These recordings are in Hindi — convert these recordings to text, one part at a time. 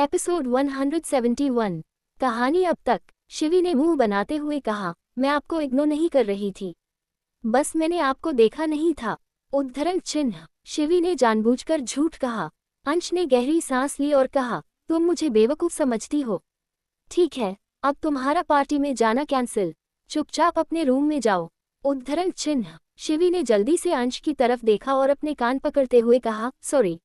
एपिसोड 171। कहानी अब तक। शिवी ने मुंह बनाते हुए कहा, मैं आपको इग्नोर नहीं कर रही थी, बस मैंने आपको देखा नहीं था। उद्धरण चिन्ह। शिवी ने जानबूझकर झूठ कहा। अंश ने गहरी सांस ली और कहा, तुम मुझे बेवकूफ समझती हो। ठीक है, अब तुम्हारा पार्टी में जाना कैंसिल। चुपचाप अपने रूम में जाओ। उद्धरण चिन्ह। शिवी ने जल्दी से अंश की तरफ देखा और अपने कान पकड़ते हुए कहा, सॉरी,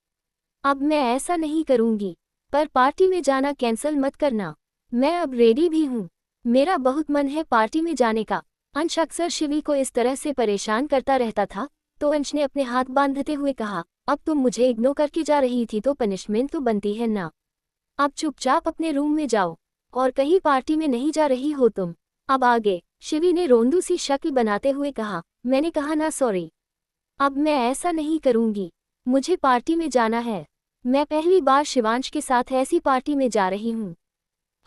अब मैं ऐसा नहीं करूंगी, पर पार्टी में जाना कैंसिल मत करना। मैं अब रेडी भी हूँ, मेरा बहुत मन है पार्टी में जाने का। अंश अक्सर शिवी को इस तरह से परेशान करता रहता था, तो अंश ने अपने हाथ बांधते हुए कहा, अब तुम मुझे इग्नोर करके जा रही थी तो पनिशमेंट तो बनती है ना। अब चुपचाप अपने रूम में जाओ, और कहीं पार्टी में नहीं जा रही हो तुम। अब आगे। शिवी ने रोंदू सी शक्ल बनाते हुए कहा, मैंने कहा ना सॉरी, अब मैं ऐसा नहीं करूंगी। मुझे पार्टी में जाना है। मैं पहली बार शिवांश के साथ ऐसी पार्टी में जा रही हूँ।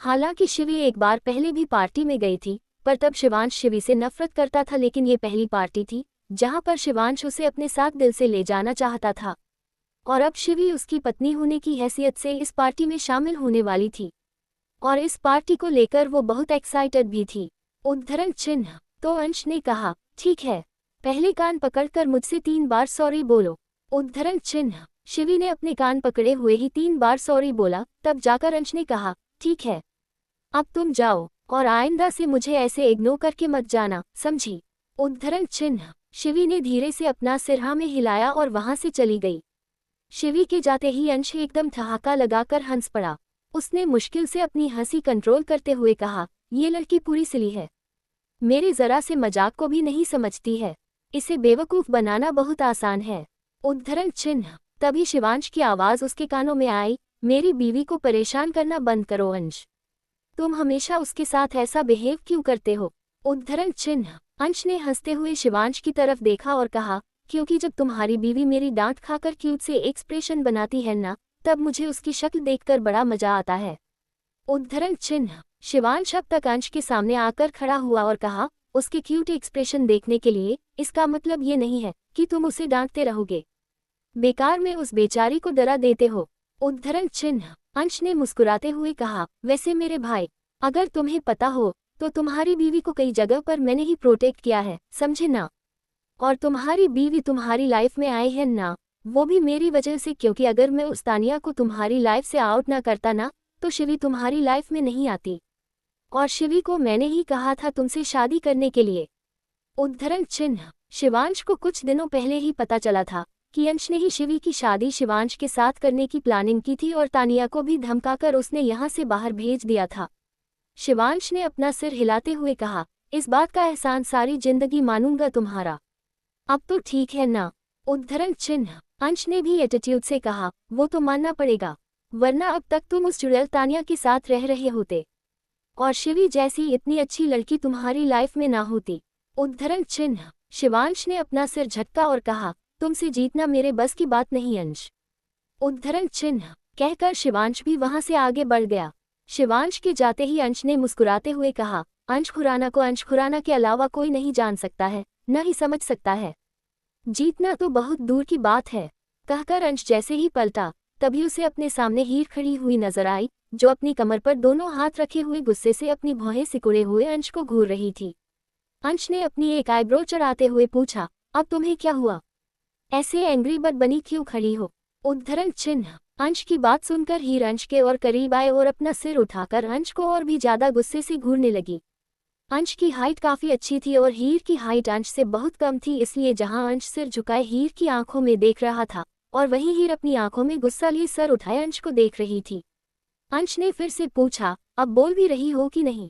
हालांकि शिवी एक बार पहले भी पार्टी में गई थी, पर तब शिवांश शिवी से नफरत करता था, लेकिन ये पहली पार्टी थी जहां पर शिवांश उसे अपने साथ दिल से ले जाना चाहता था। और अब शिवी उसकी पत्नी होने की हैसियत से इस पार्टी में शामिल होने वाली थी, और इस पार्टी को लेकर वो बहुत एक्साइटेड भी थी। उद्धरण चिन्ह। तो अंश ने कहा, ठीक है, पहले कान पकड़कर मुझसे 3 बार सॉरी बोलो। उद्धरण चिन्ह। शिवी ने अपने कान पकड़े हुए ही 3 बार सॉरी बोला, तब जाकर अंश ने कहा, ठीक है, अब तुम जाओ, और आइंदा से मुझे ऐसे इग्नोर करके मत जाना, समझी। उद्धरण चिन्ह। शिवी ने धीरे से अपना सिर हाँ में हिलाया और वहां से चली गई। शिवी के जाते ही अंश एकदम ठहाका लगाकर हंस पड़ा। उसने मुश्किल से अपनी हंसी कंट्रोल करते हुए कहा, ये लड़की पूरी सिली है, मेरे जरा से मजाक को भी नहीं समझती है। इसे बेवकूफ बनाना बहुत आसान है। उद्धरण चिन्ह। तभी शिवांश की आवाज उसके कानों में आई, मेरी बीवी को परेशान करना बंद करो अंश, तुम हमेशा उसके साथ ऐसा बिहेव क्यों करते हो। उद्धरण चिन्ह। अंश ने हंसते हुए शिवांश की तरफ देखा और कहा, क्योंकि जब तुम्हारी बीवी मेरी डांट खाकर क्यूट से एक्सप्रेशन बनाती है ना, तब मुझे उसकी शक्ल देखकर बड़ा मजा आता है। उद्धरण चिन्ह। शिवांश अब तक अंश के सामने आकर खड़ा हुआ और कहा, उसके क्यूट एक्सप्रेशन देखने के लिए, इसका मतलब ये नहीं है कि तुम उसे डांटते रहोगे, बेकार में उस बेचारी को डरा देते हो। उद्धरण चिन्ह। अंश ने मुस्कुराते हुए कहा, वैसे मेरे भाई, अगर तुम्हें पता हो तो तुम्हारी बीवी को कई जगह पर मैंने ही प्रोटेक्ट किया है, समझे ना। और तुम्हारी बीवी तुम्हारी लाइफ में आई है ना, वो भी मेरी वजह से, क्योंकि अगर मैं उस तानिया को तुम्हारी लाइफ से आउट ना करता ना, तो शिवी तुम्हारी लाइफ में नहीं आती। और शिवी को मैंने ही कहा था तुमसे शादी करने के लिए। उद्धरण चिन्ह। शिवांश को कुछ दिनों पहले ही पता चला था कि अंश ने ही शिवी की शादी शिवांश के साथ करने की प्लानिंग की थी, और तानिया को भी धमकाकर उसने यहाँ से बाहर भेज दिया था। शिवांश ने अपना सिर हिलाते हुए कहा, इस बात का एहसान सारी जिंदगी मानूंगा तुम्हारा। अब तो ठीक है ना। उद्धरण चिन्ह। अंश ने भी एटीट्यूड से कहा, वो तो मानना पड़ेगा, वरना अब तक तुम उस चुड़ैल तानिया के साथ रह रहे होते, और शिवी जैसी इतनी अच्छी लड़की तुम्हारी लाइफ में ना होती। उद्धरण चिन्ह। शिवांश ने अपना सिर झटका और कहा, तुमसे जीतना मेरे बस की बात नहीं अंश। उद्धरण चिन्ह। कहकर शिवांश भी वहां से आगे बढ़ गया। शिवांश के जाते ही अंश ने मुस्कुराते हुए कहा, अंश खुराना को अंश खुराना के अलावा कोई नहीं जान सकता है, न ही समझ सकता है, जीतना तो बहुत दूर की बात है। कहकर अंश जैसे ही पलटा, तभी उसे अपने सामने हीर खड़ी हुई नजर आई, जो अपनी कमर पर दोनों हाथ रखे हुए गुस्से से अपनी भौहें सिकुड़े हुए अंश को घूर रही थी। अंश ने अपनी एक आईब्रो चढ़ाते हुए पूछा, अब तुम्हें क्या हुआ, ऐसे एंग्री बर्ड बनी क्यों खड़ी हो। उद्धरण चिन्ह। अंश की बात सुनकर हीर अंश के और करीब आए और अपना सिर उठाकर अंश को और भी ज्यादा गुस्से से घूरने लगी। अंश की हाइट काफी अच्छी थी और हीर की हाइट अंश से बहुत कम थी, इसलिए जहां अंश सिर झुकाए हीर की आंखों में देख रहा था, और वहीं हीर अपनी आंखों में गुस्सा लिए सर उठाए अंश को देख रही थी। अंश ने फिर से पूछा, अब बोल भी रही हो कि नहीं।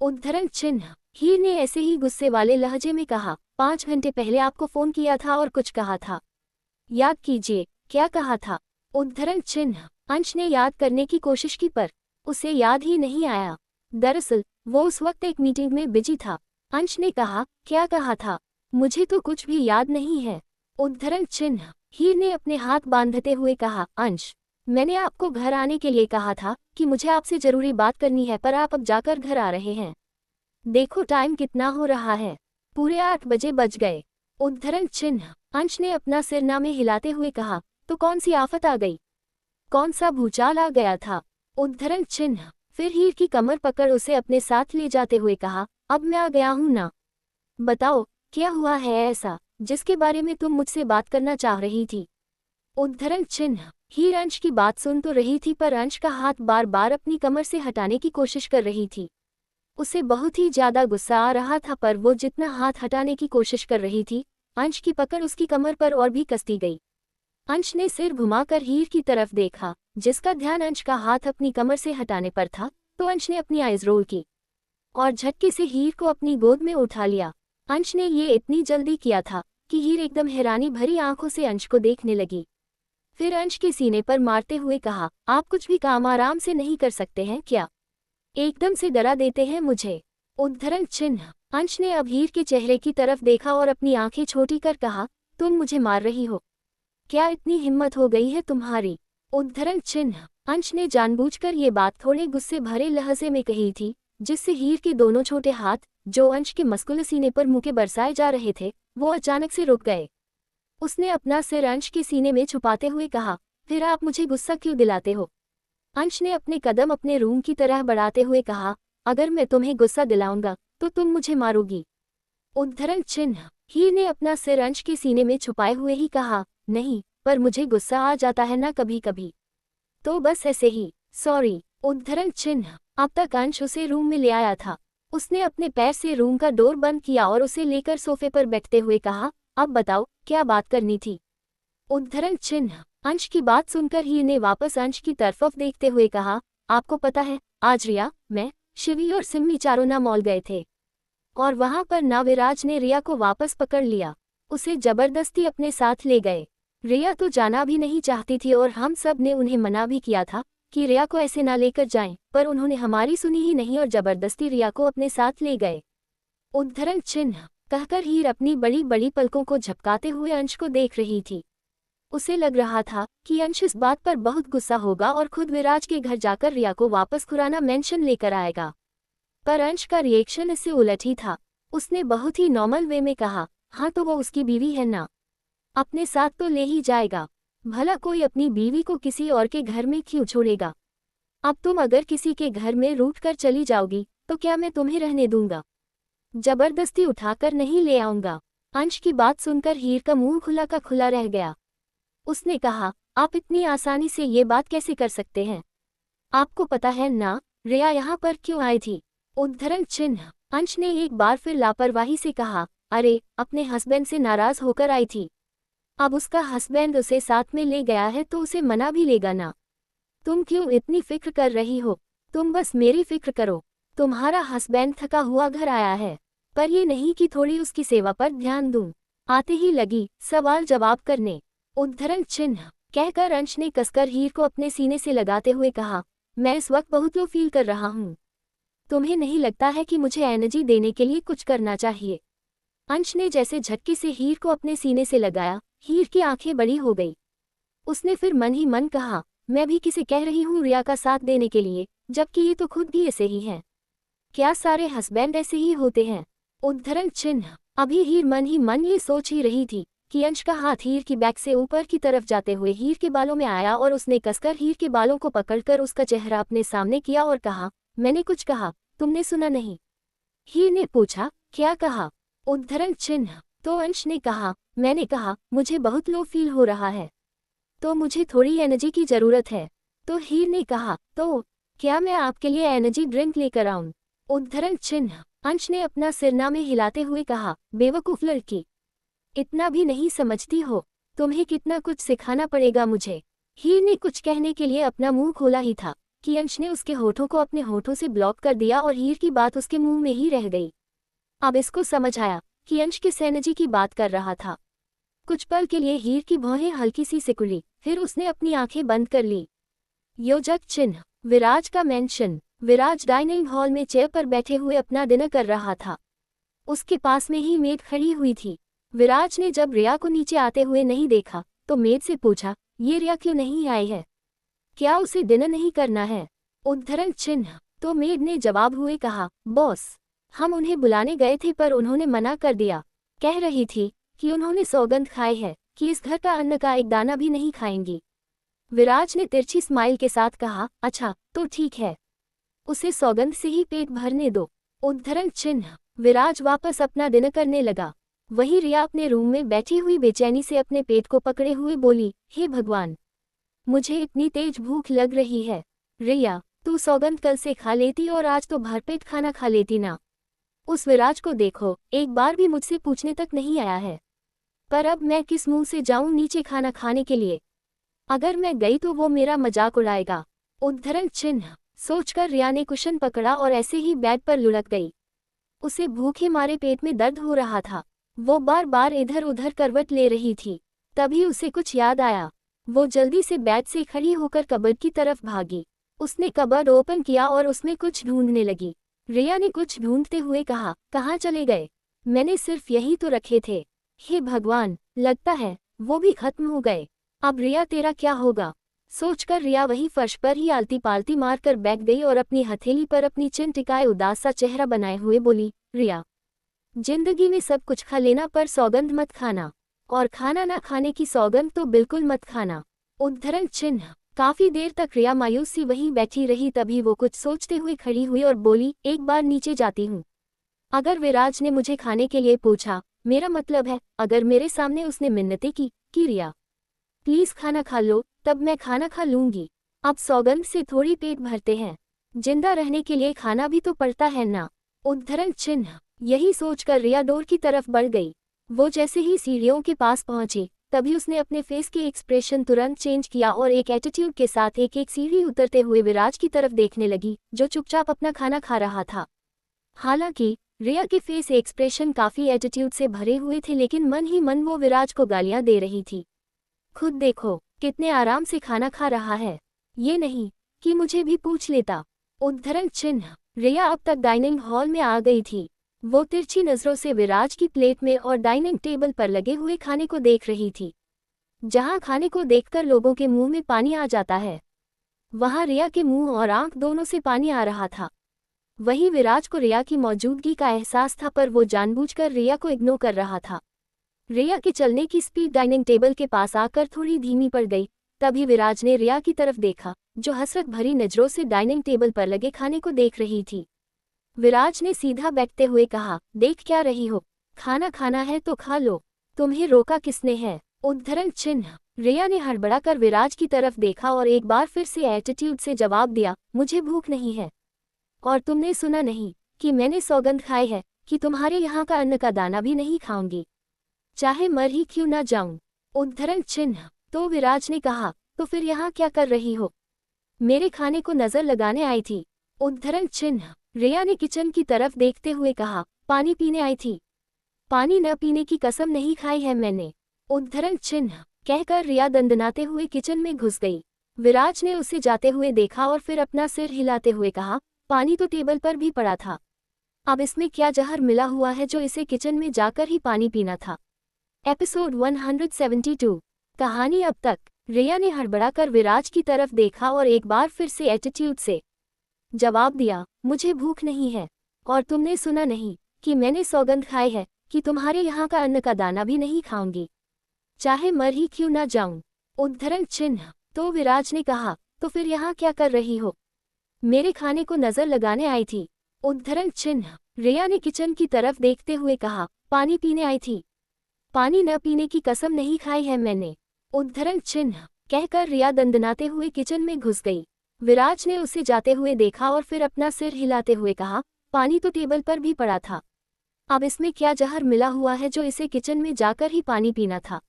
उद्धरण चिन्ह। हीर ने ऐसे ही गुस्से वाले लहजे में कहा, 5 घंटे पहले आपको फोन किया था और कुछ कहा था, याद कीजिए, क्या कहा था। उद्धरण चिन्ह। अंश ने याद करने की कोशिश की, पर उसे याद ही नहीं आया। दरअसल वो उस वक्त एक मीटिंग में बिजी था। अंश ने कहा, क्या कहा था, मुझे तो कुछ भी याद नहीं है। उद्धरण चिन्ह। हीर ने अपने हाथ बांधते हुए कहा, अंश, मैंने आपको घर आने के लिए कहा था कि मुझे आपसे जरूरी बात करनी है, पर आप अब जाकर घर आ रहे हैं। देखो टाइम कितना हो रहा है, पूरे 8 बजे बज गए। उद्धरण चिन्ह। अंश ने अपना सिर ना में हिलाते हुए कहा, तो कौन सी आफत आ गई, कौन सा भूचाल आ गया था। उद्धरण चिन्ह। फिर हीर की कमर पकड़ उसे अपने साथ ले जाते हुए कहा, अब मैं आ गया हूं ना। बताओ, क्या हुआ है ऐसा जिसके बारे में तुम मुझसे बात करना चाह रही थी? उद्धरण चिन्ह। हीर अंश की बात सुन तो रही थी, पर अंश का हाथ बार बार अपनी कमर से हटाने की कोशिश कर रही थी। उसे बहुत ही ज्यादा गुस्सा आ रहा था, पर वो जितना हाथ हटाने की कोशिश कर रही थी, अंश की पकड़ उसकी कमर पर और भी कसती गई। अंश ने सिर घुमाकर हीर की तरफ देखा, जिसका ध्यान अंश का हाथ अपनी कमर से हटाने पर था, तो अंश ने अपनी आइज रोल की और झटके से हीर को अपनी गोद में उठा लिया। अंश ने ये इतनी जल्दी किया था कि हीर एकदम हैरानी भरी आंखों से अंश को देखने लगी। फिर अंश के सीने पर मारते हुए कहा, आप कुछ भी काम आराम से नहीं कर सकते हैं क्या? एकदम से डरा देते हैं मुझे। उद्धरण चिन्ह। अंश ने अब हीर के चेहरे की तरफ देखा और अपनी आंखें छोटी कर कहा, तुम मुझे मार रही हो? क्या इतनी हिम्मत हो गई है तुम्हारी? उद्धरण चिन्ह। अंश ने जानबूझकर ये बात थोड़े गुस्से भरे लहजे में कही थी, जिससे हीर के दोनों छोटे हाथ, जो अंश के मस्कुल सीने पर मुंह के बरसाए जा रहे थे, वो अचानक से रुक गए। उसने अपना सिर अंश के सीने में छुपाते हुए कहा, फिर आप मुझे गुस्सा क्यों दिलाते हो? अंश ने अपने कदम अपने रूम की तरह बढ़ाते हुए कहा, अगर मैं तुम्हें गुस्सा दिलाऊंगा तो तुम मुझे मारोगी। उद्धरण चिन्ह। हीर ने अपना सिर अंश के सीने में छुपाए हुए ही कहा, नहीं, पर मुझे गुस्सा आ जाता है ना कभी कभी, तो बस ऐसे ही, सॉरी। उद्धरण चिन्ह। अब तक अंश उसे रूम में ले आया था। उसने अपने पैर से रूम का डोर बंद किया और उसे लेकर सोफे पर बैठते हुए कहा, अब बताओ, क्या बात करनी थी? उद्धरण चिन्ह। अंश की बात सुनकर हीर ने वापस अंश की तरफ देखते हुए कहा, आपको पता है, आज रिया, मैं, शिवी और सिम्मी चारों ना मॉल गए थे, और वहां पर ना विराज ने रिया को वापस पकड़ लिया, उसे जबरदस्ती अपने साथ ले गए। रिया तो जाना भी नहीं चाहती थी और हम सब ने उन्हें मना भी किया था कि रिया को ऐसे ना लेकर जाएं, पर उन्होंने हमारी सुनी ही नहीं और जबरदस्ती रिया को अपने साथ ले गए। उद्धरण चिन्ह। कहकर हीर अपनी बड़ी बड़ी पलकों को झपकाते हुए अंश को देख रही थी। उसे लग रहा था कि अंश इस बात पर बहुत गुस्सा होगा और खुद विराज के घर जाकर रिया को वापस खुराना मेंशन लेकर आएगा। पर अंश का रिएक्शन इससे उलट ही था। उसने बहुत ही नॉर्मल वे में कहा, हाँ तो वो उसकी बीवी है ना, अपने साथ तो ले ही जाएगा। भला कोई अपनी बीवी को किसी और के घर में क्यों छोड़ेगा? अब तुम अगर किसी के घर में रूठ कर चली जाओगी तो क्या मैं तुम्हें रहने दूंगा? जबरदस्ती उठाकर नहीं ले आऊंगा। अंश की बात सुनकर हीर का मुंह खुला का खुला रह गया। उसने कहा, आप इतनी आसानी से ये बात कैसे कर सकते हैं? आपको पता है ना रिया यहाँ पर क्यों आई थी? उद्धरण चिन्ह। अंश ने एक बार फिर लापरवाही से कहा, अरे, अपने हस्बैंड से नाराज होकर आई थी। अब उसका हस्बैंड उसे साथ में ले गया है तो उसे मना भी लेगा ना। तुम क्यों इतनी फिक्र कर रही हो? तुम बस मेरी फिक्र करो। तुम्हारा हस्बैंड थका हुआ घर आया है, पर ये नहीं कि थोड़ी उसकी सेवा पर ध्यान दूं। आते ही लगी सवाल जवाब करने। उद्धरण चिन्ह। कहकर अंश ने कसकर हीर को अपने सीने से लगाते हुए कहा, मैं इस वक्त बहुत लो फील कर रहा हूँ। तुम्हें नहीं लगता है कि मुझे एनर्जी देने के लिए कुछ करना चाहिए? अंश ने जैसे झटके से हीर को अपने सीने से लगाया, हीर की आंखें बड़ी हो गई। उसने फिर मन ही मन कहा, मैं भी किसे कह रही हूँ रिया का साथ देने के लिए, जबकि ये तो खुद भी ऐसे ही हैं। क्या सारे हस्बैंड ऐसे ही होते हैं? उद्धरण चिन्ह। अभी हीर मन ही मन ये सोच ही रही थी कि अंश का हाथ हीर की बैक से ऊपर की तरफ जाते हुए हीर के बालों में आया और उसने कसकर हीर के बालों को पकड़कर उसका चेहरा अपने सामने किया और कहा, मैंने कुछ कहा, तुमने सुना नहीं? हीर ने पूछा, क्या कहा? उद्धरण चिन्ह। तो अंश ने कहा, मैंने कहा, मुझे बहुत लो फील हो रहा है, तो मुझे थोड़ी एनर्जी की जरूरत है। तो हीर ने कहा, तो क्या मैं आपके लिए एनर्जी ड्रिंक लेकर आऊं? उद्धरण चिन्ह। अंश ने अपना सिरनामे हिलाते हुए कहा, बेवकूफ लड़की, इतना भी नहीं समझती हो? तुम्हें कितना कुछ सिखाना पड़ेगा मुझे। हीर ने कुछ कहने के लिए अपना मुंह खोला ही था कि अंश ने उसके होठों को अपने होठों से ब्लॉक कर दिया और हीर की बात उसके मुंह में ही रह गई। अब इसको समझ आया कि अंश किस एनर्जी की बात कर रहा था। कुछ पल के लिए हीर की भौहें हल्की सी सिकुड़ी, फिर उसने अपनी आंखें बंद कर ली। योजक चिन्ह। विराज का मेंशन। विराज डाइनिंग हॉल में चेयर पर बैठे हुए अपना डिनर कर रहा था। उसके पास में ही मेड खड़ी हुई थी। विराज ने जब रिया को नीचे आते हुए नहीं देखा तो मेड से पूछा, ये रिया क्यों नहीं आई है? क्या उसे डिनर नहीं करना है? उद्धरण चिन्ह। तो मेड ने जवाब हुए कहा, बॉस, हम उन्हें बुलाने गए थे पर उन्होंने मना कर दिया। कह रही थी कि उन्होंने सौगंध खाई है कि इस घर का अन्न का एक दाना भी नहीं खाएंगी। विराज ने तिरछी स्माइल के साथ कहा, अच्छा तो ठीक है, उसे सौगंध से ही पेट भरने दो। उद्धरण चिन्ह। विराज वापस अपना डिनर करने लगा। वहीं रिया अपने रूम में बैठी हुई बेचैनी से अपने पेट को पकड़े हुए बोली, हे भगवान, मुझे इतनी तेज भूख लग रही है। रिया, तू सौगंध कल से खा लेती और आज तो भरपेट खाना खा लेती ना। उस विराज को देखो, एक बार भी मुझसे पूछने तक नहीं आया है। पर अब मैं किस मुंह से जाऊं नीचे खाना खाने के लिए? अगर मैं गई तो वो मेरा मजाक उड़ाएगा। उद्धरण चिन्ह। सोचकर रिया ने कुशन पकड़ा और ऐसे ही बेड पर लुढ़क गई। उसे भूखे मारे पेट में दर्द हो रहा था। वो बार बार इधर उधर करवट ले रही थी। तभी उसे कुछ याद आया। वो जल्दी से बेड से खड़ी होकर कबर्ड की तरफ भागी। उसने कबर्ड ओपन किया और उसमें कुछ ढूंढने लगी। रिया ने कुछ ढूंढते हुए कहा, कहाँ चले गए? मैंने सिर्फ यही तो रखे थे। हे भगवान, लगता है वो भी खत्म हो गए। अब रिया तेरा क्या होगा? सोचकर रिया वही फर्श पर ही आलती पालती मारकर बैठ गई और अपनी हथेली पर अपनी चिन टिकाए उदास सा चेहरा बनाए हुए बोली, रिया, जिंदगी में सब कुछ खा लेना पर सौगंध मत खाना, और खाना ना खाने की सौगंध तो बिल्कुल मत खाना। उद्धरण चिन्ह। काफी देर तक रिया मायूस सी वहीं बैठी रही। तभी वो कुछ सोचते हुए खड़ी हुई और बोली, एक बार नीचे जाती हूँ। अगर विराज ने मुझे खाने के लिए पूछा, मेरा मतलब है अगर मेरे सामने उसने मिन्नतें की कि रिया प्लीज खाना खा लो, तब मैं खाना खा लूंगी। अब सौगंध से थोड़ी पेट भरते हैं, जिंदा रहने के लिए खाना भी तो पड़ता है ना। उद्धरण चिन्ह। यही सोचकर रिया डोर की तरफ बढ़ गई। वो जैसे ही सीढ़ियों के पास पहुंची, तभी उसने अपने फेस के एक्सप्रेशन तुरंत चेंज किया और एक एटीट्यूड के साथ एक एक सीढ़ी उतरते हुए विराज की तरफ देखने लगी, जो चुपचाप अपना खाना खा रहा था। हालांकि रिया के फेस एक्सप्रेशन काफी एटीट्यूड से भरे हुए थे, लेकिन मन ही मन वो विराज को गालियां दे रही थी। खुद देखो कितने आराम से खाना खा रहा है, ये नहीं कि मुझे भी पूछ लेता। उद्धरण चिन्ह। रिया अब तक डाइनिंग हॉल में आ गई थी। वो तिरछी नजरों से विराज की प्लेट में और डाइनिंग टेबल पर लगे हुए खाने को देख रही थी। जहां खाने को देखकर लोगों के मुंह में पानी आ जाता है, वहां रिया के मुंह और आंख दोनों से पानी आ रहा था। वहीं विराज को रिया की मौजूदगी का एहसास था, पर वो जानबूझकर रिया को इग्नोर कर रहा था। रिया के चलने की स्पीड डाइनिंग टेबल के पास आकर थोड़ी धीमी पड़ गई। तभी विराज ने रिया की तरफ देखा, जो हसरत भरी नजरों से डाइनिंग टेबल पर लगे खाने को देख रही थी। विराज ने सीधा बैठते हुए कहा, देख क्या रही हो? खाना खाना है तो खा लो, तुम्हें रोका किसने है? उद्धरण चिन्ह। रिया ने हड़बड़ाकर विराज की तरफ देखा और एक बार फिर से एटीट्यूड से जवाब दिया, मुझे भूख नहीं है। और तुमने सुना नहीं कि मैंने सौगंध खाई है कि तुम्हारे यहाँ का अन्न का दाना भी नहीं खाऊंगी, चाहे मर ही क्यों ना जाऊं। उद्धरण चिन्ह। तो विराज ने कहा, तो फिर यहाँ क्या कर रही हो? मेरे खाने को नजर लगाने आई थी। उद्धरण चिन्ह। रिया ने किचन की तरफ देखते हुए कहा, पानी पीने आई थी। पानी न पीने की कसम नहीं खाई है मैंने। उद्धरण चिन्ह। कहकर रिया दंदनाते हुए किचन में घुस गई। विराज ने उसे जाते हुए देखा और फिर अपना सिर हिलाते हुए कहा, पानी तो टेबल पर भी पड़ा था, अब इसमें क्या जहर मिला हुआ है जो इसे किचन में जाकर ही पानी पीना था। एपिसोड 172। कहानी अब तक। रिया ने हड़बड़ाकर विराज की तरफ देखा और एक बार फिर से एटीट्यूड से जवाब दिया, मुझे भूख नहीं है। और तुमने सुना नहीं कि मैंने सौगंध खाई है कि तुम्हारे यहाँ का अन्न का दाना भी नहीं खाऊंगी, चाहे मर ही क्यों ना जाऊं। उद्धरण चिन्ह। तो विराज ने कहा, तो फिर यहाँ क्या कर रही हो? मेरे खाने को नजर लगाने आई थी। उद्धरण चिन्ह। रिया ने किचन की तरफ देखते हुए कहा, पानी पीने आई थी। पानी न पीने की कसम नहीं खाई है मैंने। उद्धरण चिन्ह। कहकर रिया दंदनाते हुए किचन में घुस गई। विराज ने उसे जाते हुए देखा और फिर अपना सिर हिलाते हुए कहा, पानी तो टेबल पर भी पड़ा था, अब इसमें क्या जहर मिला हुआ है जो इसे किचन में जाकर ही पानी पीना था।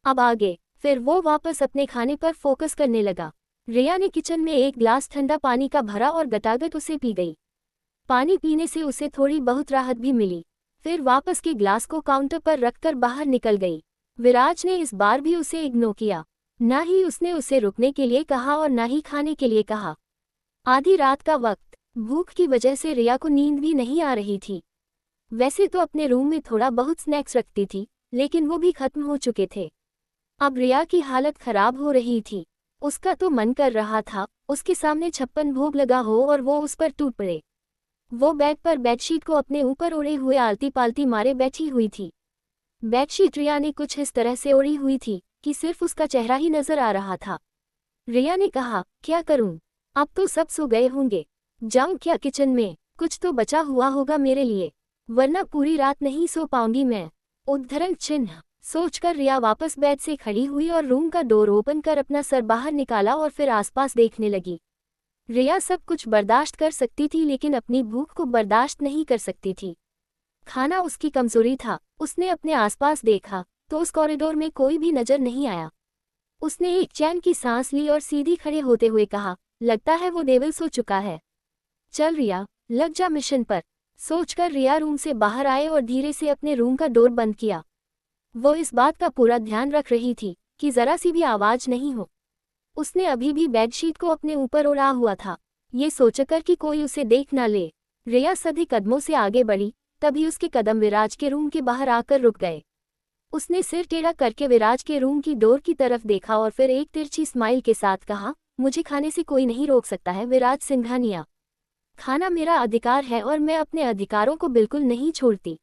अब आगे। फिर वो वापस अपने खाने पर फोकस करने लगा। रिया ने किचन में एक ग्लास ठंडा पानी का भरा और गटागट उसे पी गई। पानी पीने से उसे थोड़ी बहुत राहत भी मिली। फिर वापस के ग्लास को काउंटर पर रखकर बाहर निकल गई। विराज ने इस बार भी उसे इग्नोर किया। ना ही उसने उसे रुकने के लिए कहा और ना ही खाने के लिए कहा। आधी रात का वक्त, भूख की वजह से रिया को नींद भी नहीं आ रही थी। वैसे तो अपने रूम में थोड़ा बहुत स्नैक्स रखती थी, लेकिन वो भी खत्म हो चुके थे। अब रिया की हालत खराब हो रही थी। उसका तो मन कर रहा था उसके सामने 56 भोग लगा हो और वो उस पर टूट पड़े। वो बेड पर बेडशीट को अपने ऊपर ओढ़े हुए आलती पालती मारे बैठी हुई थी। बेडशीट रिया ने कुछ इस तरह से ओढ़ी हुई थी कि सिर्फ उसका चेहरा ही नजर आ रहा था। रिया ने कहा, क्या करूं? अब तो सब सो गए होंगे। जाऊं क्या किचन में? कुछ तो बचा हुआ होगा मेरे लिए, वरना पूरी रात नहीं सो पाऊंगी मैं। उद्धरण चिन्ह सोचकर रिया वापस बेड से खड़ी हुई और रूम का डोर ओपन कर अपना सर बाहर निकाला और फिर आसपास देखने लगी। रिया सब कुछ बर्दाश्त कर सकती थी लेकिन अपनी भूख को बर्दाश्त नहीं कर सकती थी। खाना उसकी कमजोरी था। उसने अपने आसपास देखा तो उस कॉरिडोर में कोई भी नजर नहीं आया। उसने एक चैन की सांस ली और सीधी खड़े होते हुए कहा, लगता है वो देवल सो चुका है। चल रिया, लग जा मिशन पर। सोचकर रिया रूम से बाहर आए और धीरे से अपने रूम का डोर बंद किया। वो इस बात का पूरा ध्यान रख रही थी कि जरा सी भी आवाज नहीं हो। उसने अभी भी बेडशीट को अपने ऊपर ओढ़ा हुआ था, ये सोचकर कि कोई उसे देख न ले। रिया सधी कदमों से आगे बढ़ी, तभी उसके कदम विराज के रूम के बाहर आकर रुक गए। उसने सिर टेढ़ा करके विराज के रूम की डोर की तरफ देखा और फिर एक तिरछी स्माइल के साथ कहा, मुझे खाने से कोई नहीं रोक सकता है विराज सिंघानिया। खाना मेरा अधिकार है और मैं अपने अधिकारों को बिल्कुल नहीं छोड़ती।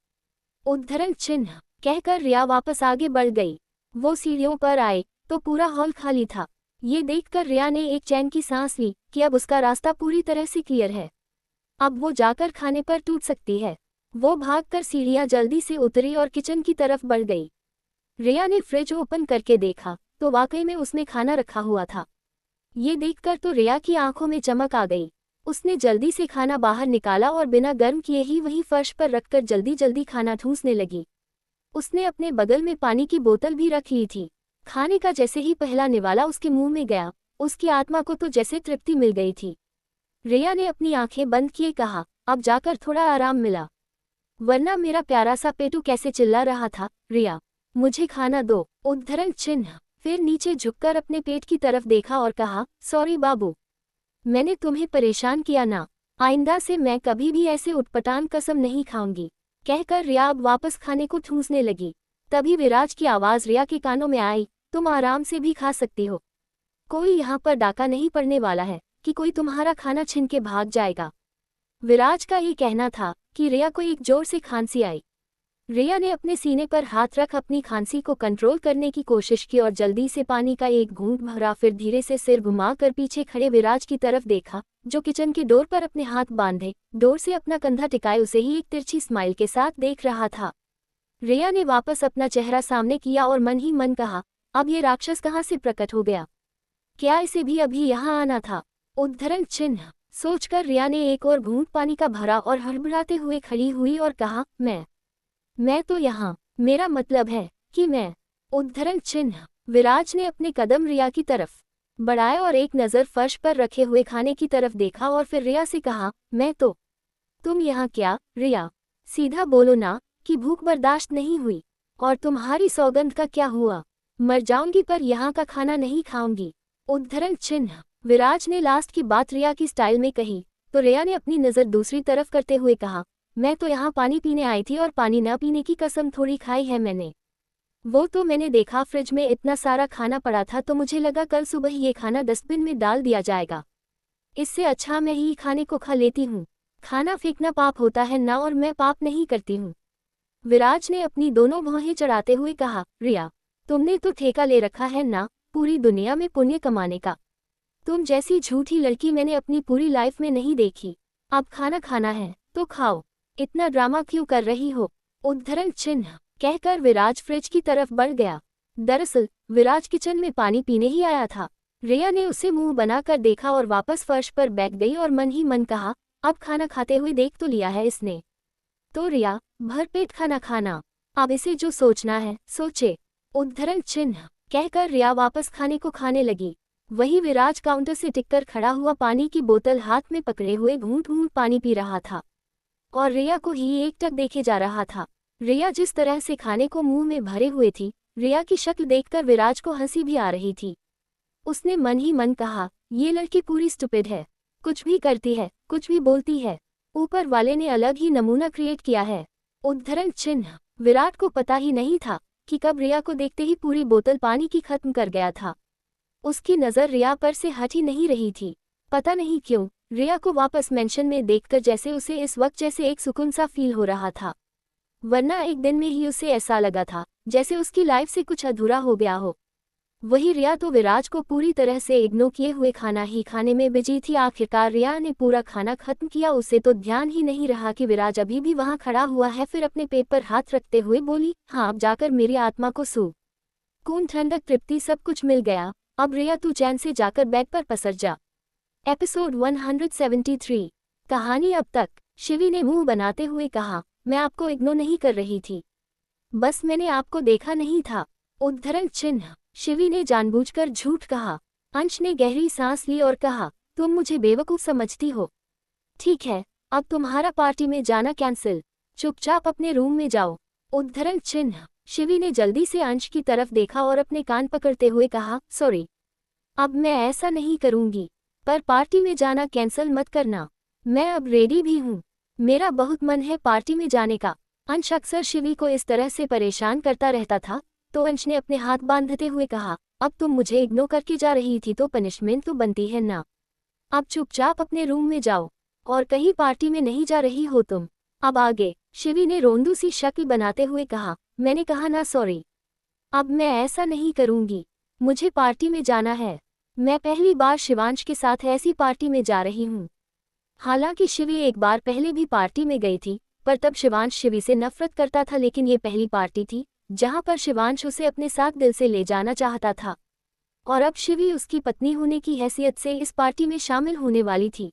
उद्धरण चिन्ह कहकर रिया वापस आगे बढ़ गई। वो सीढ़ियों पर आए तो पूरा हॉल खाली था। ये देखकर रिया ने एक चैन की सांस ली कि अब उसका रास्ता पूरी तरह से क्लियर है। अब वो जाकर खाने पर टूट सकती है। वो भागकर सीढ़ियां जल्दी से उतरी और किचन की तरफ बढ़ गई। रिया ने फ्रिज ओपन करके देखा तो वाकई में उसमें खाना रखा हुआ था। ये देखकर तो रिया की आंखों में चमक आ गई। उसने जल्दी से खाना बाहर निकाला और बिना गर्म किए ही वहीं फर्श पर रखकर जल्दी जल्दी खाना ठूंसने लगी। उसने अपने बगल में पानी की बोतल भी रख ली थी। खाने का जैसे ही पहला निवाला उसके मुंह में गया, उसकी आत्मा को तो जैसे तृप्ति मिल गई थी। रिया ने अपनी आंखें बंद किए कहा, अब जाकर थोड़ा आराम मिला, वरना मेरा प्यारा सा पेटू कैसे चिल्ला रहा था। रिया, मुझे खाना दो। उद्धरण चिन्ह फिर नीचे झुककर अपने पेट की तरफ देखा और कहा, सॉरी बाबू, मैंने तुम्हें परेशान किया ना। आइंदा से मैं कभी भी ऐसे उटपटांग कसम नहीं खाऊंगी। कहकर रिया अब वापस खाने को ठूंसने लगी। तभी विराज की आवाज रिया के कानों में आई, तुम आराम से भी खा सकती हो। कोई यहाँ पर डाका नहीं पड़ने वाला है कि कोई तुम्हारा खाना छीन के भाग जाएगा। विराज का ये कहना था कि रिया को एक जोर से खांसी आई। रिया ने अपने सीने पर हाथ रख अपनी खांसी को कंट्रोल करने की कोशिश की और जल्दी से पानी का एक घूंट भरा, फिर धीरे से सिर घुमाकर पीछे खड़े विराज की तरफ देखा, जो किचन के डोर पर अपने हाथ बांधे डोर से अपना कंधा टिकाए उसे ही एक तिरछी स्माइल के साथ देख रहा था। रिया ने वापस अपना चेहरा सामने किया और मन ही मन कहा, अब ये राक्षस कहाँ से प्रकट हो गया? क्या इसे भी अभी यहाँ आना था? उद्धरण चिन्ह सोचकर रिया ने एक और घूंट पानी का भरा और हड़बड़ाते हुए खड़ी हुई और कहा, मैं तो यहाँ, मेरा मतलब है कि मैं। उद्धरण चिन्ह विराज ने अपने कदम रिया की तरफ बढ़ाए और एक नज़र फर्श पर रखे हुए खाने की तरफ देखा और फिर रिया से कहा, मैं तो। तुम यहाँ क्या? रिया, सीधा बोलो ना कि भूख बर्दाश्त नहीं हुई। और तुम्हारी सौगंध का क्या हुआ? मर जाऊंगी पर यहाँ का खाना नहीं खाऊंगी। उद्धरण चिन्ह विराज ने लास्ट की बात रिया की स्टाइल में कही तो रिया ने अपनी नज़र दूसरी तरफ करते हुए कहा, मैं तो यहाँ पानी पीने आई थी और पानी न पीने की कसम थोड़ी खाई है मैंने। वो तो मैंने देखा फ्रिज में इतना सारा खाना पड़ा था तो मुझे लगा कल सुबह ये खाना डस्टबिन में डाल दिया जाएगा। इससे अच्छा मैं ही खाने को खा लेती हूँ। खाना फेंकना पाप होता है ना, और मैं पाप नहीं करती हूँ। विराज ने अपनी दोनों भौहें चढ़ाते हुए कहा, रिया, तुमने तो ठेका ले रखा है ना पूरी दुनिया में पुण्य कमाने का। तुम जैसी झूठी लड़की मैंने अपनी पूरी लाइफ में नहीं देखी। अब खाना खाना है तो खाओ, इतना ड्रामा क्यों कर रही हो? उद्धरण चिन्ह कहकर विराज फ्रिज की तरफ बढ़ गया। दरअसल विराज किचन में पानी पीने ही आया था। रिया ने उसे मुंह बनाकर देखा और वापस फर्श पर बैठ गई और मन ही मन कहा, अब खाना खाते हुए देख तो लिया है इसने, तो रिया भरपेट खाना खाना, अब इसे जो सोचना है सोचे। उद्धरण चिन्ह कहकर रिया वापस खाने को खाने लगी। वही विराज काउंटर से टिककर खड़ा हुआ पानी की बोतल हाथ में पकड़े हुए घूंट घूंट पानी पी रहा था और रिया को ही एकटक देखे जा रहा था। रिया जिस तरह से खाने को मुंह में भरे हुए थी, रिया की शक्ल देखकर विराज को हंसी भी आ रही थी। उसने मन ही मन कहा, ये लड़की पूरी स्टूपिड है, कुछ भी करती है, कुछ भी बोलती है, ऊपर वाले ने अलग ही नमूना क्रिएट किया है। उद्धरण चिन्ह विराट को पता ही नहीं था कि कब रिया को देखते ही पूरी बोतल पानी की खत्म कर गया था। उसकी नज़र रिया पर से हट ही नहीं रही थी। पता नहीं क्यों रिया को वापस मेंशन में देखकर जैसे उसे इस वक्त जैसे एक सुकून सा फील हो रहा था, वरना एक दिन में ही उसे ऐसा लगा था जैसे उसकी लाइफ से कुछ अधूरा हो गया हो। वही रिया तो विराज को पूरी तरह से इग्नोर किए हुए खाना ही खाने में बिजी थी। आखिरकार रिया ने पूरा खाना खत्म किया, उसे तो ध्यान ही नहीं रहा कि विराज अभी भी वहां खड़ा हुआ है। फिर अपने पेट पर हाथ रखते हुए बोली, हाँ अब जाकर मेरी आत्मा को सुकून, ठंडक, तृप्ति सब कुछ मिल गया। अब रिया तू चैन से जाकर बेड पर पसर जा। एपिसोड 173। कहानी अब तक। शिवी ने मुंह बनाते हुए कहा, मैं आपको इग्नोर नहीं कर रही थी, बस मैंने आपको देखा नहीं था। उद्धरण चिन्ह। शिवी ने जानबूझकर झूठ कहा। अंश ने गहरी सांस ली और कहा, तुम मुझे बेवकूफ समझती हो। ठीक है, अब तुम्हारा पार्टी में जाना कैंसिल, चुपचाप अपने रूम में जाओ। उद्धरण चिन्ह। शिवी ने जल्दी से अंश की तरफ देखा और अपने कान पकड़ते हुए कहा, सॉरी, अब मैं ऐसा नहीं करूंगी, पर पार्टी में जाना कैंसिल मत करना। मैं अब रेडी भी हूँ, मेरा बहुत मन है पार्टी में जाने का। अंश अक्सर शिवी को इस तरह से परेशान करता रहता था, तो अंश ने अपने हाथ बांधते हुए कहा, अब तुम मुझे इग्नोर करके जा रही थी तो पनिशमेंट तो बनती है ना। अब चुपचाप अपने रूम में जाओ, और कहीं पार्टी में नहीं जा रही हो तुम। अब आगे। शिवी ने रोंदू सी शक्ल बनाते हुए कहा, मैंने कहा ना सॉरी, अब मैं ऐसा नहीं करूंगी, मुझे पार्टी में जाना है। मैं पहली बार शिवांश के साथ ऐसी पार्टी में जा रही हूँ। हालांकि शिवी एक बार पहले भी पार्टी में गई थी, पर तब शिवांश शिवी से नफरत करता था, लेकिन ये पहली पार्टी थी जहां पर शिवांश उसे अपने साथ दिल से ले जाना चाहता था, और अब शिवी उसकी पत्नी होने की हैसियत से इस पार्टी में शामिल होने वाली थी,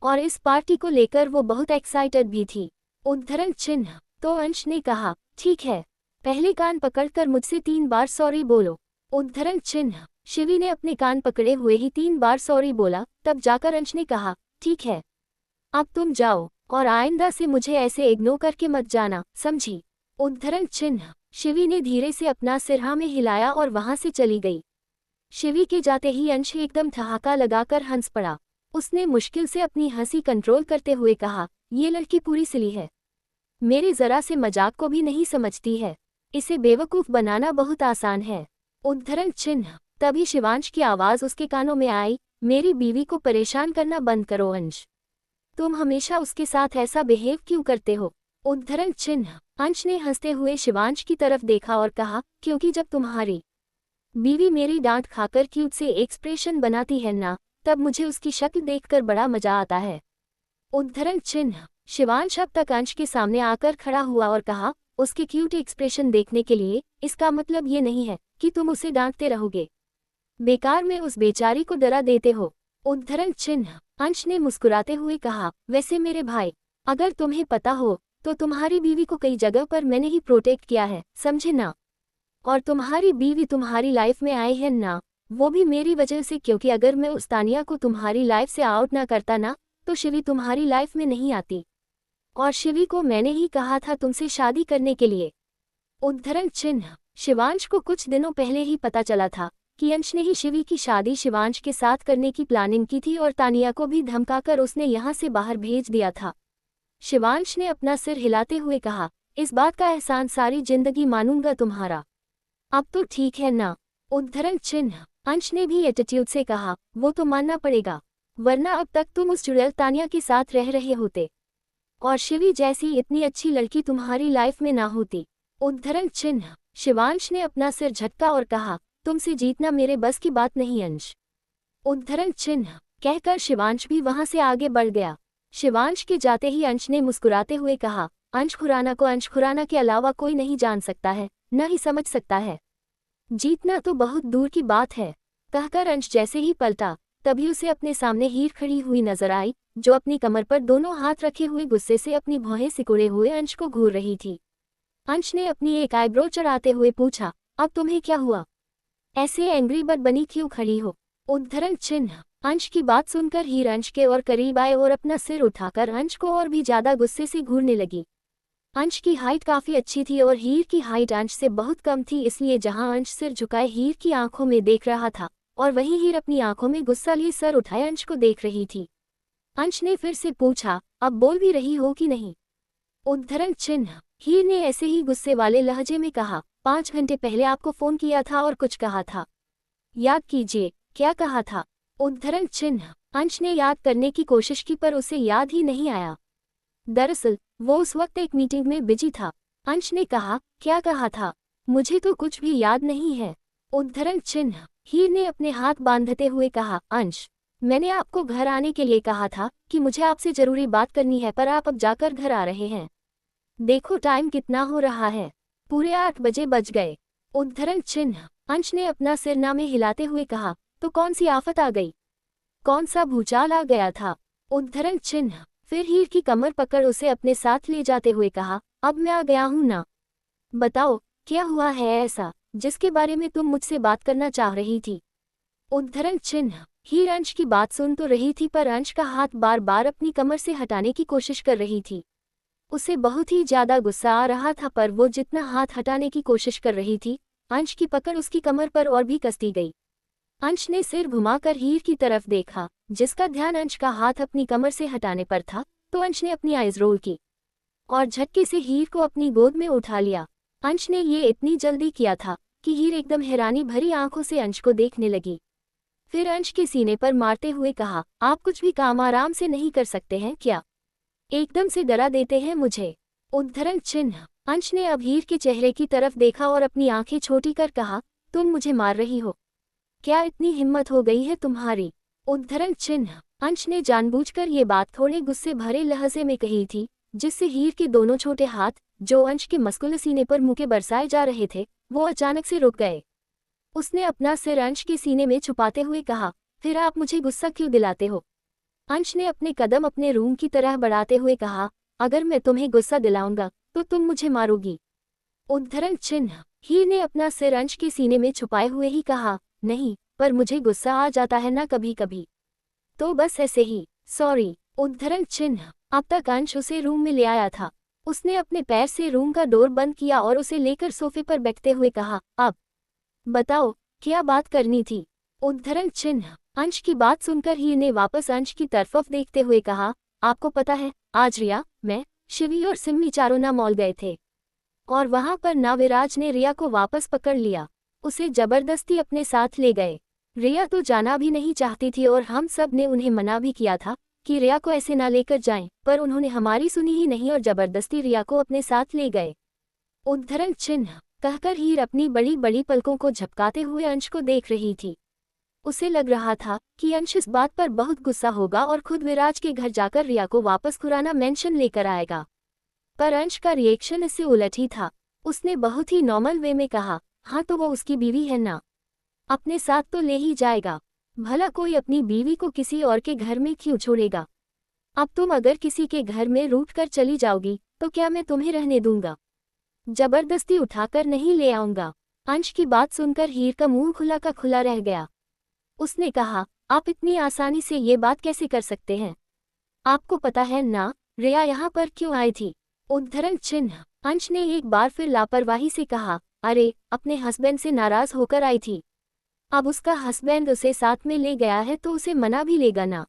और इस पार्टी को लेकर वो बहुत एक्साइटेड भी थी। उद्धरण चिन्ह। तो अंश ने कहा, ठीक है, पहले कान पकड़कर मुझसे 3 बार सॉरी बोलो। उद्धरण चिन्ह। शिवी ने अपने कान पकड़े हुए ही 3 बार सॉरी बोला। तब जाकर अंश ने कहा, ठीक है, अब तुम जाओ, और आइंदा से मुझे ऐसे इग्नोर करके मत जाना, समझी। उद्धरण चिन्ह। शिवी ने धीरे से अपना सिर हाँ में हिलाया और वहां से चली गई। शिवी के जाते ही अंश एकदम ठहाका लगाकर हंस पड़ा। उसने मुश्किल से अपनी हंसी कंट्रोल करते हुए कहा, ये लड़की पूरी सिली है, मेरे जरा से मजाक को भी नहीं समझती है, इसे बेवकूफ बनाना बहुत आसान है। उद्धरण चिन्ह। तभी शिवांश की आवाज उसके कानों में आई, मेरी बीवी को परेशान करना बंद करो अंश, तुम हमेशा उसके साथ ऐसा बिहेव क्यों करते हो। उद्धरण चिन्ह। अंश ने हंसते हुए शिवांश की तरफ देखा और कहा, क्योंकि जब तुम्हारी बीवी मेरी डांट खाकर क्यूट से एक्सप्रेशन बनाती है ना, तब मुझे उसकी शक्ल देखकर बड़ा मजा आता है। उद्धरण चिन्ह। शिवांश अब तक अंश के सामने आकर खड़ा हुआ और कहा, उसके क्यूट एक्सप्रेशन देखने के लिए, इसका मतलब ये नहीं है कि तुम उसे डांटते रहोगे, बेकार में उस बेचारी को डरा देते हो। उद्धरण चिन्ह। अंश ने मुस्कुराते हुए कहा, वैसे मेरे भाई, अगर तुम्हें पता हो तो तुम्हारी बीवी को कई जगह पर मैंने ही प्रोटेक्ट किया है, समझे ना। और तुम्हारी बीवी तुम्हारी लाइफ में आई है ना, वो भी मेरी वजह से, क्योंकि अगर मैं उस तानिया को तुम्हारी लाइफ से आउट ना करता ना, तो शिवी तुम्हारी लाइफ में नहीं आती, और शिवी को मैंने ही कहा था तुमसे शादी करने के लिए। उद्धरण चिन्ह। शिवांश को कुछ दिनों पहले ही पता चला था कि अंश ने ही शिवी की शादी शिवांश के साथ करने की प्लानिंग की थी, और तानिया को भी धमकाकर उसने यहाँ से बाहर भेज दिया था। शिवांश ने अपना सिर हिलाते हुए कहा, इस बात का एहसान सारी जिंदगी मानूंगा तुम्हारा, अब तो ठीक है ना। उद्धरण चिन्ह। अंश ने भी एटीट्यूड से कहा, वो तो मानना पड़ेगा, वरना अब तक तुम उस चुड़ैल तानिया के साथ रह रहे होते, और शिवी जैसी इतनी अच्छी लड़की तुम्हारी लाइफ में ना होती। उद्धरण चिन्ह। शिवांश ने अपना सिर झटका और कहा, तुमसे जीतना मेरे बस की बात नहीं अंश। उद्धरण चिन्ह। कहकर शिवांश भी वहां से आगे बढ़ गया। शिवांश के जाते ही अंश ने मुस्कुराते हुए कहा, अंश खुराना को अंश खुराना के अलावा कोई नहीं जान सकता है, न ही समझ सकता है, जीतना तो बहुत दूर की बात है। कहकर अंश जैसे ही पलटा, तभी उसे अपने सामने हीर खड़ी हुई नजर आई, जो अपनी कमर पर दोनों हाथ रखे हुए गुस्से से अपनी भौहें सिकुड़े हुए अंश को घूर रही थी। अंश ने अपनी एक आईब्रो चढ़ाते हुए पूछा, अब तुम्हें क्या हुआ, ऐसे एंग्री बर्ड बनी क्यों खड़ी हो। उद्धरण चिन्ह। अंश की बात सुनकर हीर अंश के और करीब आए और अपना सिर उठाकर अंश को और भी ज्यादा गुस्से से घूरने लगी। अंश की हाइट काफी अच्छी थी और हीर की हाइट अंश से बहुत कम थी, इसलिए जहां अंश सिर झुकाए हीर की आंखों में देख रहा था, और वहीं हीर अपनी आंखों में गुस्सा लिए सर उठाए अंश को देख रही थी। अंश ने फिर से पूछा, अब बोल भी रही हो कि नहीं। उद्धरण चिन्ह। हीर ने ऐसे ही गुस्से वाले लहजे में कहा, 5 घंटे पहले आपको फोन किया था और कुछ कहा था, याद कीजिए, क्या कहा था। उद्धरण चिन्ह। अंश ने याद करने की कोशिश की पर उसे याद ही नहीं आया। दरअसल वो उस वक्त एक मीटिंग में बिजी था। अंश ने कहा, क्या कहा था, मुझे तो कुछ भी याद नहीं है। उद्धरण चिन्ह। हीर ने अपने हाथ बांधते हुए कहा, अंश, मैंने आपको घर आने के लिए कहा था कि मुझे आपसे जरूरी बात करनी है, पर आप अब जाकर घर आ रहे हैं। देखो टाइम कितना हो रहा है, पूरे 8 बजे बज गए। उद्धरण चिन्ह। अंश ने अपना सिरनामे हिलाते हुए कहा, तो कौन सी आफत आ गई? कौन सा भूचाल आ गया था? उद्धरण चिन्ह। फिर हीर की कमर पकड़ उसे अपने साथ ले जाते हुए कहा, अब मैं आ गया हूं ना। बताओ, क्या हुआ है ऐसा जिसके बारे में तुम मुझसे बात करना चाह रही थी? उद्धरण चिन्ह। हीर अंश की बात सुन तो रही थी, पर अंश का हाथ बार बार अपनी कमर से हटाने की कोशिश कर रही थी। उसे बहुत ही ज्यादा गुस्सा आ रहा था, पर वो जितना हाथ हटाने की कोशिश कर रही थी, अंश की पकड़ उसकी कमर पर और भी कसती गई। अंश ने सिर घुमाकर हीर की तरफ देखा, जिसका ध्यान अंश का हाथ अपनी कमर से हटाने पर था, तो अंश ने अपनी आइज रोल की और झटके से हीर को अपनी गोद में उठा लिया। अंश ने ये इतनी जल्दी किया था कि हीर एकदम हैरानी भरी आंखों से अंश को देखने लगी। फिर अंश के सीने पर मारते हुए कहा, आप कुछ भी काम आराम से नहीं कर सकते हैं क्या? एकदम से डरा देते हैं मुझे। उद्धरण चिन्ह। अंश ने अब हीर के चेहरे की तरफ देखा और अपनी आंखें छोटी कर कहा, तुम मुझे मार रही हो? क्या इतनी हिम्मत हो गई है तुम्हारी? उद्धरण चिन्ह। अंश ने जानबूझकर ये बात थोड़े गुस्से भरे लहजे में कही थी, जिससे हीर के दोनों छोटे हाथ, जो अंश के मस्कुल सीने पर मुंह के बरसाए जा रहे थे, वो अचानक से रुक गए। उसने अपना सिर अंश के सीने में छुपाते हुए कहा, फिर आप मुझे गुस्सा क्यों दिलाते हो? अंश ने अपने कदम अपने रूम की तरह बढ़ाते हुए कहा, अगर मैं तुम्हें गुस्सा दिलाऊंगा तो तुम मुझे मारोगी। उद्धरण चिन्ह। हीर ने अपना सिर अंश के सीने में छुपाए हुए ही कहा, नहीं, पर मुझे गुस्सा आ जाता है ना कभी कभी, तो बस ऐसे ही, सॉरी। उद्धरण चिन्ह। अब तक अंश उसे रूम में ले आया था। उसने अपने पैर से रूम का डोर बंद किया और उसे लेकर सोफे पर बैठते हुए कहा, अब बताओ, क्या बात करनी थी? उद्धरण चिन्ह। अंश की बात सुनकर हीर ने वापस अंश की तरफ देखते हुए कहा, आपको पता है, आज रिया, मैं, शिवी और सिम्मी चारों ना मॉल गए थे, और वहां पर ना विराज ने रिया को वापस पकड़ लिया, उसे जबरदस्ती अपने साथ ले गए। रिया तो जाना भी नहीं चाहती थी और हम सब ने उन्हें मना भी किया था कि रिया को ऐसे ना लेकर जाएं, पर उन्होंने हमारी सुनी ही नहीं और जबरदस्ती रिया को अपने साथ ले गए। उद्धरण चिन्ह। कहकर हीर अपनी बड़ी बड़ी पलकों को झपकाते हुए अंश को देख रही थी। उसे लग रहा था कि अंश इस बात पर बहुत गुस्सा होगा और खुद विराज के घर जाकर रिया को वापस खुराना मेंशन लेकर आएगा। पर अंश का रिएक्शन इससे उलट ही था। उसने बहुत ही नॉर्मल वे में कहा, हाँ तो वो उसकी बीवी है ना, अपने साथ तो ले ही जाएगा। भला कोई अपनी बीवी को किसी और के घर में क्यों छोड़ेगा? अब तुम अगर किसी के घर में रूठ कर चली जाओगी तो क्या मैं तुम्हें रहने दूंगा? जबरदस्ती उठाकर नहीं ले आऊंगा। अंश की बात सुनकर हीर का मुंह खुला का खुला रह गया। उसने कहा, आप इतनी आसानी से ये बात कैसे कर सकते हैं? आपको पता है ना रिया यहाँ पर क्यों आई थी? उद्धरण चिन्ह। अंश ने एक बार फिर लापरवाही से कहा, अरे, अपने हस्बैंड से नाराज होकर आई थी। अब उसका हस्बैंड उसे साथ में ले गया है तो उसे मना भी लेगा ना।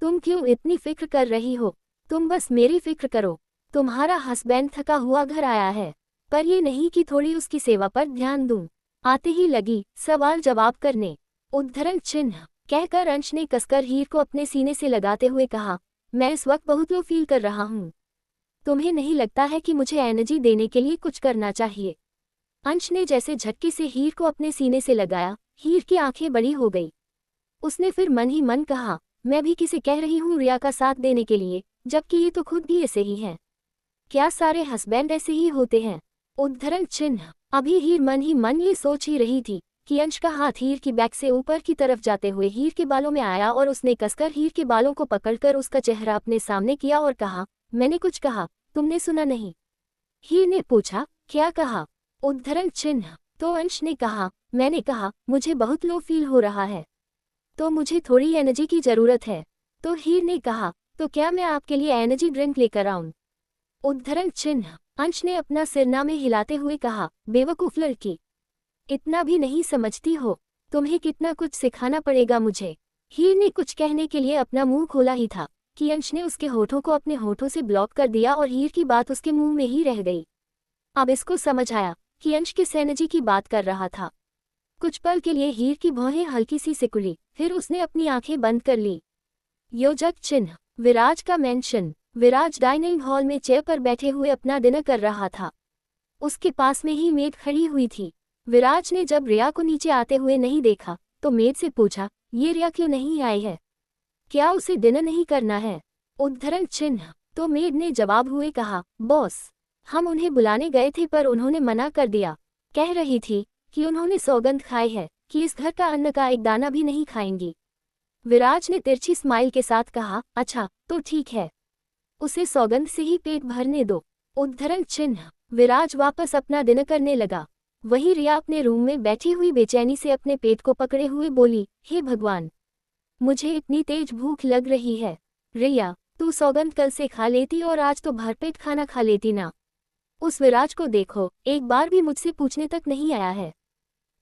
तुम क्यों इतनी फिक्र कर रही हो? तुम बस मेरी फिक्र करो। तुम्हारा हस्बैंड थका हुआ घर आया है, पर ये नहीं कि थोड़ी उसकी सेवा पर ध्यान दूं। आते ही लगी सवाल जवाब करने। उद्धरण चिन्ह। कहकर अंश ने कसकर हीर को अपने सीने से लगाते हुए कहा, मैं इस वक्त बहुत लो फील कर रहा हूँ। तुम्हें नहीं लगता है कि मुझे एनर्जी देने के लिए कुछ करना चाहिए? अंश ने जैसे झटके से हीर को अपने सीने से लगाया, हीर की आंखें बड़ी हो गई। उसने फिर मन ही मन कहा, मैं भी किसे कह रही हूँ रिया का साथ देने के लिए, जबकि ये तो खुद भी ऐसे ही हैं। क्या सारे हस्बैंड ऐसे ही होते हैं? उद्धरण चिन्ह। अभी हीर मन ही मन ये सोच ही रही थी कि अंश का हाथ हीर की बैक से ऊपर की तरफ जाते हुए हीर के बालों में आया और उसने कसकर हीर के बालों को पकड़कर उसका चेहरा अपने सामने किया और कहा, मैंने कुछ कहा, तुमने सुना नहीं? हीर ने पूछा, क्या कहा? उद्धरण चिन्ह। तो अंश ने कहा, मैंने कहा, मुझे बहुत लो फील हो रहा है, तो मुझे थोड़ी एनर्जी की जरूरत है। तो हीर ने कहा, तो क्या मैं आपके लिए एनर्जी ड्रिंक लेकर आऊं? उद्धरण चिन्ह। अंश ने अपना सिरनामे हिलाते हुए कहा, बेवकूफ लड़की, इतना भी नहीं समझती हो? तुम्हें कितना कुछ सिखाना पड़ेगा मुझे। हीर ने कुछ कहने के लिए अपना मुंह खोला ही था कि अंश ने उसके होठों को अपने होठों से ब्लॉक कर दिया और हीर की बात उसके मुंह में ही रह गई। अब इसको समझ आया कि अंश किस एनर्जी की बात कर रहा था। कुछ पल के लिए हीर की भौहें हल्की सी सिकुड़ी, फिर उसने अपनी आंखें बंद कर ली। योजक चिन्ह। विराज का मेंशन। विराज डाइनिंग हॉल में चेयर पर बैठे हुए अपना डिनर कर रहा था। उसके पास में ही मेड खड़ी हुई थी। विराज ने जब रिया को नीचे आते हुए नहीं देखा तो मेड से पूछा, ये रिया क्यों नहीं आई है? क्या उसे डिनर नहीं करना है? उद्धरण चिन्ह। तो मेड ने जवाब हुए कहा, बॉस, हम उन्हें बुलाने गए थे पर उन्होंने मना कर दिया। कह रही थी कि उन्होंने सौगंध खाई है कि इस घर का अन्न का एक दाना भी नहीं खाएंगी। विराज ने तिरछी स्माइल के साथ कहा, अच्छा तो ठीक है, उसे सौगंध से ही पेट भरने दो। उद्धरण चिन्ह। विराज वापस अपना डिनर करने लगा। वहीं रिया अपने रूम में बैठी हुई बेचैनी से अपने पेट को पकड़े हुए बोली, हे भगवान, मुझे इतनी तेज भूख लग रही है। रिया, तू सौगंध कल से खा लेती और आज तो भरपेट खाना खा लेती ना। उस विराज को देखो, एक बार भी मुझसे पूछने तक नहीं आया है।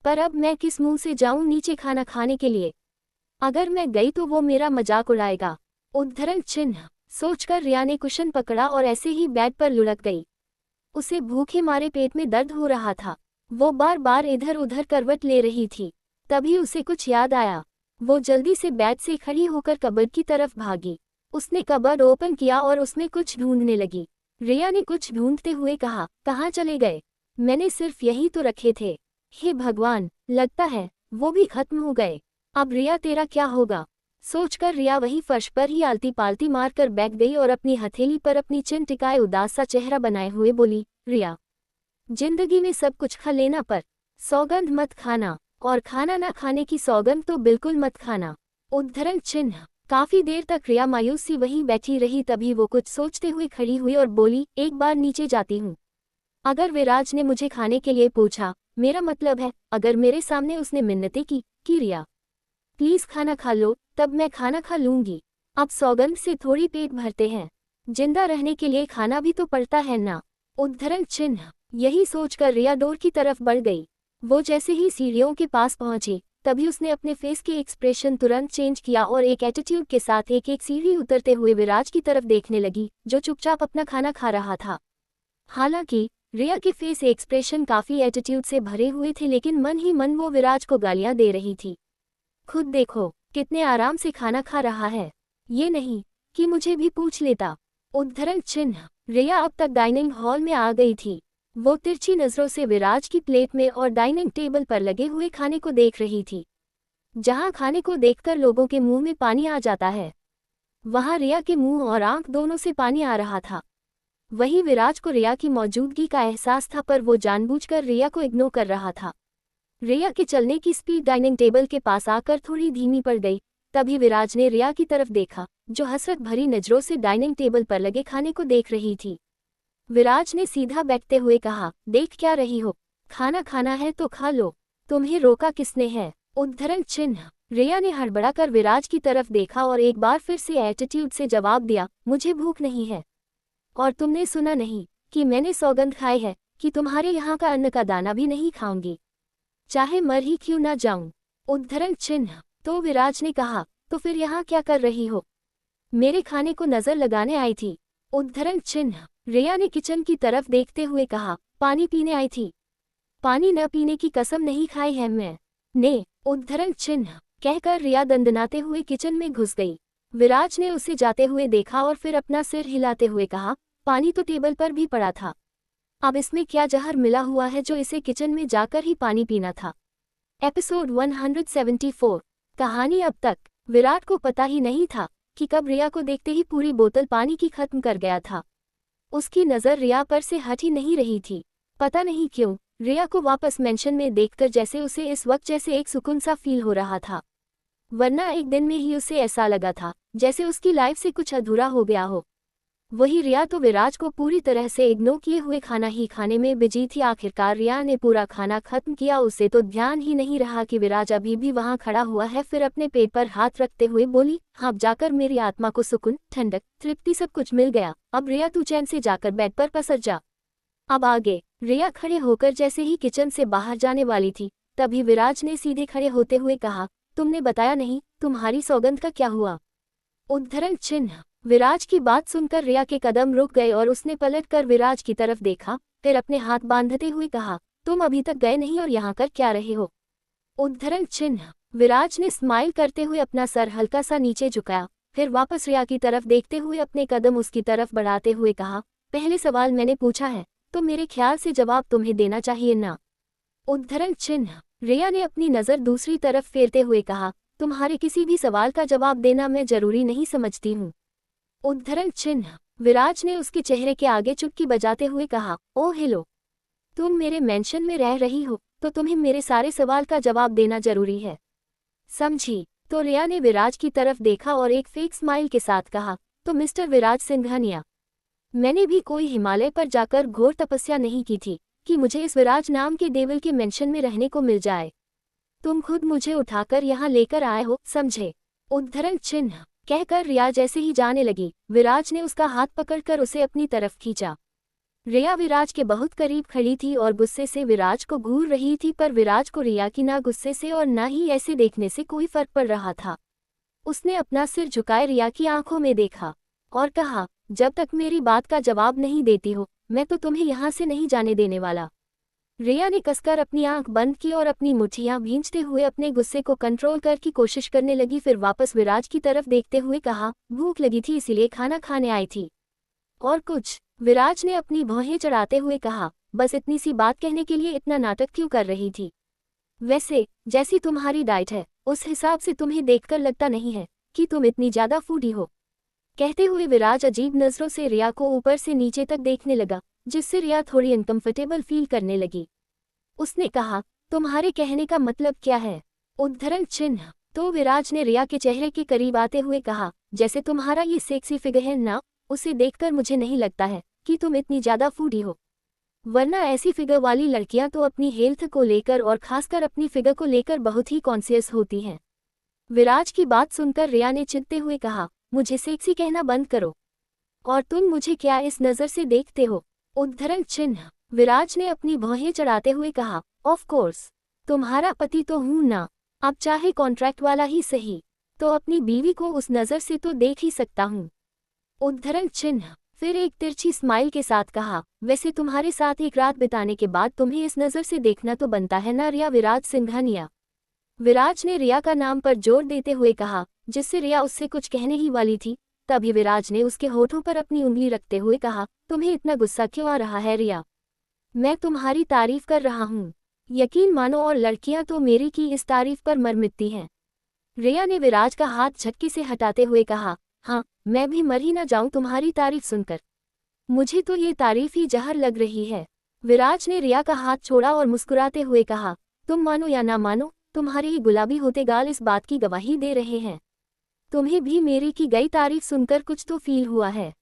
पर अब मैं किस मुंह से जाऊं नीचे खाना खाने के लिए? अगर मैं गई तो वो मेरा मजाक उड़ाएगा। उद्धरण चिन्ह। सोचकर रिया ने कुशन पकड़ा और ऐसे ही बेड पर लुढ़क गई। उसे भूखे मारे पेट में दर्द हो रहा था। वो बार बार इधर उधर करवट ले रही थी। तभी उसे कुछ याद आया। वो जल्दी से बेड से खड़ी होकर कबर्ड की तरफ भागी। उसने कबर्ड ओपन किया और उसमें कुछ ढूंढने लगी। रिया ने कुछ ढूंढते हुए कहा, कहाँ चले गए? मैंने सिर्फ यही तो रखे थे। हे भगवान, लगता है वो भी खत्म हो गए। अब रिया तेरा क्या होगा? सोचकर रिया वही फर्श पर ही आलती पालती मारकर बैठ गई और अपनी हथेली पर अपनी चिन टिकाए उदास सा चेहरा बनाए हुए बोली, रिया, जिंदगी में सब कुछ खा लेना पर सौगंध मत खाना, और खाना ना खाने की सौगंध तो बिल्कुल मत खाना। उद्धरण चिन्ह। काफी देर तक रिया मायूस सी वहीं बैठी रही। तभी वो कुछ सोचते हुए खड़ी हुई और बोली, एक बार नीचे जाती हूँ। अगर विराज ने मुझे खाने के लिए पूछा, मेरा मतलब है अगर मेरे सामने उसने मिन्नतें की कि रिया प्लीज खाना खा लो, तब मैं खाना खा लूंगी। अब सौगंध से थोड़ी पेट भरते हैं, जिंदा रहने के लिए खाना भी तो पड़ता है ना। उद्धरण चिन्ह। यही सोचकर रिया डोर की तरफ बढ़ गई। वो जैसे ही सीढ़ियों के पास पहुंची तभी उसने अपने फेस के एक्सप्रेशन तुरंत चेंज किया और एक एटीट्यूड के साथ एक एक सीढ़ी उतरते हुए विराज की तरफ देखने लगी, जो चुपचाप अपना खाना खा रहा था। हालांकि रिया के फेस एक्सप्रेशन काफी एटीट्यूड से भरे हुए थे, लेकिन मन ही मन वो विराज को गालियां दे रही थी। खुद देखो कितने आराम से खाना खा रहा है, ये नहीं कि मुझे भी पूछ लेता। उद्धरण चिन्ह। रिया अब तक डाइनिंग हॉल में आ गई थी। वो तिरछी नजरों से विराज की प्लेट में और डाइनिंग टेबल पर लगे हुए खाने को देख रही थी। जहां खाने को देखकर लोगों के मुंह में पानी आ जाता है, वहां रिया के मुंह और आंख दोनों से पानी आ रहा था। वहीं विराज को रिया की मौजूदगी का एहसास था, पर वो जानबूझकर रिया को इग्नोर कर रहा था। रिया के चलने की स्पीड डाइनिंग टेबल के पास आकर थोड़ी धीमी पड़ गई। तभी विराज ने रिया की तरफ देखा, जो हसरत भरी नजरों से डाइनिंग टेबल पर लगे खाने को देख रही थी। विराज ने सीधा बैठते हुए कहा, देख क्या रही हो, खाना खाना है तो खा लो, तुम्हें रोका किसने है? उद्धरण चिन्ह। रिया ने हड़बड़ाकर विराज की तरफ देखा और एक बार फिर से एटीट्यूड से जवाब दिया, मुझे भूख नहीं है। और तुमने सुना नहीं कि मैंने सौगंध खाई है कि तुम्हारे यहाँ का अन्न का दाना भी नहीं खाऊंगी, चाहे मर ही क्यों ना जाऊं। उद्धरण चिन्ह। तो विराज ने कहा, तो फिर यहाँ क्या कर रही हो? मेरे खाने को नजर लगाने आई थी। उद्धरण चिन्ह। रिया ने किचन की तरफ देखते हुए कहा, पानी पीने आई थी। पानी न पीने की कसम नहीं खाई है मैं ने। उद्धरण चिन्ह। कहकर रिया दंदनाते हुए किचन में घुस गई। विराज ने उसे जाते हुए देखा और फिर अपना सिर हिलाते हुए कहा, पानी तो टेबल पर भी पड़ा था, अब इसमें क्या जहर मिला हुआ है जो इसे किचन में जाकर ही पानी पीना था। एपिसोड 174। कहानी अब तक। विराट को पता ही नहीं था कि कब रिया को देखते ही पूरी बोतल पानी की खत्म कर गया था। उसकी नज़र रिया पर से हट ही नहीं रही थी। पता नहीं क्यों रिया को वापस मेंशन में देखकर जैसे उसे इस वक्त जैसे एक सुकून सा फील हो रहा था, वरना एक दिन में ही उसे ऐसा लगा था जैसे उसकी लाइफ से कुछ अधूरा हो गया हो। वही रिया तो विराज को पूरी तरह से इग्नोर किए हुए खाना ही खाने में बिजी थी। आखिरकार रिया ने पूरा खाना खत्म किया। उसे तो ध्यान ही नहीं रहा कि विराज अभी भी वहां खड़ा हुआ है। फिर अपने पेट पर हाथ रखते हुए बोली, हाँ, जाकर मेरी आत्मा को सुकून, ठंडक, तृप्ति सब कुछ मिल गया। अब रिया तू चैन से जाकर बेड पर पसर जा। अब आगे। रिया खड़े होकर जैसे ही किचन से बाहर जाने वाली थी, तभी विराज ने सीधे खड़े होते हुए कहा, तुमने बताया नहीं तुम्हारी सौगंध का क्या हुआ? उद्धरण चिन्ह। विराज की बात सुनकर रिया के कदम रुक गए और उसने पलटकर विराज की तरफ देखा, फिर अपने हाथ बांधते हुए कहा, तुम अभी तक गए नहीं और यहाँ कर क्या रहे हो? उद्धरण चिन्ह। विराज ने स्माइल करते हुए अपना सर हल्का सा नीचे झुकाया, फिर वापस रिया की तरफ देखते हुए अपने कदम उसकी तरफ बढ़ाते हुए कहा, पहले सवाल मैंने पूछा है तो मेरे ख्याल से जवाब तुम्हें देना चाहिए ना। उद्धरण चिन्ह। रिया ने अपनी नज़र दूसरी तरफ फेरते हुए कहा, तुम्हारे किसी भी सवाल का जवाब देना मैं जरूरी नहीं समझती हूँ। उद्धरण चिन्ह। विराज ने उसके चेहरे के आगे चुटकी बजाते हुए कहा, ओ हेलो, तुम मेरे मेंशन में रह रही हो तो तुम्हें मेरे सारे सवाल का जवाब देना जरूरी है, समझी? तो रिया ने विराज की तरफ देखा और एक फेक स्माइल के साथ कहा, तो मिस्टर विराज सिंघानिया, मैंने भी कोई हिमालय पर जाकर घोर तपस्या नहीं की थी कि मुझे इस विराज नाम के देवल के मेंशन में रहने को मिल जाए। तुम खुद मुझे उठाकर यहाँ लेकर आए हो, समझे? उद्धरण चिन्ह। कहकर रिया जैसे ही जाने लगी, विराज ने उसका हाथ पकड़कर उसे अपनी तरफ खींचा। रिया विराज के बहुत करीब खड़ी थी और गुस्से से विराज को घूर रही थी, पर विराज को रिया की ना गुस्से से और ना ही ऐसे देखने से कोई फर्क पड़ रहा था। उसने अपना सिर झुकाए रिया की आंखों में देखा और कहा, जब तक मेरी बात का जवाब नहीं देती हो मैं तो तुम्हें यहाँ से नहीं जाने देने वाला। रिया ने कसकर अपनी आंख बंद की और अपनी मुट्ठियां भींचते हुए अपने गुस्से को कंट्रोल कर की कोशिश करने लगी। फिर वापस विराज की तरफ देखते हुए कहा, भूख लगी थी इसीलिए खाना खाने आई थी। और कुछ? विराज ने अपनी भौहें चढ़ाते हुए कहा, बस इतनी सी बात कहने के लिए इतना नाटक क्यों कर रही थी? वैसे जैसी तुम्हारी डाइट है उस हिसाब से तुम्हें देखकर लगता नहीं है कि तुम इतनी ज्यादा फूडी हो। कहते हुए विराज अजीब नजरों से रिया को ऊपर से नीचे तक देखने लगा, जिससे रिया थोड़ी अनकंफर्टेबल फील करने लगी। उसने कहा, तुम्हारे कहने का मतलब क्या है? उद्धरण चिन्ह। तो विराज ने रिया के चेहरे के करीब आते हुए कहा, जैसे तुम्हारा ये सेक्सी फिगर है ना, उसे देखकर मुझे नहीं लगता है कि तुम इतनी ज्यादा फूडी हो, वरना ऐसी फिगर वाली लड़कियां तो अपनी हेल्थ को लेकर और खासकर अपनी फिगर को लेकर बहुत ही कॉन्शियस होती हैं। विराज की बात सुनकर रिया ने चिढ़ते हुए कहा, मुझे सेक्सी कहना बंद करो, और तुम मुझे क्या इस नज़र से देखते हो? उद्धरण चिन्ह। विराज ने अपनी भौहें चढ़ाते हुए कहा, ऑफ कोर्स, तुम्हारा पति तो हूं ना, अब चाहे कॉन्ट्रैक्ट वाला ही सही, तो अपनी बीवी को उस नज़र से तो देख ही सकता हूं। उद्धरण चिन्ह। फिर एक तिरछी स्माइल के साथ कहा, वैसे तुम्हारे साथ एक रात बिताने के बाद तुम्हें इस नज़र से देखना तो बनता है ना रिया विराज सिंघानिया। विराज ने रिया का नाम पर जोर देते हुए कहा, जिससे रिया उससे कुछ कहने ही वाली थी, तभी विराज ने उसके होठों पर अपनी उंगली रखते हुए कहा, तुम्हें इतना गुस्सा क्यों आ रहा है रिया? मैं तुम्हारी तारीफ कर रहा हूँ, यकीन मानो, और लड़कियां तो मेरी की इस तारीफ पर मर मिटती हैं। रिया ने विराज का हाथ झटके से हटाते हुए कहा, हाँ, मैं भी मर ही ना जाऊं तुम्हारी तारीफ सुनकर, मुझे तो ये तारीफ ही जहर लग रही है। विराज ने रिया का हाथ छोड़ा और मुस्कुराते हुए कहा, तुम मानो या ना मानो, तुम्हारे ये गुलाबी होते गाल इस बात की गवाही दे रहे हैं, तुम्हें भी मेरी की गई तारीफ सुनकर कुछ तो फील हुआ है।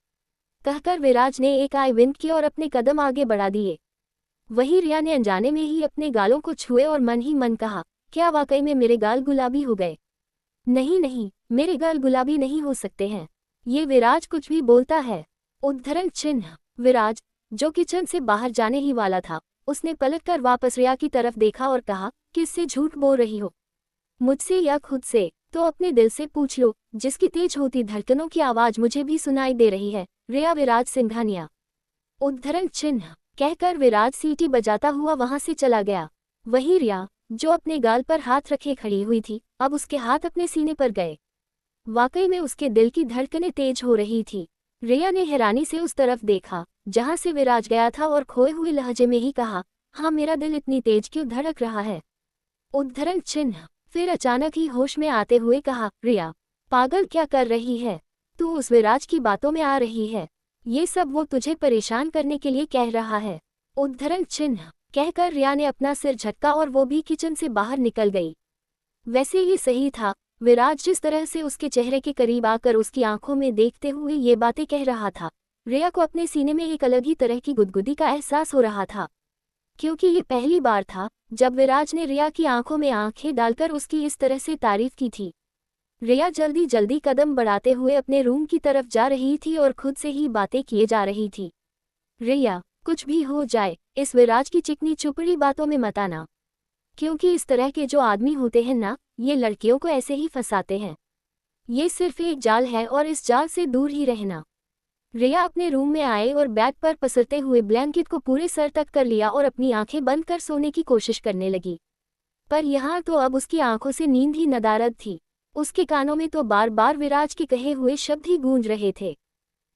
कहकर विराज ने एक आई विंक की और अपने कदम आगे बढ़ा दिए। वहीं रिया ने अनजाने में ही अपने गालों को छुए और मन ही मन कहा, क्या वाकई में मेरे गाल गुलाबी हो गए? नहीं नहीं, मेरे गाल गुलाबी नहीं हो सकते हैं, ये विराज कुछ भी बोलता है। उद्धरण चिन्ह। विराज, जो किचन से बाहर जाने ही वाला था, उसने पलटकर वापस रिया की तरफ देखा और कहा, किससे झूठ बोल रही हो, मुझसे या खुद से? तो अपने दिल से पूछ लो, जिसकी तेज होती धड़कनों की आवाज मुझे भी सुनाई दे रही है, रिया विराज सिंघानिया। उद्धरण चिन्ह। कहकर विराज सीटी बजाता हुआ वहां से चला गया। वहीं रिया, जो अपने गाल पर हाथ रखे खड़ी हुई थी, अब उसके हाथ अपने सीने पर गए। वाकई में उसके दिल की धड़कनें तेज हो रही थी। रिया ने हैरानी से उस तरफ देखा जहां से विराज गया था और खोए हुए लहजे में ही कहा, हाँ, मेरा दिल इतनी तेज क्यों धड़क रहा है? उद्धरण चिन्ह। फिर अचानक ही होश में आते हुए कहा, रिया, पागल क्या कर रही है? तू उस विराज की बातों में आ रही है, ये सब वो तुझे परेशान करने के लिए कह रहा है। उद्धरण चिन्ह। कहकर रिया ने अपना सिर झटका और वो भी किचन से बाहर निकल गई। वैसे ये सही था, विराज जिस तरह से उसके चेहरे के करीब आकर उसकी आंखों में देखते हुए ये बातें कह रहा था, रिया को अपने सीने में एक अलग ही तरह की गुदगुदी का एहसास हो रहा था, क्योंकि ये पहली बार था जब विराज ने रिया की आंखों में आंखें डालकर उसकी इस तरह से तारीफ की थी। रिया जल्दी जल्दी कदम बढ़ाते हुए अपने रूम की तरफ जा रही थी और खुद से ही बातें किए जा रही थी। रिया, कुछ भी हो जाए, इस विराज की चिकनी चुपड़ी बातों में मत आना, क्योंकि इस तरह के जो आदमी होते हैं ना, ये लड़कियों को ऐसे ही फंसाते हैं। ये सिर्फ एक जाल है और इस जाल से दूर ही रहना। रिया अपने रूम में आए और बेड पर पसरते हुए ब्लैंकेट को पूरे सर तक कर लिया और अपनी आंखें बंद कर सोने की कोशिश करने लगी। पर यहाँ तो अब उसकी आंखों से नींद ही नदारद थी। उसके कानों में तो बार बार विराज के कहे हुए शब्द ही गूंज रहे थे।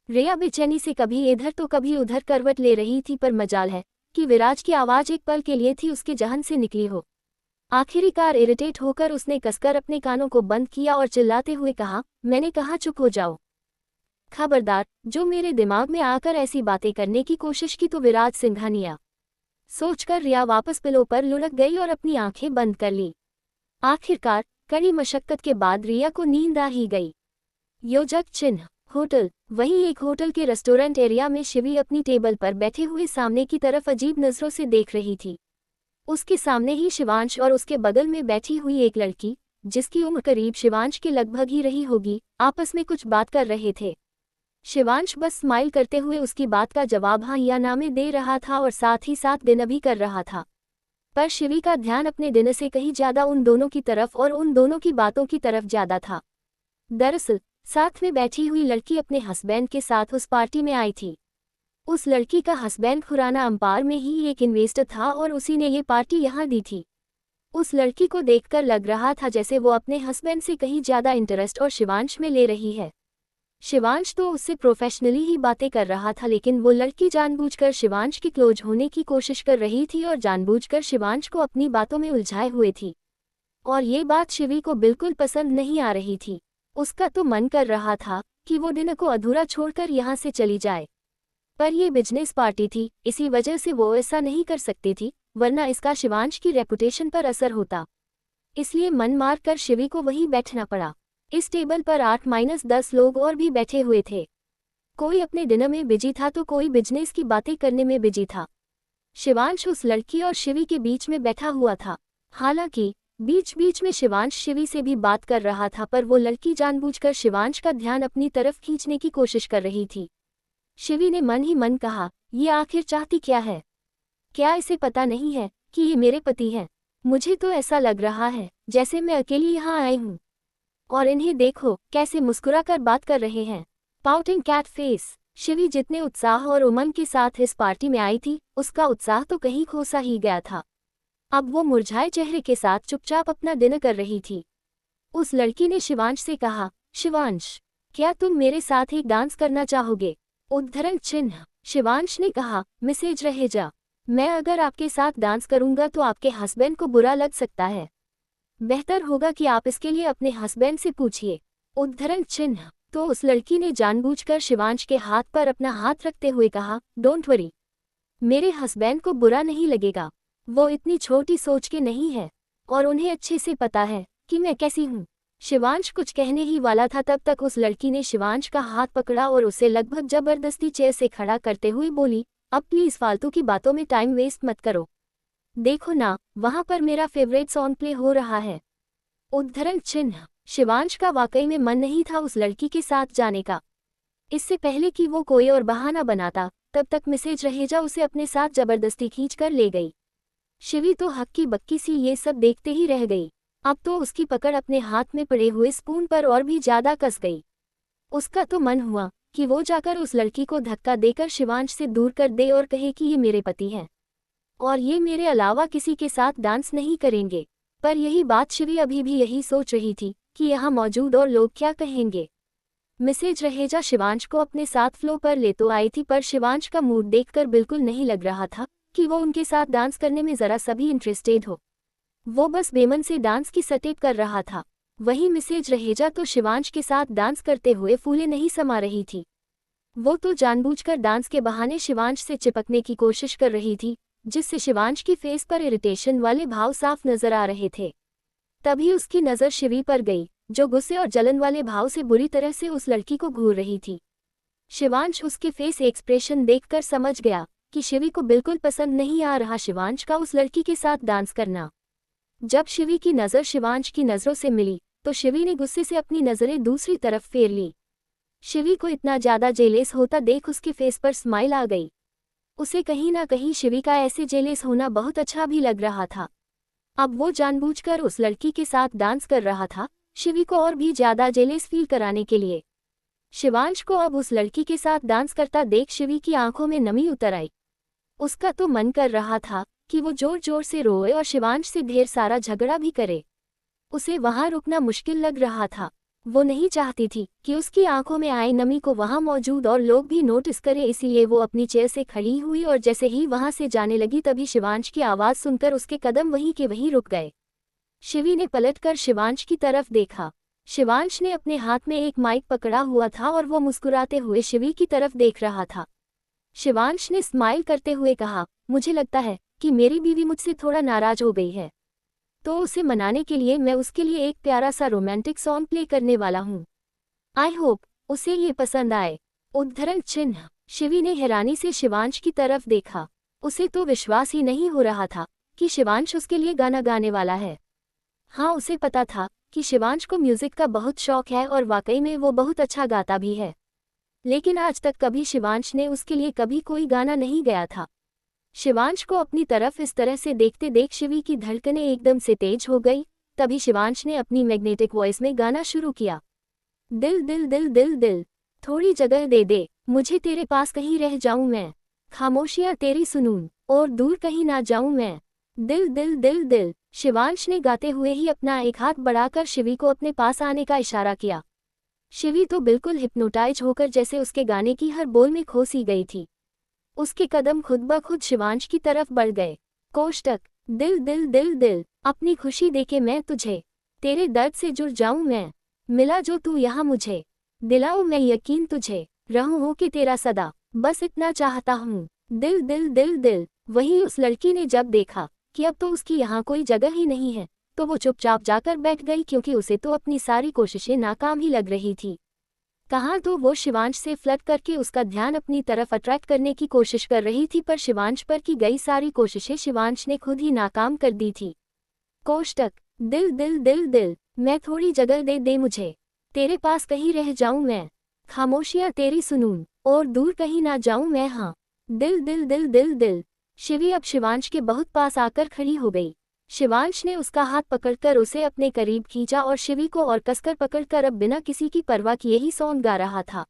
रिया बेचैनी से कभी इधर तो कभी उधर करवट ले रही थी, पर मजाल है कि विराज की आवाज़ एक पल के लिए थी उसके जहन से निकली हो। आखिरकार इरिटेट होकर उसने कसकर अपने कानों को बंद किया और चिल्लाते हुए कहा, मैंने कहा चुप हो जाओ। खबरदार, जो मेरे दिमाग में आकर ऐसी बातें करने की कोशिश की तो विराज सिंघानिया। सोचकर रिया वापस पिलो पर लुढ़क गई और अपनी आंखें बंद कर ली। आखिरकार कड़ी मशक्कत के बाद रिया को नींद आ ही गई। योजक चिन्ह होटल। वहीं एक होटल के रेस्टोरेंट एरिया में शिवी अपनी टेबल पर बैठे हुए सामने की तरफ अजीब नजरों से देख रही थी। उसके सामने ही शिवांश और उसके बगल में बैठी हुई एक लड़की, जिसकी उम्र करीब शिवांश के लगभग ही रही होगी, आपस में कुछ बात कर रहे थे। शिवांश बस स्माइल करते हुए उसकी बात का जवाब हाँ या ना में दे रहा था और साथ ही साथ डिनर भी कर रहा था। पर शिवी का ध्यान अपने डिनर से कहीं ज्यादा उन दोनों की तरफ और उन दोनों की बातों की तरफ ज्यादा था। दरअसल साथ में बैठी हुई लड़की अपने हस्बैंड के साथ उस पार्टी में आई थी। उस लड़की का हस्बैंड खुराना अंपार में ही एक इन्वेस्टर था और उसी ने ये पार्टी यहाँ दी थी। उस लड़की को देखकर लग रहा था जैसे वो अपने हस्बैंड से कहीं ज्यादा इंटरेस्ट और शिवांश में ले रही है। शिवांश तो उससे प्रोफेशनली ही बातें कर रहा था, लेकिन वो लड़की जानबूझकर शिवांश की क्लोज होने की कोशिश कर रही थी और जानबूझकर शिवांश को अपनी बातों में उलझाए हुए थी। और ये बात शिवी को बिल्कुल पसंद नहीं आ रही थी। उसका तो मन कर रहा था कि वो डिनर को अधूरा छोड़कर यहाँ से चली जाए, पर ये बिजनेस पार्टी थी, इसी वजह से वो ऐसा नहीं कर सकती थी, वरना इसका शिवांश की रेपुटेशन पर असर होता। इसलिए मन मार कर शिवी को वहीं बैठना पड़ा। इस टेबल पर 8-10 लोग और भी बैठे हुए थे। कोई अपने डिनर में बिजी था तो कोई बिजनेस की बातें करने में बिजी था। शिवांश उस लड़की और शिवी के बीच में बैठा हुआ था। हालांकि बीच बीच में शिवांश शिवी से भी बात कर रहा था, पर वो लड़की जानबूझकर शिवांश का ध्यान अपनी तरफ खींचने की कोशिश कर रही थी। शिवी ने मन ही मन कहा, ये आखिर चाहती क्या है? क्या इसे पता नहीं है कि ये मेरे पति हैं? मुझे तो ऐसा लग रहा है जैसे मैं अकेली यहाँ आई हूँ, और इन्हें देखो कैसे मुस्कुराकर बात कर रहे हैं। Pouting cat face. शिवी जितने उत्साह और उमंग के साथ इस पार्टी में आई थी, उसका उत्साह तो कहीं खोसा ही गया था। अब वो मुरझाए चेहरे के साथ चुपचाप अपना डिनर कर रही थी। उस लड़की ने शिवांश से कहा, शिवांश, क्या तुम मेरे साथ एक डांस करना चाहोगे? उद्धरण चिन्ह। शिवांश ने कहा, मिसेज रहेजा, मैं अगर आपके साथ डांस करूंगा तो आपके हस्बैंड को बुरा लग सकता है। बेहतर होगा कि आप इसके लिए अपने हस्बैंड से पूछिए। उद्धरण चिन्ह। तो उस लड़की ने जानबूझकर शिवांश के हाथ पर अपना हाथ रखते हुए कहा, डोंट वरी, मेरे हस्बैंड को बुरा नहीं लगेगा। वो इतनी छोटी सोच के नहीं है और उन्हें अच्छे से पता है कि मैं कैसी हूँ। शिवांश कुछ कहने ही वाला था, तब तक उस लड़की ने शिवांश का हाथ पकड़ा और उसे लगभग जबरदस्ती चेयर से खड़ा करते हुए बोली, अब प्लीज फालतू की बातों में टाइम वेस्ट मत करो। देखो ना, वहां पर मेरा फेवरेट सॉन्ग प्ले हो रहा है। उद्धरण चिन्ह। शिवांश का वाकई में मन नहीं था उस लड़की के साथ जाने का। इससे पहले कि वो कोई और बहाना बनाता, तब तक मिसेज रहेजा उसे अपने साथ जबरदस्ती खींच कर ले गई। शिवी तो हक्की बक्की सी ये सब देखते ही रह गई। अब तो उसकी पकड़ अपने हाथ में पड़े हुए स्पून पर और भी ज्यादा कस गई। उसका तो मन हुआ कि वो जाकर उस लड़की को धक्का देकर शिवांश से दूर कर दे और कहे कि ये मेरे पति हैं और ये मेरे अलावा किसी के साथ डांस नहीं करेंगे। पर यही बात शिवी अभी भी यही सोच रही थी कि यहाँ मौजूद और लोग क्या कहेंगे। मिसेज रहेजा शिवांश को अपने साथ फ्लो पर ले तो आई थी, पर शिवांश का मूड देखकर बिल्कुल नहीं लग रहा था कि वो उनके साथ डांस करने में जरा सा भी इंटरेस्टेड हो। वो बस बेमन से डांस की सटेप कर रहा था। वहीं मिसेज रहेजा तो शिवांश के साथ डांस करते हुए फूले नहीं समा रही थी। वो तो जानबूझकर डांस के बहाने शिवांश से चिपकने की कोशिश कर रही थी, जिससे शिवांश की फेस पर इरिटेशन वाले भाव साफ नजर आ रहे थे। तभी उसकी नज़र शिवी पर गई, जो गुस्से और जलन वाले भाव से बुरी तरह से उस लड़की को घूर रही थी। शिवांश उसके फेस एक्सप्रेशन देखकर समझ गया कि शिवी को बिल्कुल पसंद नहीं आ रहा शिवांश का उस लड़की के साथ डांस करना। जब शिवी की नज़र शिवांश की नज़रों से मिली तो शिवी ने गुस्से से अपनी नज़रें दूसरी तरफ फेर ली। शिवी को इतना ज़्यादा जेलेस होता देख उसके फेस पर स्माइल आ गई। उसे कहीं ना कहीं शिवी का ऐसे जेलेस होना बहुत अच्छा भी लग रहा था। अब वो जानबूझकर उस लड़की के साथ डांस कर रहा था, शिवी को और भी ज़्यादा जेलेस फील कराने के लिए। शिवांश को अब उस लड़की के साथ डांस करता देख शिवी की आंखों में नमी उतर आई। उसका तो मन कर रहा था कि वो जोर जोर से रोए और शिवांश से ढेर सारा झगड़ा भी करे। उसे वहां रुकना मुश्किल लग रहा था। वो नहीं चाहती थी कि उसकी आंखों में आए नमी को वहां मौजूद और लोग भी नोटिस करें, इसीलिए वो अपनी चेयर से खड़ी हुई और जैसे ही वहां से जाने लगी तभी शिवांश की आवाज़ सुनकर उसके कदम वहीं के वहीं रुक गए। शिवी ने पलटकर शिवांश की तरफ देखा। शिवांश ने अपने हाथ में एक माइक पकड़ा हुआ था और वो मुस्कुराते हुए शिवी की तरफ देख रहा था। शिवांश ने स्माइल करते हुए कहा, मुझे लगता है कि मेरी बीवी मुझसे थोड़ा नाराज हो गई है, तो उसे मनाने के लिए मैं उसके लिए एक प्यारा सा रोमांटिक सॉन्ग प्ले करने वाला हूँ। आई होप उसे ये पसंद आए। उद्धरण चिन्ह। शिवी ने हैरानी से शिवांश की तरफ देखा। उसे तो विश्वास ही नहीं हो रहा था कि शिवांश उसके लिए गाना गाने वाला है। हाँ, उसे पता था कि शिवांश को म्यूजिक का बहुत शौक है और वाकई में वो बहुत अच्छा गाता भी है, लेकिन आज तक कभी शिवांश ने उसके लिए कभी कोई गाना नहीं गाया था। शिवांश को अपनी तरफ इस तरह से देखते देख शिवी की धड़कनें एकदम से तेज हो गई। तभी शिवांश ने अपनी मैग्नेटिक वॉइस में गाना शुरू किया। दिल दिल दिल दिल दिल, थोड़ी जगह दे दे, मुझे तेरे पास कहीं रह जाऊं मैं, खामोशियां तेरी सुनूं और दूर कहीं ना जाऊं मैं। दिल दिल दिल दिल। शिवांश ने गाते हुए ही अपना एक हाथ बढ़ाकर शिवी को अपने पास आने का इशारा किया। शिवी तो बिल्कुल हिप्नोटाइज होकर जैसे उसके गाने की हर बोल में खो सी गई थी। उसके कदम खुद ब खुद शिवांश की तरफ बढ़ गए। कोष्टक। दिल दिल दिल दिल, अपनी खुशी देके मैं तुझे, तेरे दर्द से जुड़ जाऊं मैं, मिला जो तू यहाँ मुझे, दिलाऊं मैं यकीन तुझे, रहूं हो कि तेरा सदा, बस इतना चाहता हूँ। दिल दिल दिल दिल। वहीं उस लड़की ने जब देखा कि अब तो उसकी यहाँ कोई जगह ही नहीं है, तो वो चुपचाप जाकर बैठ गई, क्योंकि उसे तो अपनी सारी कोशिशें नाकाम ही लग रही थी। कहाँ तो वो शिवांश से फ्लर्ट करके उसका ध्यान अपनी तरफ अट्रैक्ट करने की कोशिश कर रही थी, पर शिवांश पर की गई सारी कोशिशें शिवांश ने खुद ही नाकाम कर दी थी। कोष्टक। दिल दिल दिल दिल, मैं थोड़ी जगह दे दे मुझे, तेरे पास कहीं रह जाऊं मैं, खामोशियां तेरी सुनूं और दूर कहीं ना जाऊं मैं। हाँ। दिल दिल दिल दिल दिल। शिवी अब शिवांश के बहुत पास आकर खड़ी हो गई। शिवांश ने उसका हाथ पकड़कर उसे अपने करीब खींचा और शिवी को और कसकर पकड़कर अब बिना किसी की परवाह किए ही सॉन्ग गा रहा था।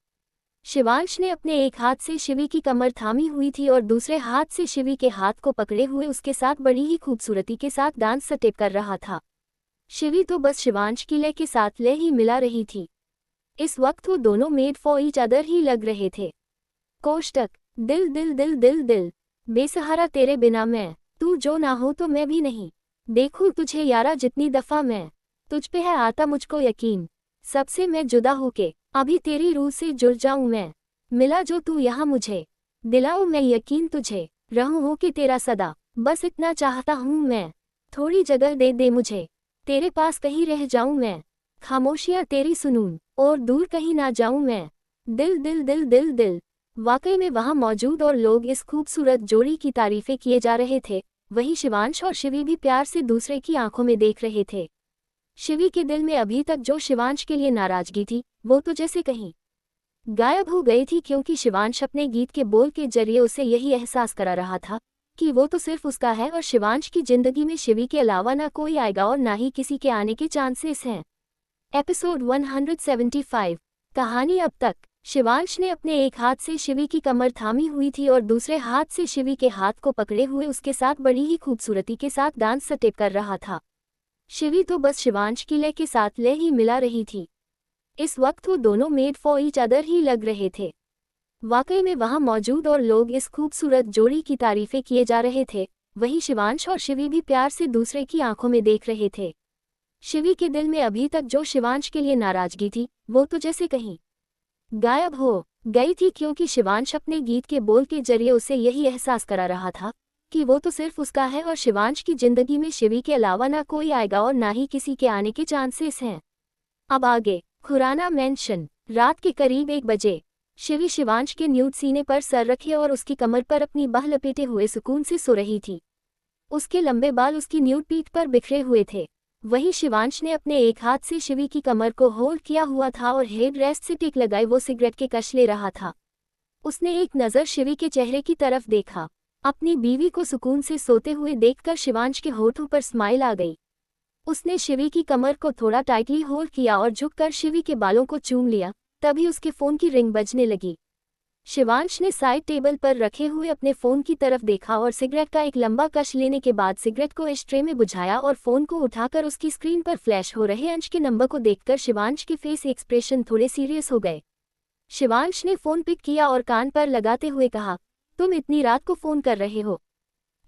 शिवांश ने अपने एक हाथ से शिवी की कमर थामी हुई थी और दूसरे हाथ से शिवी के हाथ को पकड़े हुए उसके साथ बड़ी ही खूबसूरती के साथ डांस स्टेप कर रहा था। शिवी तो बस शिवांश की लय के साथ लय ही मिला रही थी। इस वक्त वो दोनों मेड फॉर ईच अदर ही लग रहे थे। कोष्टक। दिल दिल दिल दिल दिल, बेसहारा तेरे बिना मैं, तू जो ना हो तो मैं भी नहीं, देखूं तुझे यारा जितनी दफा मैं, तुझ पे है आता मुझको यकीन, सबसे मैं जुदा होके अभी तेरी रूह से जुड़ जाऊं मैं, मिला जो तू यहाँ मुझे, दिलाऊं मैं यकीन तुझे, रहूं हो कि तेरा सदा, बस इतना चाहता हूँ मैं, थोड़ी जगह दे दे मुझे, तेरे पास कहीं रह जाऊं मैं, खामोशियां तेरी सुनूं और दूर कहीं ना जाऊं मैं। दिल दिल दिल दिल दिल। वाकई में वहां मौजूद और लोग इस खूबसूरत जोड़ी की तारीफें किए जा रहे थे। वहीं शिवांश और शिवी भी प्यार से दूसरे की आंखों में देख रहे थे। शिवी के दिल में अभी तक जो शिवांश के लिए नाराजगी थी, वो तो जैसे कहीं गायब हो गई थी, क्योंकि शिवांश अपने गीत के बोल के जरिए उसे यही एहसास करा रहा था कि वो तो सिर्फ उसका है और शिवांश की जिंदगी में शिवी के अलावा ना कोई आएगा और ना ही किसी के आने के चांसेस हैं। एपिसोड 175। कहानी अब तक। शिवांश ने अपने एक हाथ से शिवी की कमर थामी हुई थी और दूसरे हाथ से शिवी के हाथ को पकड़े हुए उसके साथ बड़ी ही खूबसूरती के साथ डांस स्टेप कर रहा था। शिवी तो बस शिवांश की लय के साथ लय ही मिला रही थी। इस वक्त वो दोनों मेड फॉर ईच अदर ही लग रहे थे। वाकई में वहां मौजूद और लोग इस खूबसूरत जोड़ी की तारीफें किए जा रहे थे। वहीं शिवांश और शिवी भी प्यार से दूसरे की आंखों में देख रहे थे। शिवी के दिल में अभी तक जो शिवांश के लिए नाराजगी थी, वो तो जैसे कहीं गायब हो गई थी, क्योंकि शिवांश अपने गीत के बोल के जरिए उसे यही एहसास करा रहा था कि वो तो सिर्फ उसका है और शिवांश की जिंदगी में शिवी के अलावा ना कोई आएगा और ना ही किसी के आने के चांसेस हैं। अब आगे। खुराना मेंशन। रात के करीब 1 बजे शिवी शिवांश के न्यूड सीने पर सर रखे और उसकी कमर पर अपनी बाह लपेटे हुए सुकून से सो रही थी। उसके लंबे बाल उसकी न्यूड पीठ पर बिखरे हुए थे। वहीं शिवांश ने अपने एक हाथ से शिवी की कमर को होल्ड किया हुआ था और हेड रेस्ट से टिक लगाए वो सिगरेट के कश ले रहा था। उसने एक नज़र शिवी के चेहरे की तरफ देखा। अपनी बीवी को सुकून से सोते हुए देखकर शिवांश के होठों पर स्माइल आ गई। उसने शिवी की कमर को थोड़ा टाइटली होल्ड किया और झुककर शिवी के बालों को चूम लिया। तभी उसके फोन की रिंग बजने लगी। शिवांश ने साइड टेबल पर रखे हुए अपने फोन की तरफ देखा और सिगरेट का एक लंबा कश लेने के बाद सिगरेट को एशट्रे में बुझाया और फोन को उठाकर उसकी स्क्रीन पर फ्लैश हो रहे अंश के नंबर को देखकर शिवांश के फेस एक्सप्रेशन थोड़े सीरियस हो गए। शिवांश ने फोन पिक किया और कान पर लगाते हुए कहा, तुम इतनी रात को फोन कर रहे हो?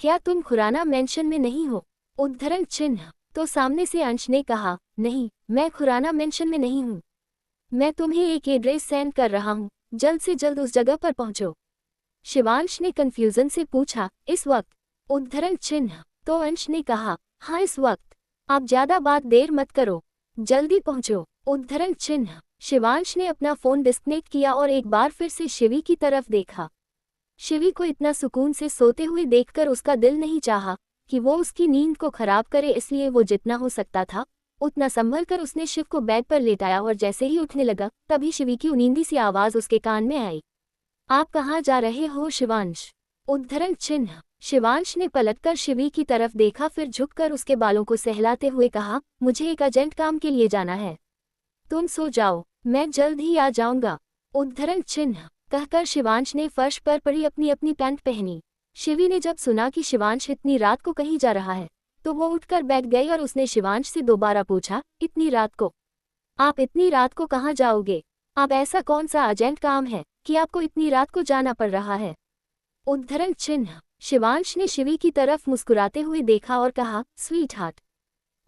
क्या तुम खुराना मेंशन में नहीं हो? उद्धरण चिन्ह। तो सामने से अंश ने कहा, नहीं, मैं खुराना मेंशन में नहीं हूँ। मैं तुम्हें एक एड्रेस सेंड कर रहा हूँ, जल्द से जल्द उस जगह पर पहुंचो। शिवांश ने कंफ्यूजन से पूछा, इस वक्त? उद्धरण चिन्ह। तो अंश ने कहा, हाँ इस वक्त। आप ज्यादा बात देर मत करो, जल्दी पहुंचो। उद्धरण चिन्ह। शिवांश ने अपना फोन डिस्कनेक्ट किया और एक बार फिर से शिवी की तरफ देखा। शिवी को इतना सुकून से सोते हुए देखकर उसका दिल नहीं चाहा कि वो उसकी नींद को खराब करे, इसलिए वो जितना हो सकता था उतना संभल कर उसने शिव को बेड पर लेटाया और जैसे ही उठने लगा तभी शिवी की नींदी सी आवाज उसके कान में आई। आप कहाँ जा रहे हो शिवांश? उद्धरण चिन्ह। शिवांश ने पलटकर शिवी की तरफ देखा, फिर झुककर उसके बालों को सहलाते हुए कहा, मुझे एक अर्जेंट काम के लिए जाना है। तुम सो जाओ, मैं जल्द ही आ जाऊंगा। उद्धरण चिन्ह। कहकर शिवांश ने फर्श पर पड़ी अपनी अपनी पैंट पहनी। शिवी ने जब सुना कि शिवांश इतनी रात को कहीं जा रहा है तो वो उठकर बैठ गई और उसने शिवांश से दोबारा पूछा, इतनी रात को? आप इतनी रात को कहाँ जाओगे? अब ऐसा कौन सा अर्जेंट काम है कि आपको इतनी रात को जाना पड़ रहा है? उद्धरण चिन्ह। शिवांश ने शिवी की तरफ मुस्कुराते हुए देखा और कहा, स्वीट हार्ट,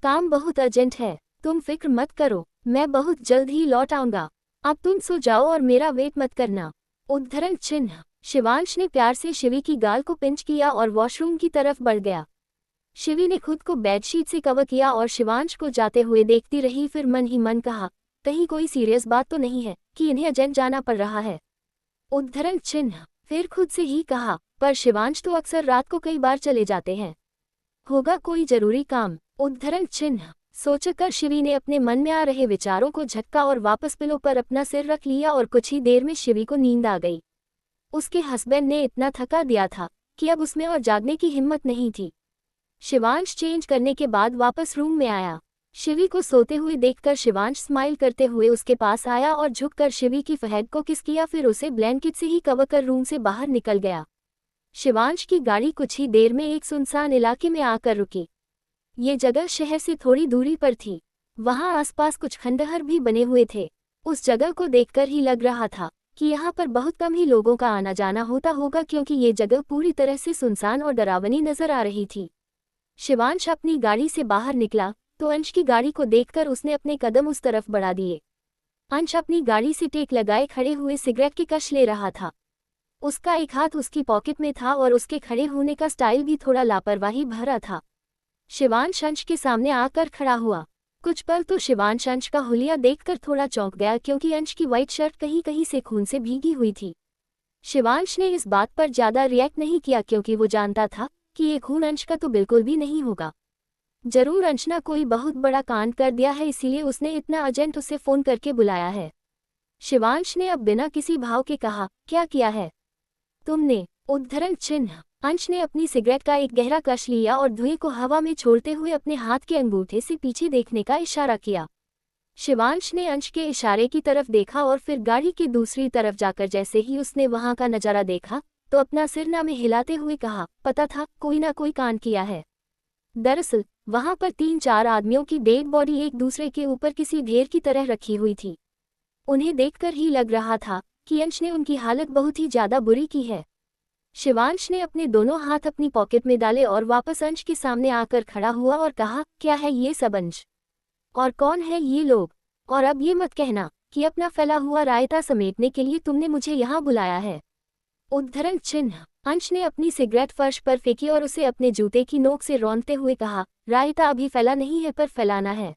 काम बहुत अर्जेंट है, तुम फिक्र मत करो, मैं बहुत जल्द ही लौट आऊंगा। अब तुम सो जाओ और मेरा वेट मत करना। उद्धरण चिन्ह। शिवांश ने प्यार से शिवी की गाल को पिंच किया और वॉशरूम की तरफ बढ़ गया। शिवी ने खुद को बेडशीट से कवर किया और शिवांश को जाते हुए देखती रही, फिर मन ही मन कहा, कहीं कोई सीरियस बात तो नहीं है कि इन्हें अर्जेंट जाना पड़ रहा है। उद्धरण चिन्ह। फिर खुद से ही कहा, पर शिवांश तो अक्सर रात को कई बार चले जाते हैं, होगा कोई जरूरी काम। उद्धरण चिन्ह। सोचकर शिवी ने अपने मन में आ रहे विचारों को झटका और वापस पिलो पर अपना सिर रख लिया और कुछ ही देर में शिवी को नींद आ गई। उसके हस्बैंड ने इतना थका दिया था कि अब उसमें और जागने की हिम्मत नहीं थी। शिवांश चेंज करने के बाद वापस रूम में आया। शिवी को सोते हुए देखकर शिवांश स्माइल करते हुए उसके पास आया और झुककर शिवी की फहद को किस किया, फिर उसे ब्लैंकेट से ही कवर कर रूम से बाहर निकल गया। शिवांश की गाड़ी कुछ ही देर में एक सुनसान इलाके में आकर रुकी। ये जगह शहर से थोड़ी दूरी पर थी। वहां आसपास कुछ खंडहर भी बने हुए थे। उस जगह को देखकर ही लग रहा था कि यहाँ पर बहुत कम ही लोगों का आना जाना होता होगा, क्योंकि ये जगह पूरी तरह से सुनसान और डरावनी नजर आ रही थी। शिवांश अपनी गाड़ी से बाहर निकला तो अंश की गाड़ी को देखकर उसने अपने कदम उस तरफ बढ़ा दिए। अंश अपनी गाड़ी से टेक लगाए खड़े हुए सिगरेट की कश ले रहा था। उसका एक हाथ उसकी पॉकेट में था और उसके खड़े होने का स्टाइल भी थोड़ा लापरवाही भरा था। शिवांश अंश के सामने आकर खड़ा हुआ। कुछ पल तो शिवांश अंश का हुलिया देखकर थोड़ा चौंक गया, क्योंकि अंश की व्हाइट शर्ट कहीं कहीं से खून से भीगी हुई थी। शिवांश ने इस बात पर ज्यादा रिएक्ट नहीं किया, क्योंकि वो जानता था कि ये खून अंश का तो बिल्कुल भी नहीं होगा। जरूर अंश ने कोई बहुत बड़ा कांड कर दिया है, इसीलिए उसने इतना अर्जेंट उसे फोन करके बुलाया है। शिवांश ने अब बिना किसी भाव के कहा, क्या किया है तुमने? उद्धरण चिन्ह। अंश ने अपनी सिगरेट का एक गहरा कश लिया और धुएं को हवा में छोड़ते हुए अपने हाथ के अंगूठे से पीछे देखने का इशारा किया। शिवांश ने अंश के इशारे की तरफ देखा और फिर गाड़ी की दूसरी तरफ जाकर जैसे ही उसने वहां का नजारा देखा तो अपना सिर ना में हिलाते हुए कहा, पता था कोई ना कोई कांड किया है। दरअसल वहां पर 3-4 आदमियों की डेड बॉडी एक दूसरे के ऊपर किसी ढेर की तरह रखी हुई थी। उन्हें देखकर ही लग रहा था कि अंश ने उनकी हालत बहुत ही ज्यादा बुरी की है। शिवांश ने अपने दोनों हाथ अपनी पॉकेट में डाले और वापस अंश के सामने आकर खड़ा हुआ और कहा, क्या है ये सब अंश? और कौन है ये लोग? और अब ये मत कहना कि अपना फैला हुआ रायता समेटने के लिए तुमने मुझे यहाँ बुलाया है। उद्धरण चिन्ह। अंश ने अपनी सिगरेट फर्श पर फेंकी और उसे अपने जूते की नोक से रौंदते हुए कहा, रायता अभी फैला नहीं है पर फैलाना है।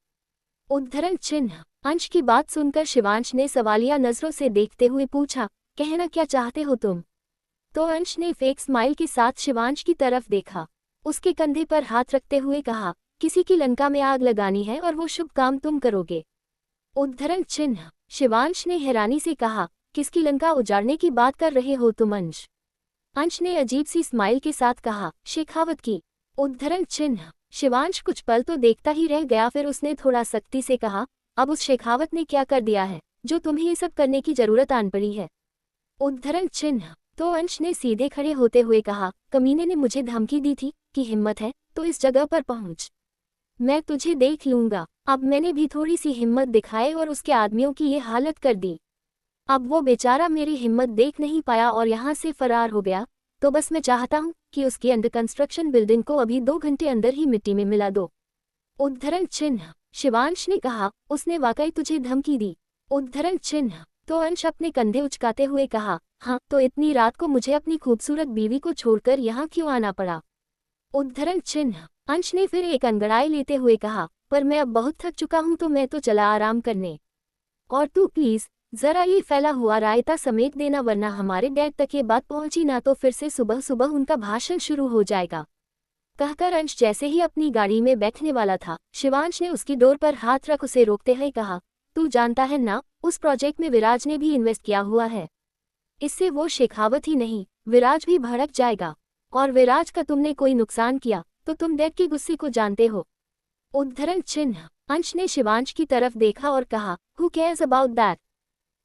उद्धरण चिन्ह। अंश की बात सुनकर शिवांश ने सवालिया नजरों से देखते हुए पूछा, कहना क्या चाहते हो तुम? तो अंश ने फेक स्माइल के साथ शिवांश की तरफ देखा। उसके कंधे पर हाथ रखते हुए कहा, किसी की लंका में आग लगानी है और वो शुभ काम तुम करोगे। उद्धरण चिन्ह। शिवांश ने हैरानी से कहा, किसकी लंका उजाड़ने की बात कर रहे हो तुम अंश? अंश ने अजीब सी स्माइल के साथ कहा, शेखावत की। उद्धरण चिन्ह। शिवांश कुछ पल तो देखता ही रह गया, फिर उसने थोड़ा सख्ती से कहा, अब उस शेखावत ने क्या कर दिया है जो तुम्हें ये सब करने की जरूरत आन पड़ी है? उद्धरण चिन्ह। तो अंश ने सीधे खड़े होते हुए कहा, कमीने ने मुझे धमकी दी थी कि हिम्मत है तो इस जगह पर पहुंच, मैं तुझे देख लूंगा। अब मैंने भी थोड़ी सी हिम्मत दिखाई और उसके आदमियों की ये हालत कर दी। अब वो बेचारा मेरी हिम्मत देख नहीं पाया और यहाँ से फरार हो गया, तो बस मैं चाहता हूँ कि उसकी अंडर कंस्ट्रक्शन बिल्डिंग को अभी 2 घंटे अंदर ही मिट्टी में मिला दो। उद्धरण चिन्ह। शिवांश ने कहा, उसने वाकई तुझे धमकी दी? उद्धरण चिन्ह। तो अंश अपने कंधे उचकाते हुए कहा, हाँ, तो इतनी रात को मुझे अपनी खूबसूरत बीवी को छोड़कर यहाँ क्यों आना पड़ा? उद्धरण चिन्ह। अंश ने फिर एक अंगड़ाई लेते हुए कहा, पर मैं अब बहुत थक चुका हूँ तो मैं तो चला आराम करने। और तू प्लीज जरा ये फैला हुआ रायता समेट देना, वरना हमारे डैड तक ये बात पहुंची ना तो फिर से सुबह सुबह उनका भाषण शुरू हो जाएगा। कहकर अंश जैसे ही अपनी गाड़ी में बैठने वाला था, शिवांश ने उसकी डोर पर हाथ रख उसे रोकते हुए कहा, तू जानता है ना, उस प्रोजेक्ट में विराज ने भी इन्वेस्ट किया हुआ है। इससे वो शेखावत ही नहीं, विराज भी भड़क जाएगा। और विराज का तुमने कोई नुकसान किया तो तुम डैड के गुस्से को जानते हो। उद्धरण चिन्ह। अंश ने शिवांश की तरफ देखा और कहा, हु केयर्स अबाउट दैट?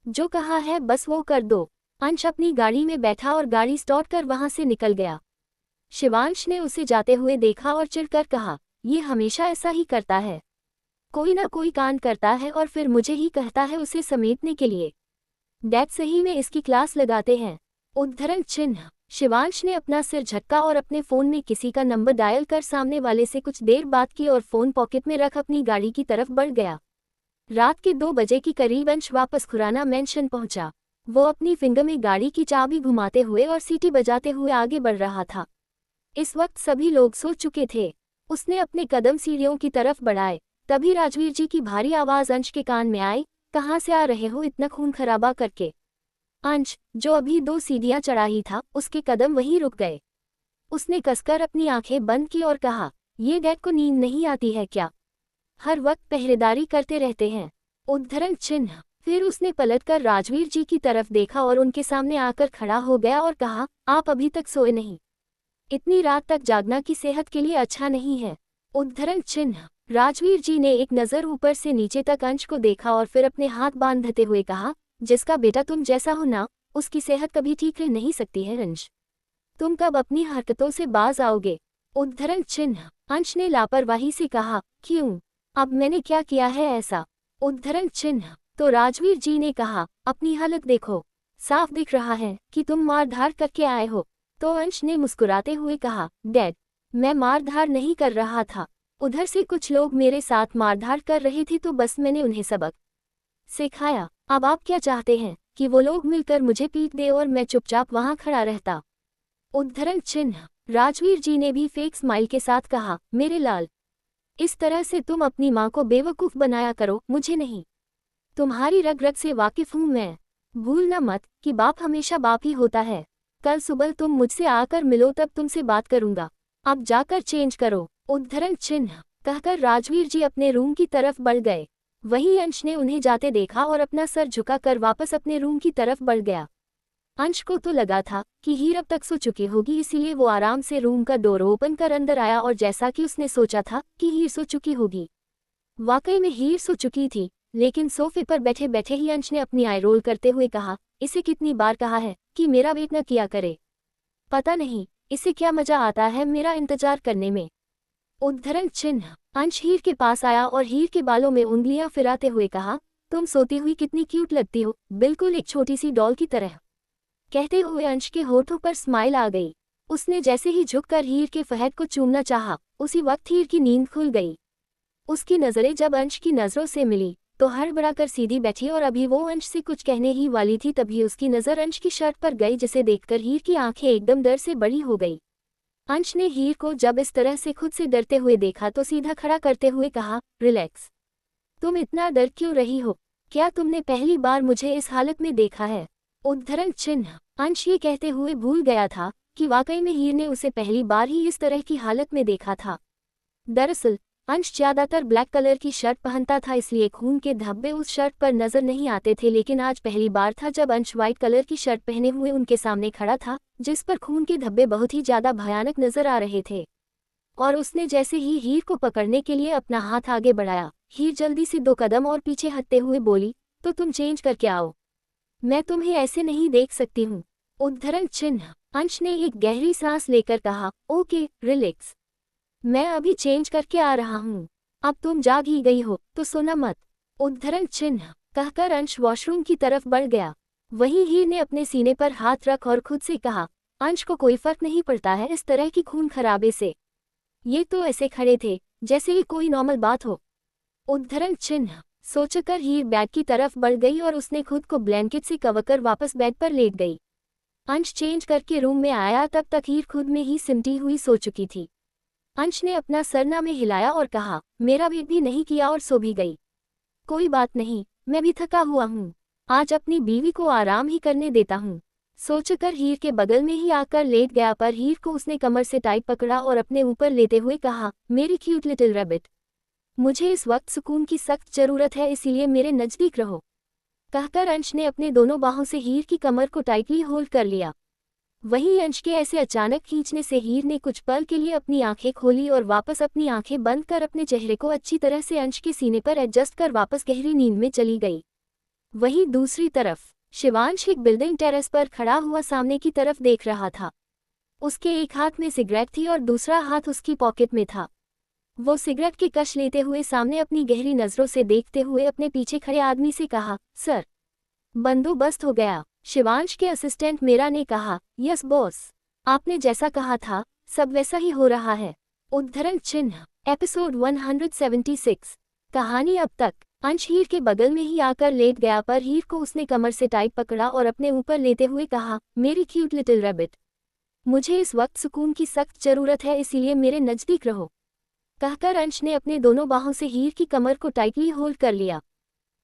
जो कहा है बस वो कर दो। अंश अपनी गाड़ी में बैठा और गाड़ी स्टार्ट कर वहां से निकल गया। शिवांश ने उसे जाते हुए देखा और चिढ़कर कहा, ये हमेशा ऐसा ही करता है, कोई ना कोई कांड करता है और फिर मुझे ही कहता है उसे समेटने के लिए। डैड सही में इसकी क्लास लगाते हैं। उद्धरण चिन्ह। शिवांश ने अपना सिर झटका और अपने फोन में किसी का नंबर डायल कर सामने वाले से कुछ देर बात की और फोन पॉकेट में रख अपनी गाड़ी की तरफ बढ़ गया। रात के 2 बजे की करीब अंश वापस खुराना मेंशन पहुंचा। वो अपनी फिंगर में गाड़ी की चाबी घुमाते हुए और सीटी बजाते हुए आगे बढ़ रहा था। इस वक्त सभी लोग सो चुके थे। उसने अपने कदम सीढ़ियों की तरफ बढ़ाए, तभी राजवीर जी की भारी आवाज अंश के कान में आई, कहाँ से आ रहे हो इतना खून खराबा करके? अंश, जो अभी 2 सीढ़ियां चढ़ा ही था, उसके कदम वहीं रुक गए। उसने कसकर अपनी आंखें बंद की और कहा, ये डैड को नींद नहीं आती है क्या? हर वक्त पहरेदारी करते रहते हैं। उद्धरण चिन्ह। फिर उसने पलटकर राजवीर जी की तरफ देखा और उनके सामने आकर खड़ा हो गया और कहा, आप अभी तक सोए नहीं? इतनी रात तक जागना की सेहत के लिए अच्छा नहीं है। उद्धरण चिन्ह। राजवीर जी ने एक नज़र ऊपर से नीचे तक अंश को देखा और फिर अपने हाथ बांधते हुए कहा, जिसका बेटा तुम जैसा हो ना, उसकी सेहत कभी ठीक रह नहीं सकती है अंश। तुम कब अपनी हरकतों से बाज आओगे? उद्धरण चिन्ह। अंश ने लापरवाही से कहा, क्यों? अब मैंने क्या किया है ऐसा? उद्धरण चिन्ह। तो राजवीर जी ने कहा, अपनी हालत देखो, साफ दिख रहा है कि तुम मारधार करके आए हो। तो अंश ने मुस्कुराते हुए कहा, डैड, मैं मारधार नहीं कर रहा था, उधर से कुछ लोग मेरे साथ मारधार कर रहे थे तो बस मैंने उन्हें सबक सिखाया। अब आप क्या चाहते हैं कि वो लोग मिलकर मुझे पीट दे और मैं चुपचाप वहां खड़ा रहता? उद्धरण चिन्ह। राजवीर जी ने भी फेक स्माइल के साथ कहा, मेरे लाल, इस तरह से तुम अपनी माँ को बेवकूफ़ बनाया करो, मुझे नहीं। तुम्हारी रग रग से वाकिफ हूँ मैं। भूलना मत कि बाप हमेशा बाप ही होता है। कल सुबह तुम मुझसे आकर मिलो, तब तुमसे बात करूंगा। अब जाकर चेंज करो। उद्धरण चिन्ह। कहकर राजवीर जी अपने रूम की तरफ बढ़ गए। वहीं अंश ने उन्हें जाते देखा और अपना सर झुकाकर वापस अपने रूम की तरफ बढ़ गया। अंश को तो लगा था कि हीर अब तक सो चुकी होगी, इसीलिए वो आराम से रूम का डोर ओपन कर अंदर आया और जैसा कि उसने सोचा था कि हीर सो चुकी होगी, वाकई में हीर सो चुकी थी। लेकिन सोफे पर बैठे बैठे ही अंश ने अपनी आई रोल करते हुए कहा, इसे कितनी बार कहा है कि मेरा वेट न किया करे, पता नहीं इसे क्या मजा आता है मेरा इंतजार करने में। उद्धरण चिन्ह। अंश हीर के पास आया और हीर के बालों में उंगलियां फिराते हुए कहा, तुम सोती हुई कितनी क्यूट लगती हो, बिल्कुल एक छोटी सी डॉल की तरह। कहते हुए अंश के होठों पर स्माइल आ गई। उसने जैसे ही झुककर हीर के फहद को चूमना चाहा, उसी वक्त हीर की नींद खुल गई। उसकी नज़रें जब अंश की नज़रों से मिली तो हड़बड़ाकर सीधी बैठी और अभी वो अंश से कुछ कहने ही वाली थी, तभी उसकी नज़र अंश की शर्ट पर गई, जिसे देखकर हीर की आंखें एकदम डर से बड़ी हो गई। अंश ने हीर को जब इस तरह से खुद से डरते हुए देखा तो सीधा खड़ा करते हुए कहा, रिलैक्स, तुम इतना डर क्यों रही हो? क्या तुमने पहली बार मुझे इस हालत में देखा है? उद्धरण चिन्ह। अंश ये कहते हुए भूल गया था कि वाकई में हीर ने उसे पहली बार ही इस तरह की हालत में देखा था। दरअसल अंश ज्यादातर ब्लैक कलर की शर्ट पहनता था, इसलिए खून के धब्बे उस शर्ट पर नजर नहीं आते थे, लेकिन आज पहली बार था जब अंश व्हाइट कलर की शर्ट पहने हुए उनके सामने खड़ा था, जिस पर खून के धब्बे बहुत ही ज्यादा भयानक नजर आ रहे थे। और उसने जैसे ही हीर को पकड़ने के लिए अपना हाथ आगे बढ़ाया, हीर जल्दी से 2 कदम और पीछे हटते हुए बोली, तो तुम चेंज करके आओ। मैं तुम्हें ऐसे नहीं देख सकती हूँ। उद्धरण चिन्ह। अंश ने एक गहरी सांस लेकर कहा, ओके रिलैक्स, मैं अभी चेंज करके आ रहा हूँ। अब तुम जाग ही गई हो तो सोना मत। उद्धरण चिन्ह कहकर अंश वॉशरूम की तरफ बढ़ गया। वहीं हीर ने अपने सीने पर हाथ रख और खुद से कहा, अंश को कोई फर्क नहीं पड़ता है इस तरह की खून खराबे से। ये तो ऐसे खड़े थे जैसे ये कोई नॉर्मल बात हो। उद्धरण चिन्ह सोचकर हीर बेड की तरफ बढ़ गई और उसने खुद को ब्लैंकेट से कवर कर वापस बेड पर लेट गई। अंश चेंज करके रूम में आया तब तक हीर खुद में ही सिमटी हुई सो चुकी थी। अंश ने अपना सरना में हिलाया और कहा, मेरा वेट भी नहीं किया और सो भी गई। कोई बात नहीं, मैं भी थका हुआ हूँ, आज अपनी बीवी को आराम ही करने देता हूँ। सोचकर हीर के बगल में ही आकर लेट गया, पर हीर को उसने कमर से टाइट पकड़ा और अपने ऊपर लेते हुए कहा, मेरी क्यूट लिटिल रैबिट, मुझे इस वक्त सुकून की सख्त जरूरत है, इसीलिए मेरे नज़दीक रहो। कहकर अंश ने अपने दोनों बाहों से हीर की कमर को टाइटली होल्ड कर लिया। वहीं अंश के ऐसे अचानक खींचने से हीर ने कुछ पल के लिए अपनी आंखें खोली और वापस अपनी आंखें बंद कर अपने चेहरे को अच्छी तरह से अंश के सीने पर एडजस्ट कर वापस गहरी नींद में चली गई। वहीं दूसरी तरफ शिवांश एक बिल्डिंग टेरेस पर खड़ा हुआ सामने की तरफ देख रहा था। उसके एक हाथ में सिगरेट थी और दूसरा हाथ उसकी पॉकेट में था। वो सिगरेट की कश लेते हुए सामने अपनी गहरी नजरों से देखते हुए अपने पीछे खड़े आदमी से कहा, सर, बंदोबस्त हो गया। शिवांश के असिस्टेंट मीरा ने कहा, यस बॉस, आपने जैसा कहा था सब वैसा ही हो रहा है। उद्धरण चिन्ह एपिसोड 176। कहानी अब तक। अंश हीर के बगल में ही आकर लेट गया, पर हीर को उसने कमर से टाइट पकड़ा और अपने ऊपर लेते हुए कहा, मेरी क्यूट लिटिल रैबिट, मुझे इस वक्त सुकून की सख्त जरूरत है, इसीलिए मेरे नज़दीक रहो। कहकर अंश ने अपने दोनों बाहों से हीर की कमर को टाइटली होल्ड कर लिया।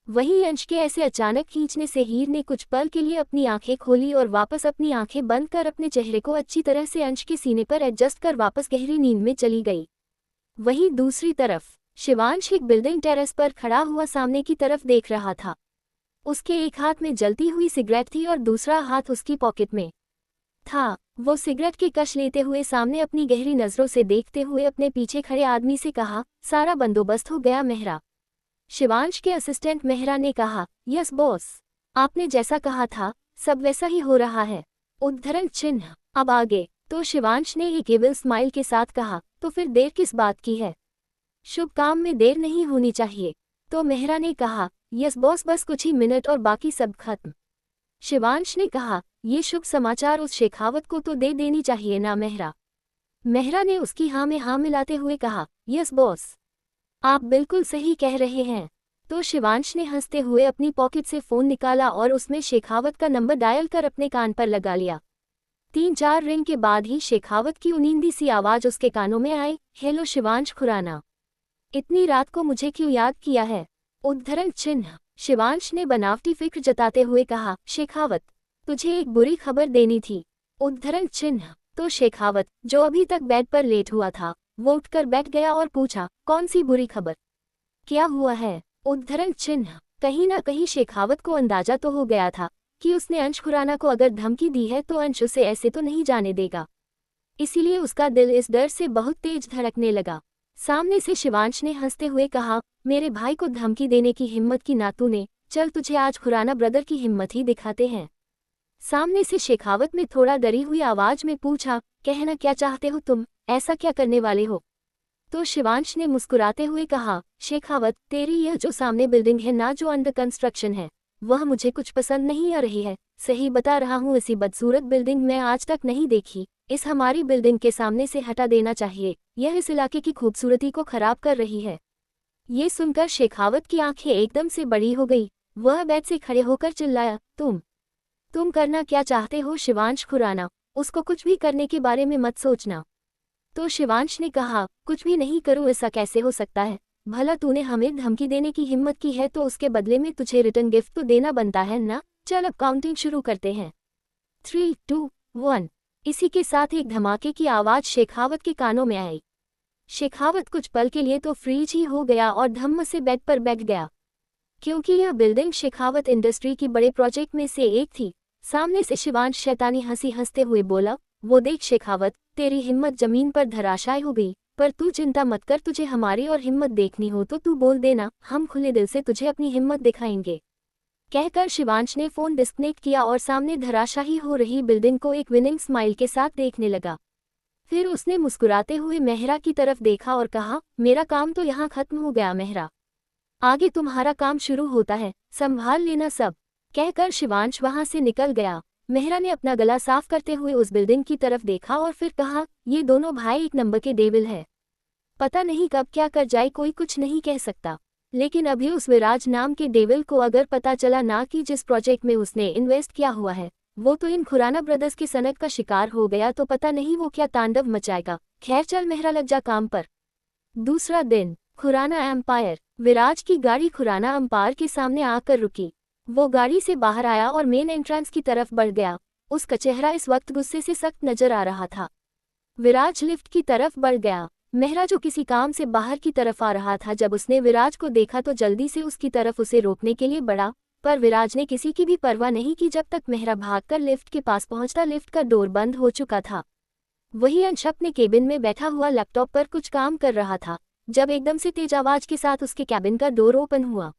वहीं अंश के ऐसे अचानक खींचने से हीर ने कुछ पल के लिए अपनी आंखें खोली और वापस अपनी आंखें बंद कर अपने चेहरे को अच्छी तरह से अंश के सीने पर एडजस्ट कर वापस गहरी नींद में चली गई। वहीं दूसरी तरफ शिवांश एक बिल्डिंग टेरेस पर खड़ा हुआ सामने की तरफ देख रहा था। उसके एक हाथ में जलती हुई सिगरेट थी और दूसरा हाथ उसकी पॉकेट में था। वो सिगरेट की कश लेते हुए सामने अपनी गहरी नजरों से देखते हुए अपने पीछे खड़े आदमी से कहा, सारा बंदोबस्त हो गया मेहरा। शिवांश के असिस्टेंट मेहरा ने कहा, यस बॉस, आपने जैसा कहा था सब वैसा ही हो रहा है। उद्धरण चिन्ह अब आगे। तो शिवांश ने एक एविल स्माइल के साथ कहा, तो फिर देर किस बात की है, शुभ काम में देर नहीं होनी चाहिए। तो मेहरा ने कहा, यस बॉस, बस कुछ ही मिनट और बाकी सब खत्म। शिवांश ने कहा, ये शुभ समाचार उस शेखावत को तो दे देनी चाहिए ना मेहरा। मेहरा ने उसकी हाँ में हाँ मिलाते हुए कहा, यस बॉस, आप बिल्कुल सही कह रहे हैं। तो शिवांश ने हंसते हुए अपनी पॉकेट से फ़ोन निकाला और उसमें शेखावत का नंबर डायल कर अपने कान पर लगा लिया। 3-4 रिंग के बाद ही शेखावत की उनींदी सी आवाज़ उसके कानों में आई, हेलो शिवांश खुराना, इतनी रात को मुझे क्यों याद किया है। उद्धरण चिन्ह शिवांश ने बनावटी फिक्र जताते हुए कहा, शेखावत, तुझे एक बुरी खबर देनी थी। उद्धरण चिन्ह तो शेखावत, जो अभी तक बेड पर लेट हुआ था, वो उठकर बैठ गया और पूछा, कौन सी बुरी खबर, क्या हुआ है। उद्धरण चिन्ह कहीं ना कहीं शेखावत को अंदाजा तो हो गया था कि उसने अंश खुराना को अगर धमकी दी है तो अंश उसे ऐसे तो नहीं जाने देगा। इसीलिए उसका दिल इस डर से बहुत तेज धड़कने लगा। सामने से शिवांश ने हंसते हुए कहा, मेरे भाई को धमकी देने की हिम्मत की ना तूने, चल तुझे आज खुराना ब्रदर की हिम्मत ही दिखाते हैं। सामने से शेखावत ने थोड़ा डरी हुई आवाज में पूछा, कहना क्या चाहते हो तुम, ऐसा क्या करने वाले हो। तो शिवांश ने मुस्कुराते हुए कहा, शेखावत, तेरी यह जो सामने बिल्डिंग है ना, जो अंडर कंस्ट्रक्शन है, वह मुझे कुछ पसंद नहीं आ रही है। सही बता रहा हूँ, ऐसी बदसूरत बिल्डिंग मैं आज तक नहीं देखी। इस हमारी बिल्डिंग के सामने से हटा देना चाहिए, यह इस इलाके की खूबसूरती को खराब कर रही है। ये सुनकर शेखावत की आंखें एकदम से बड़ी हो गई। वह बेड से खड़े होकर चिल्लाया, तुम करना क्या चाहते हो शिवांश खुराना, उसको कुछ भी करने के बारे में मत सोचना। तो शिवांश ने कहा, कुछ भी नहीं करूं, ऐसा कैसे हो सकता है। भला तूने हमें धमकी देने की हिम्मत की है तो उसके बदले में तुझे रिटर्न गिफ्ट तो देना बनता है ना। चल अब काउंटिंग शुरू करते हैं। 3, 2, 1। इसी के साथ एक धमाके की आवाज शेखावत के कानों में आई। शेखावत कुछ पल के लिए तो फ्रीज ही हो गया और धम्म से बेड पर बैठ गया, क्योंकि यह बिल्डिंग शेखावत इंडस्ट्री की बड़े प्रोजेक्ट में से एक थी। सामने से शिवांश शैतानी हंसी हंसते हुए बोला, वो देख शेखावत, तेरी हिम्मत जमीन पर धराशायी हो गई, पर तू चिंता मत कर, तुझे हमारी और हिम्मत देखनी हो तो तू बोल देना, हम खुले दिल से तुझे अपनी हिम्मत दिखाएंगे। कहकर शिवांश ने फोन डिस्कनेक्ट किया और सामने धराशायी हो रही बिल्डिंग को एक विनिंग स्माइल के साथ देखने लगा। फिर उसने मुस्कुराते हुए मेहरा की तरफ देखा और कहा, मेरा काम तो यहाँ खत्म हो गया मेहरा, आगे तुम्हारा काम शुरू होता है, संभाल लेना सब। कहकर शिवांश वहां से निकल गया। मेहरा ने अपना गला साफ करते हुए उस बिल्डिंग की तरफ देखा और फिर कहा, ये दोनों भाई एक नंबर के डेविल है, पता नहीं कब क्या कर जाए कोई कुछ नहीं कह सकता। लेकिन अभी उस विराज नाम के डेविल को अगर पता चला ना कि जिस प्रोजेक्ट में उसने इन्वेस्ट किया हुआ है वो तो इन खुराना ब्रदर्स के सनक का शिकार हो गया तो पता नहीं वो क्या तांडव मचाएगा। खैर चल मेहरा लग जा काम पर। दूसरा दिन खुराना एम्पायर। विराज की गाड़ी खुराना एम्पायर के सामने आकर रुकी। वो गाड़ी से बाहर आया और मेन एंट्रेंस की तरफ बढ़ गया। उसका चेहरा इस वक्त गुस्से से सख्त नजर आ रहा था। विराज लिफ्ट की तरफ बढ़ गया। मेहरा जो किसी काम से बाहर की तरफ आ रहा था, जब उसने विराज को देखा तो जल्दी से उसकी तरफ उसे रोकने के लिए बढ़ा, पर विराज ने किसी की भी परवाह नहीं की। जब तक मेहरा भागकर लिफ्ट के पास पहुंचता लिफ्ट का डोर बंद हो चुका था। वही अंश अपने केबिन में बैठा हुआ लैपटॉप पर कुछ काम कर रहा था, जब एकदम से तेज आवाज के साथ उसके कैबिन का डोर ओपन हुआ।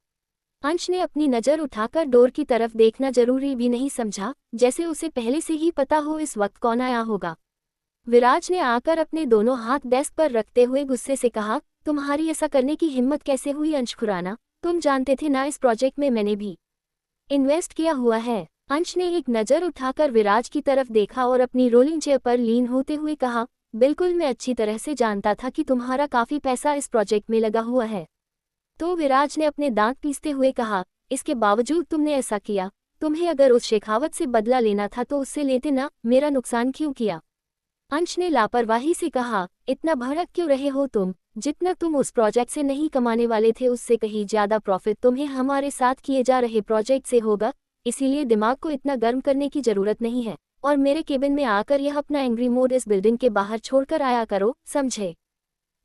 अंश ने अपनी नज़र उठाकर डोर की तरफ देखना जरूरी भी नहीं समझा, जैसे उसे पहले से ही पता हो इस वक्त कौन आया होगा। विराज ने आकर अपने दोनों हाथ डेस्क पर रखते हुए गुस्से से कहा, तुम्हारी ऐसा करने की हिम्मत कैसे हुई अंश खुराना, तुम जानते थे ना इस प्रोजेक्ट में मैंने भी इन्वेस्ट किया हुआ है। अंश ने एक नज़र उठाकर विराज की तरफ देखा और अपनी रोलिंग चेयर पर लीन होते हुए कहा, बिल्कुल मैं अच्छी तरह से जानता था कि तुम्हारा काफ़ी पैसा इस प्रोजेक्ट में लगा हुआ है। तो विराज ने अपने दांत पीसते हुए कहा, इसके बावजूद तुमने ऐसा किया। तुम्हें अगर उस शेखावत से बदला लेना था तो उससे लेते ना, मेरा नुकसान क्यों किया। अंश ने लापरवाही से कहा, इतना भड़क क्यों रहे हो तुम, जितना तुम उस प्रोजेक्ट से नहीं कमाने वाले थे उससे कहीं ज़्यादा प्रॉफिट तुम्हें हमारे साथ किए जा रहे प्रोजेक्ट से होगा, इसीलिए दिमाग को इतना गर्म करने की ज़रूरत नहीं है और मेरे केबिन में आकर यह अपना एंग्री मोड इस बिल्डिंग के बाहर छोड़कर आया करो, समझे।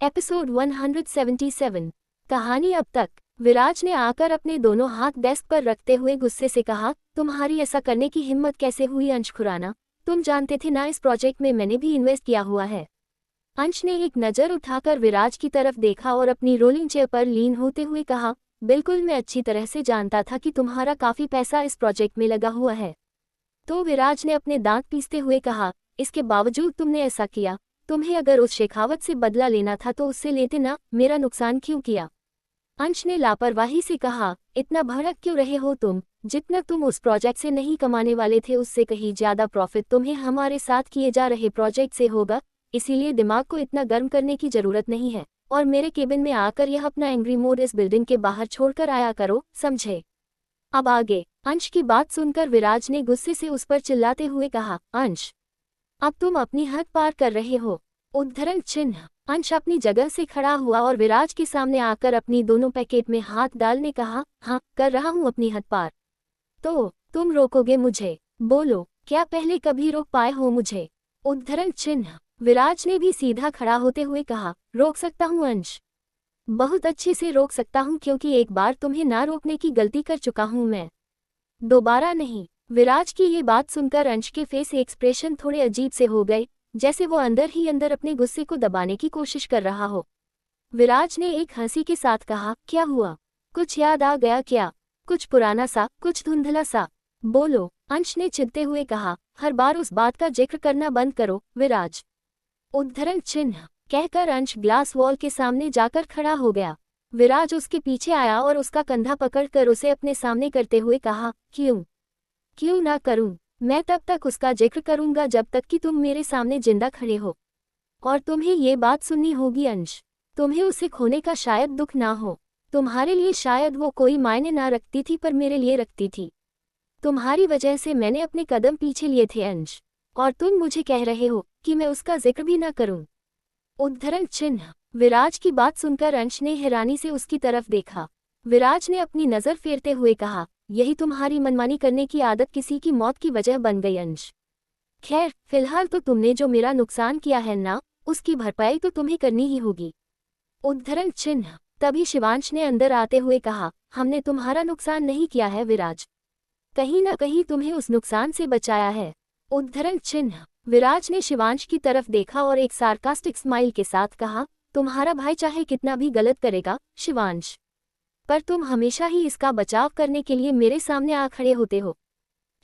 एपिसोड 177। कहानी अब तक। विराज ने आकर अपने दोनों हाथ डेस्क पर रखते हुए गुस्से से कहा, तुम्हारी ऐसा करने की हिम्मत कैसे हुई अंश खुराना, तुम जानते थे ना इस प्रोजेक्ट में मैंने भी इन्वेस्ट किया हुआ है। अंश ने एक नज़र उठाकर विराज की तरफ देखा और अपनी रोलिंग चेयर पर लीन होते हुए कहा, बिल्कुल मैं अच्छी तरह से जानता था कि तुम्हारा काफ़ी पैसा इस प्रोजेक्ट में लगा हुआ है। तो विराज ने अपने दांत पीसते हुए कहा, इसके बावजूद तुमने ऐसा किया। तुम्हें अगर उस शेखावत से बदला लेना था तो उससे लेते ना, मेरा नुकसान क्यों किया। अंश ने लापरवाही से कहा, इतना भड़क क्यों रहे हो तुम, जितना तुम उस प्रोजेक्ट से नहीं कमाने वाले थे उससे कहीं ज़्यादा प्रॉफिट तुम्हें हमारे साथ किए जा रहे प्रोजेक्ट से होगा, इसीलिए दिमाग को इतना गर्म करने की ज़रूरत नहीं है और मेरे केबिन में आकर यह अपना एंग्री मोड इस बिल्डिंग के बाहर छोड़कर आया करो, समझे। अब आगे। अंश की बात सुनकर विराज ने गुस्से से उस पर चिल्लाते हुए कहा, अंश अब तुम अपनी हद पार कर रहे हो। उद्धरण चिन्ह। अंश अपनी जगह से खड़ा हुआ और विराज के सामने आकर अपनी दोनों पैकेट में हाथ डालने कहा, हाँ कर रहा हूँ अपनी हद पार। तो तुम रोकोगे मुझे, बोलो क्या पहले कभी रोक पाए हो मुझे। उद्धरण चिन्ह। विराज ने भी सीधा खड़ा होते हुए कहा, रोक सकता हूँ अंश, बहुत अच्छे से रोक सकता हूँ क्योंकि एक बार तुम्हें ना रोकने की गलती कर चुका हूँ मैं, दोबारा नहीं। विराज की ये बात सुनकर अंश के फेस एक्सप्रेशन थोड़े अजीब से हो गए, जैसे वो अंदर ही अंदर अपने गुस्से को दबाने की कोशिश कर रहा हो। विराज ने एक हंसी के साथ कहा, क्या हुआ, कुछ याद आ गया क्या, कुछ पुराना सा, कुछ धुंधला सा, बोलो। अंश ने चिढ़ते हुए कहा, हर बार उस बात का जिक्र करना बंद करो विराज। उद्धरण चिन्ह। कहकर अंश ग्लास वॉल के सामने जाकर खड़ा हो गया। विराज उसके पीछे आया और उसका कंधा पकड़कर उसे अपने सामने करते हुए कहा, क्यों ना करूं, मैं तब तक उसका जिक्र करूंगा जब तक कि तुम मेरे सामने जिंदा खड़े हो। और तुम्हें ये बात सुननी होगी अंश, तुम्हें उसे खोने का शायद दुख ना हो, तुम्हारे लिए शायद वो कोई मायने ना रखती थी पर मेरे लिए रखती थी। तुम्हारी वजह से मैंने अपने कदम पीछे लिए थे अंश, और तुम मुझे कह रहे हो कि मैं उसका जिक्र भी ना करूं। उद्धरण चिन्ह। विराज की बात सुनकर अंश ने हैरानी से उसकी तरफ देखा। विराज ने अपनी नज़र फेरते हुए कहा, यही तुम्हारी मनमानी करने की आदत किसी की मौत की वजह बन गई अंश। खैर फिलहाल तो तुमने जो मेरा नुकसान किया है ना, उसकी भरपाई तो तुम्हें करनी ही होगी। उद्धरण चिन्ह। तभी शिवांश ने अंदर आते हुए कहा, हमने तुम्हारा नुकसान नहीं किया है विराज, कहीं ना कहीं तुम्हें उस नुकसान से बचाया है। उद्धरण चिन्ह। विराज ने शिवांश की तरफ देखा और एक सार्कास्टिक स्माइल के साथ कहा, तुम्हारा भाई चाहे कितना भी गलत करेगा शिवांश, पर तुम हमेशा ही इसका बचाव करने के लिए मेरे सामने आ खड़े होते हो।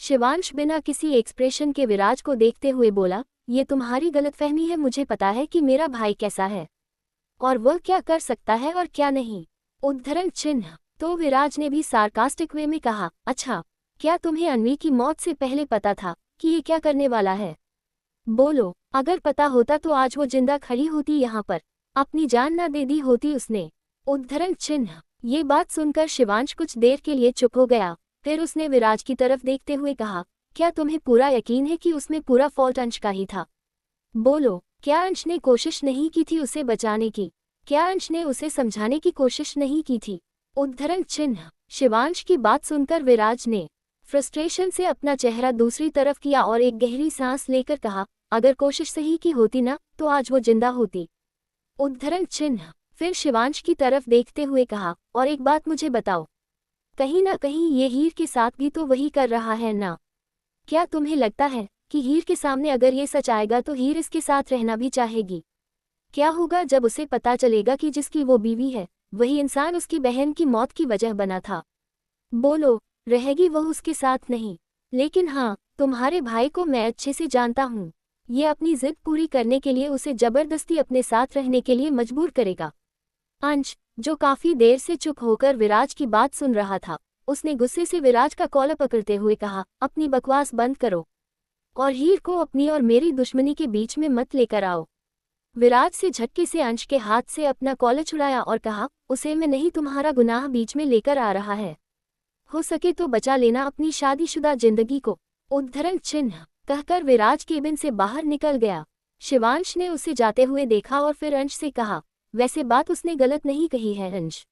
शिवांश बिना किसी एक्सप्रेशन के विराज को देखते हुए बोला, ये तुम्हारी गलतफहमी है, मुझे पता है कि मेरा भाई कैसा है और वह क्या कर सकता है और क्या नहीं। उद्धरण चिन्ह। तो विराज ने भी सार्कास्टिक वे में कहा, अच्छा, क्या तुम्हें अन्वी की मौत से पहले पता था कि ये क्या करने वाला है? बोलो, अगर पता होता तो आज वो जिंदा खड़ी होती यहाँ पर, अपनी जान न दे दी होती उसने। उद्धरण चिन्ह। ये बात सुनकर शिवांश कुछ देर के लिए चुप हो गया, फिर उसने विराज की तरफ देखते हुए कहा, क्या तुम्हें पूरा यकीन है कि उसमें पूरा फॉल्ट अंश का ही था? बोलो, क्या अंश ने कोशिश नहीं की थी उसे बचाने की? क्या अंश ने उसे समझाने की कोशिश नहीं की थी? उद्धरण चिन्ह। शिवांश की बात सुनकर विराज ने फ्रस्ट्रेशन से अपना चेहरा दूसरी तरफ किया और एक गहरी सांस लेकर कहा, अगर कोशिश सही की होती ना तो आज वो जिंदा होती। उद्धरण चिन्ह। फिर शिवांश की तरफ देखते हुए कहा, और एक बात मुझे बताओ, कहीं ना कहीं ये हीर के साथ भी तो वही कर रहा है ना? क्या तुम्हें लगता है कि हीर के सामने अगर ये सच आएगा तो हीर इसके साथ रहना भी चाहेगी? क्या होगा जब उसे पता चलेगा कि जिसकी वो बीवी है वही इंसान उसकी बहन की मौत की वजह बना था? बोलो, रहेगी वह उसके साथ नहीं? लेकिन हाँ, तुम्हारे भाई को मैं अच्छे से जानता हूँ, ये अपनी जिद पूरी करने के लिए उसे जबरदस्ती अपने साथ रहने के लिए मजबूर करेगा। अंश, जो काफी देर से चुप होकर विराज की बात सुन रहा था, उसने गुस्से से विराज का कॉलर पकड़ते हुए कहा, अपनी बकवास बंद करो और हीर को अपनी और मेरी दुश्मनी के बीच में मत लेकर आओ। विराज से झटके से अंश के हाथ से अपना कॉलर छुड़ाया और कहा, उसे मैं नहीं तुम्हारा गुनाह बीच में लेकर आ रहा है, हो सके तो बचा लेना अपनी शादीशुदा जिंदगी को। उद्धरण चिन्ह। कहकर विराज केबिन से बाहर निकल गया। शिवांश ने उसे जाते हुए देखा और फिर अंश से कहा, वैसे बात उसने गलत नहीं कही है अंश,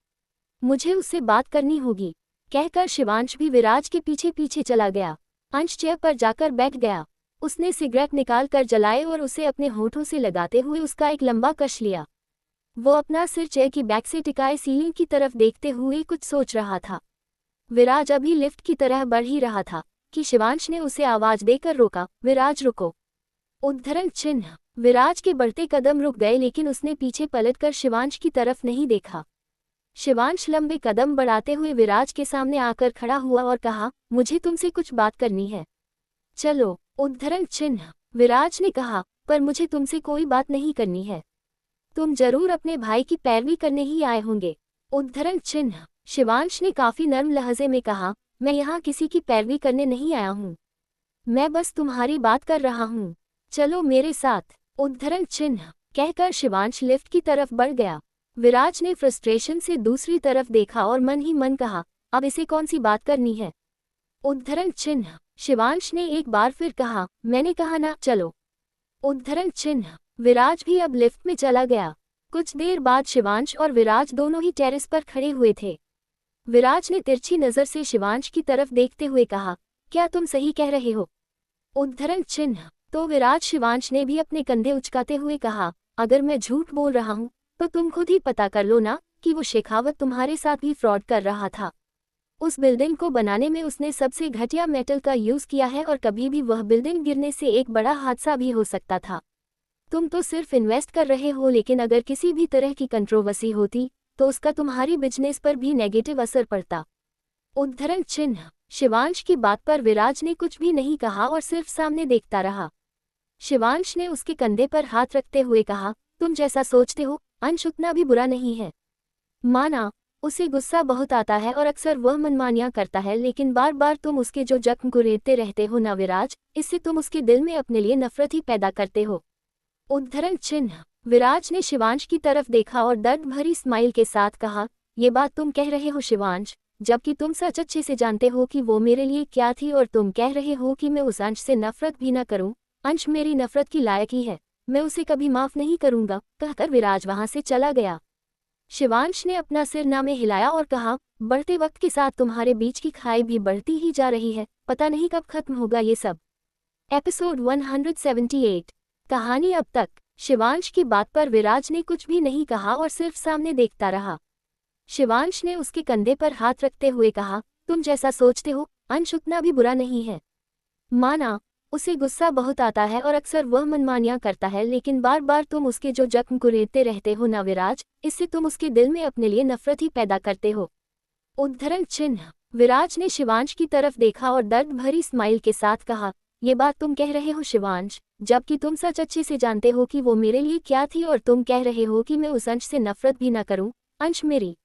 मुझे उससे बात करनी होगी। कहकर शिवांश भी विराज के पीछे पीछे चला गया। अंश चेयर पर जाकर बैठ गया। उसने सिगरेट निकाल कर जलाए और उसे अपने होठों से लगाते हुए उसका एक लंबा कश लिया। वो अपना सिर चेयर की बैक से टिकाए सीलिंग की तरफ देखते हुए कुछ सोच रहा था। विराज अभी लिफ्ट की तरह बढ़ ही रहा था कि शिवांश ने उसे आवाज देकर रोका, विराज रुको। उद्धरण चिन्ह। विराज के बढ़ते कदम रुक गए लेकिन उसने पीछे पलटकर शिवांश की तरफ नहीं देखा। शिवांश लंबे कदम बढ़ाते हुए विराज के सामने आकर खड़ा हुआ और कहा, मुझे तुमसे कुछ बात करनी है। चलो। उद्धरण चिन्ह। विराज ने कहा, पर मुझे तुमसे कोई बात नहीं करनी है, तुम जरूर अपने भाई की पैरवी करने ही आए होंगे। उद्धरण चिन्ह। शिवांश ने काफी नर्म लहजे में कहा, मैं यहाँ किसी की पैरवी करने नहीं आया हूँ, मैं बस तुम्हारी बात कर रहा हूँ, चलो मेरे साथ। उद्धरण चिन्ह। कहकर शिवांश लिफ्ट की तरफ बढ़ गया। विराज ने फ्रस्ट्रेशन से दूसरी तरफ देखा और मन ही मन कहा, अब इसे कौन सी बात करनी है? उद्धरण चिन्ह। शिवांश ने एक बार फिर कहा, मैंने कहा ना, चलो। उद्धरण चिन्ह। विराज भी अब लिफ्ट में चला गया। कुछ देर बाद शिवांश और विराज दोनों ही टेरेस पर खड़े हुए थे। विराज ने तिरछी नजर से शिवांश की तरफ देखते हुए कहा, क्या तुम सही कह रहे हो? उद्धरण चिन्ह। तो विराज शिवांश ने भी अपने कंधे उचकाते हुए कहा, अगर मैं झूठ बोल रहा हूँ तो तुम खुद ही पता कर लो ना कि वो शेखावत तुम्हारे साथ भी फ्रॉड कर रहा था। उस बिल्डिंग को बनाने में उसने सबसे घटिया मेटल का यूज किया है और कभी भी वह बिल्डिंग गिरने से एक बड़ा हादसा भी हो सकता था। तुम तो सिर्फ इन्वेस्ट कर रहे हो, लेकिन अगर किसी भी तरह की कंट्रोवर्सी होती तो उसका तुम्हारी बिजनेस पर भी नेगेटिव असर पड़ता। उद्धरण चिन्ह। शिवांश की बात पर विराज ने कुछ भी नहीं कहा और सिर्फ सामने देखता रहा। शिवांश ने उसके कंधे पर हाथ रखते हुए कहा, तुम जैसा सोचते हो अंश उतना भी बुरा नहीं है। माना उसे गुस्सा बहुत आता है और अक्सर वह मनमानियां करता है, लेकिन बार बार तुम उसके जो जख्म कुरेदते रहते हो ना विराज, इससे तुम उसके दिल में अपने लिए नफरत ही पैदा करते हो। उद्धरण चिन्ह। विराज ने शिवांश की तरफ देखा और दर्द भरी स्माइल के साथ कहा, ये बात तुम कह रहे हो शिवांश, जबकि तुम सच अच्छे से जानते हो कि वो मेरे लिए क्या थी, और तुम कह रहे हो कि मैं उस अंश से नफरत भी न करूं। अंश मेरी नफरत की लायक ही है, मैं उसे कभी माफ नहीं करूंगा। कहकर विराज वहां से चला गया। शिवांश ने अपना सिर ना में हिलाया और कहा, बढ़ते वक्त के साथ तुम्हारे बीच की खाई भी बढ़ती ही जा रही है, पता नहीं कब खत्म होगा ये सब। एपिसोड 178। कहानी अब तक। शिवांश की बात पर विराज ने कुछ भी नहीं कहा और सिर्फ सामने देखता रहा। शिवांश ने उसके कंधे पर हाथ रखते हुए कहा, तुम जैसा सोचते हो अंश उतना भी बुरा नहीं है। माना उसे गुस्सा बहुत आता है और अक्सर वह मनमानियां करता है, लेकिन बार बार तुम उसके जो जख्म कुरेदते रहते हो ना विराज, इससे तुम उसके दिल में अपने लिए नफरत ही पैदा करते हो। उद्धरण चिन्ह। विराज ने शिवांश की तरफ देखा और दर्द भरी स्माइल के साथ कहा, ये बात तुम कह रहे हो शिवांश, जबकि तुम सच अच्छे से जानते हो कि वो मेरे लिए क्या थी, और तुम कह रहे हो कि मैं उस अंश से नफरत भी न करूं। अंश मेरी